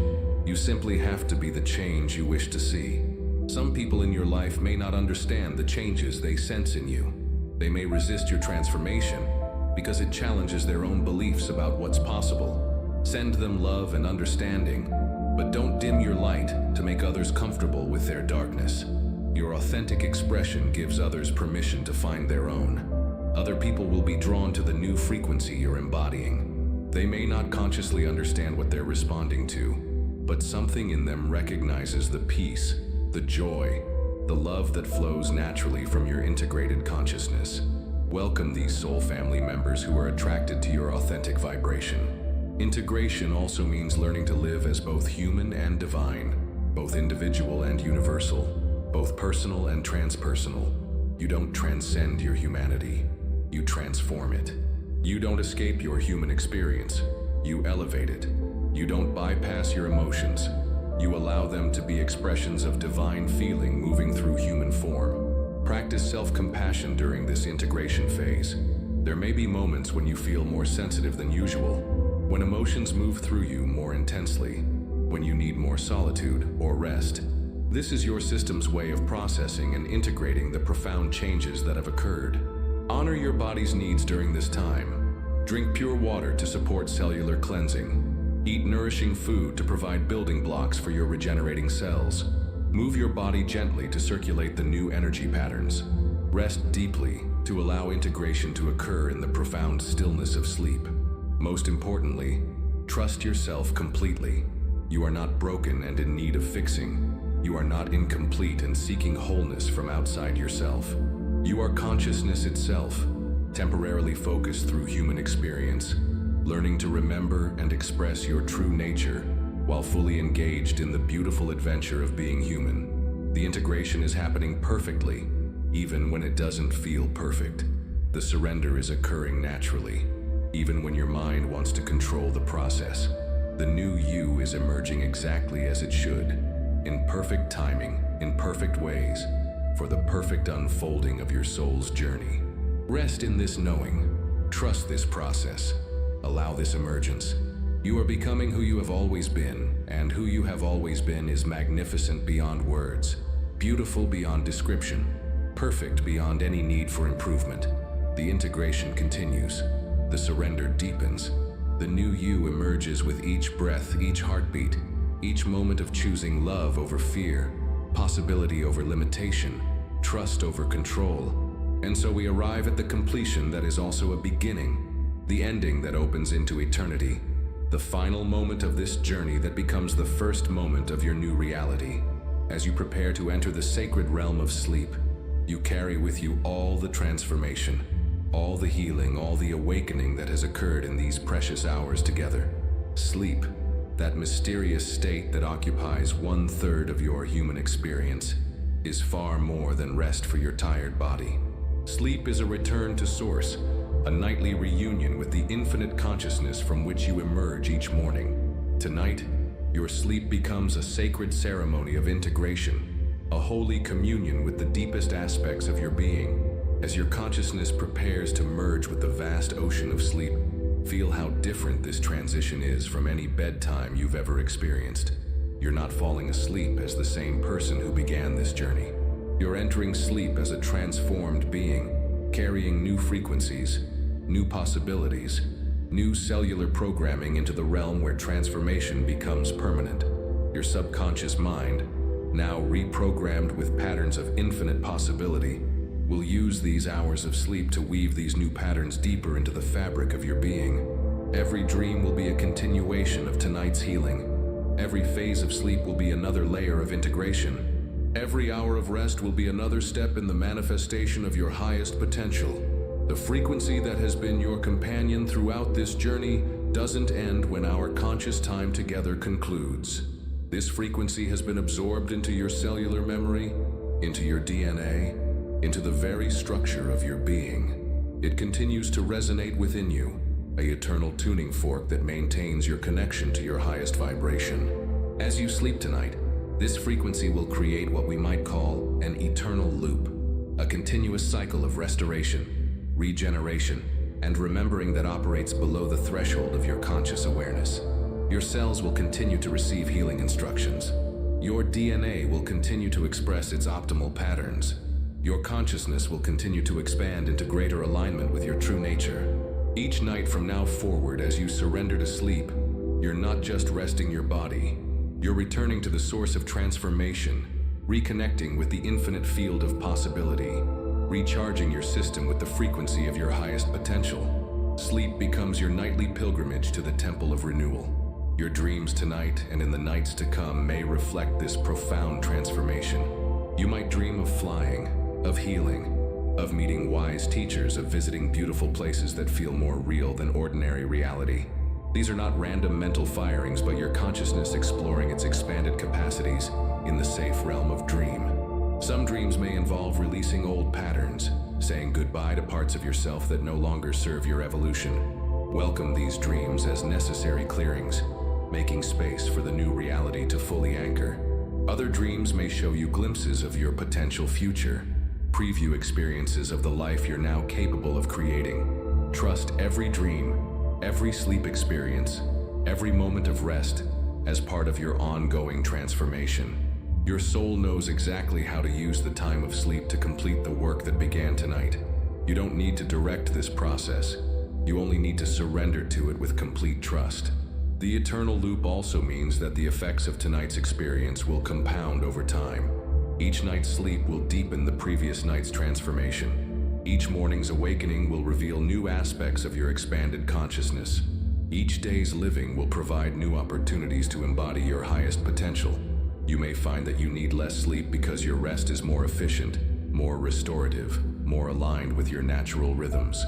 You simply have to be the change you wish to see. Some people in your life may not understand the changes they sense in you. They may resist your transformation because it challenges their own beliefs about what's possible. Send them love and understanding, but don't dim your light to make others comfortable with their darkness. Your authentic expression gives others permission to find their own. Other people will be drawn to the new frequency you're embodying. They may not consciously understand what they're responding to, but something in them recognizes the peace, the joy, the love that flows naturally from your integrated consciousness. Welcome these soul family members who are attracted to your authentic vibration. Integration also means learning to live as both human and divine, both individual and universal, both personal and transpersonal. You don't transcend your humanity, you transform it. You don't escape your human experience, you elevate it. You don't bypass your emotions. You allow them to be expressions of divine feeling moving through human form. Practice self-compassion during this integration phase. There may be moments when you feel more sensitive than usual, when emotions move through you more intensely, when you need more solitude or rest. This is your system's way of processing and integrating the profound changes that have occurred. Honor your body's needs during this time. Drink pure water to support cellular cleansing. Eat nourishing food to provide building blocks for your regenerating cells. Move your body gently to circulate the new energy patterns. Rest deeply to allow integration to occur in the profound stillness of sleep. Most importantly, trust yourself completely. You are not broken and in need of fixing. You are not incomplete and seeking wholeness from outside yourself. You are consciousness itself, temporarily focused through human experience, learning to remember and express your true nature while fully engaged in the beautiful adventure of being human. The integration is happening perfectly, even when it doesn't feel perfect. The surrender is occurring naturally. even when your mind wants to control the process. The new you is emerging exactly as it should, in perfect timing, in perfect ways, for the perfect unfolding of your soul's journey. Rest in this knowing. Trust this process. Allow this emergence. You are becoming who you have always been, and who you have always been is magnificent beyond words, beautiful beyond description, perfect beyond any need for improvement. The integration continues. The surrender deepens. The new you emerges with each breath, each heartbeat, each moment of choosing love over fear, possibility over limitation, trust over control. And so we arrive at the completion that is also a beginning, the ending that opens into eternity, the final moment of this journey that becomes the first moment of your new reality. As you prepare to enter the sacred realm of sleep, you carry with you all the transformation, all the healing, all the awakening that has occurred in these precious hours together. Sleep, that mysterious state that occupies 1/3 of your human experience, is far more than rest for your tired body. Sleep is a return to source, a nightly reunion with the infinite consciousness from which you emerge each morning. Tonight, your sleep becomes a sacred ceremony of integration, a holy communion with the deepest aspects of your being. As your consciousness prepares to merge with the vast ocean of sleep, feel how different this transition is from any bedtime you've ever experienced. You're not falling asleep as the same person who began this journey. You're entering sleep as a transformed being, carrying new frequencies, new possibilities, new cellular programming into the realm where transformation becomes permanent. Your subconscious mind, now reprogrammed with patterns of infinite possibility, will use these hours of sleep to weave these new patterns deeper into the fabric of your being. Every dream will be a continuation of tonight's healing. Every phase of sleep will be another layer of integration. Every hour of rest will be another step in the manifestation of your highest potential. The frequency that has been your companion throughout this journey doesn't end when our conscious time together concludes. This frequency has been absorbed into your cellular memory, into your DNA, into the very structure of your being. It continues to resonate within you, an eternal tuning fork that maintains your connection to your highest vibration. As you sleep tonight, this frequency will create what we might call an eternal loop, a continuous cycle of restoration, regeneration, and remembering that operates below the threshold of your conscious awareness. Your cells will continue to receive healing instructions. Your DNA will continue to express its optimal patterns. Your consciousness will continue to expand into greater alignment with your true nature. Each night from now forward, as you surrender to sleep, you're not just resting your body. You're returning to the source of transformation, reconnecting with the infinite field of possibility, recharging your system with the frequency of your highest potential. Sleep becomes your nightly pilgrimage to the temple of renewal. Your dreams tonight and in the nights to come may reflect this profound transformation. You might dream of flying, of healing, of meeting wise teachers, of visiting beautiful places that feel more real than ordinary reality. These are not random mental firings, but your consciousness exploring its expanded capacities in the safe realm of dream. Some dreams may involve releasing old patterns, saying goodbye to parts of yourself that no longer serve your evolution. Welcome these dreams as necessary clearings, making space for the new reality to fully anchor. Other dreams may show you glimpses of your potential future, preview experiences of the life you're now capable of creating. Trust every dream, every sleep experience, every moment of rest as part of your ongoing transformation. Your soul knows exactly how to use the time of sleep to complete the work that began tonight. You don't need to direct this process. You only need to surrender to it with complete trust. The eternal loop also means that the effects of tonight's experience will compound over time. Each night's sleep will deepen the previous night's transformation. Each morning's awakening will reveal new aspects of your expanded consciousness. Each day's living will provide new opportunities to embody your highest potential. You may find that you need less sleep because your rest is more efficient, more restorative, more aligned with your natural rhythms.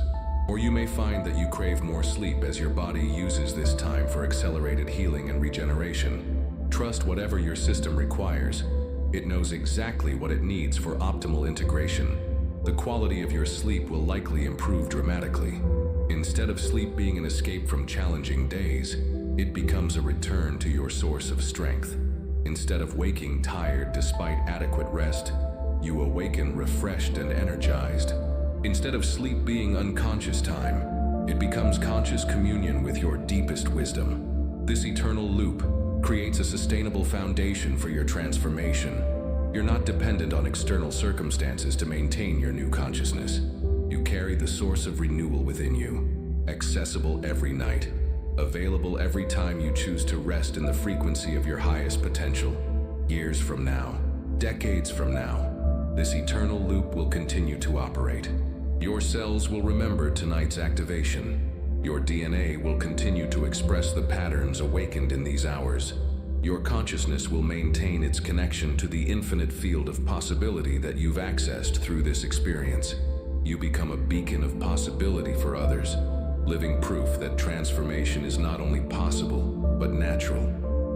Or you may find that you crave more sleep as your body uses this time for accelerated healing and regeneration. Trust whatever your system requires. It knows exactly what it needs for optimal integration. The quality of your sleep will likely improve dramatically. Instead of sleep being an escape from challenging days, it becomes a return to your source of strength. Instead of waking tired despite adequate rest, you awaken refreshed and energized. Instead of sleep being unconscious time, it becomes conscious communion with your deepest wisdom. This eternal loop creates a sustainable foundation for your transformation. You're not dependent on external circumstances to maintain your new consciousness. You carry the source of renewal within you, accessible every night, available every time you choose to rest in the frequency of your highest potential. Years from now, decades from now, this eternal loop will continue to operate. Your cells will remember tonight's activation. Your DNA will continue to express the patterns awakened in these hours. Your consciousness will maintain its connection to the infinite field of possibility that you've accessed through this experience. You become a beacon of possibility for others, living proof that transformation is not only possible, but natural.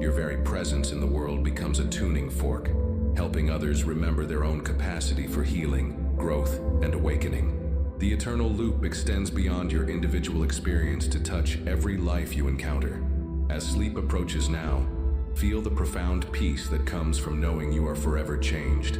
Your very presence in the world becomes a tuning fork, helping others remember their own capacity for healing, growth, and awakening. The eternal loop extends beyond your individual experience to touch every life you encounter. As sleep approaches now, feel the profound peace that comes from knowing you are forever changed.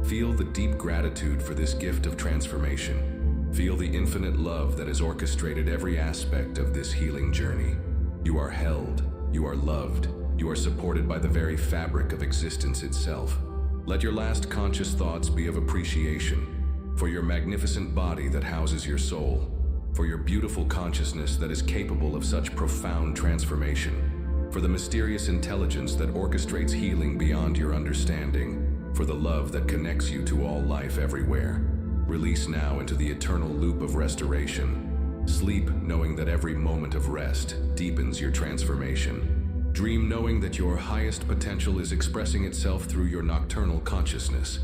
Feel the deep gratitude for this gift of transformation. Feel the infinite love that has orchestrated every aspect of this healing journey. You are held, you are loved, you are supported by the very fabric of existence itself. Let your last conscious thoughts be of appreciation for your magnificent body that houses your soul, for your beautiful consciousness that is capable of such profound transformation, for the mysterious intelligence that orchestrates healing beyond your understanding, for the love that connects you to all life everywhere. Release now into the eternal loop of restoration. Sleep knowing that every moment of rest deepens your transformation. Dream knowing that your highest potential is expressing itself through your nocturnal consciousness.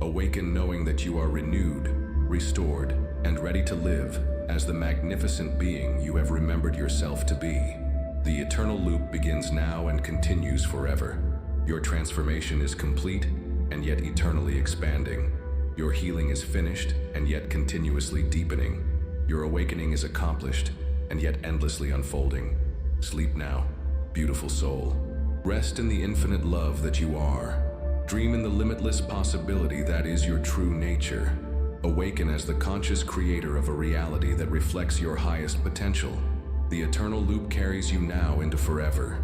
Awaken knowing that you are renewed, restored, and ready to live as the magnificent being you have remembered yourself to be. The eternal loop begins now and continues forever. Your transformation is complete and yet eternally expanding. Your healing is finished and yet continuously deepening. Your awakening is accomplished and yet endlessly unfolding. Sleep now, beautiful soul. Rest in the infinite love that you are. Dream in the limitless possibility that is your true nature. Awaken as the conscious creator of a reality that reflects your highest potential. The eternal loop carries you now into forever,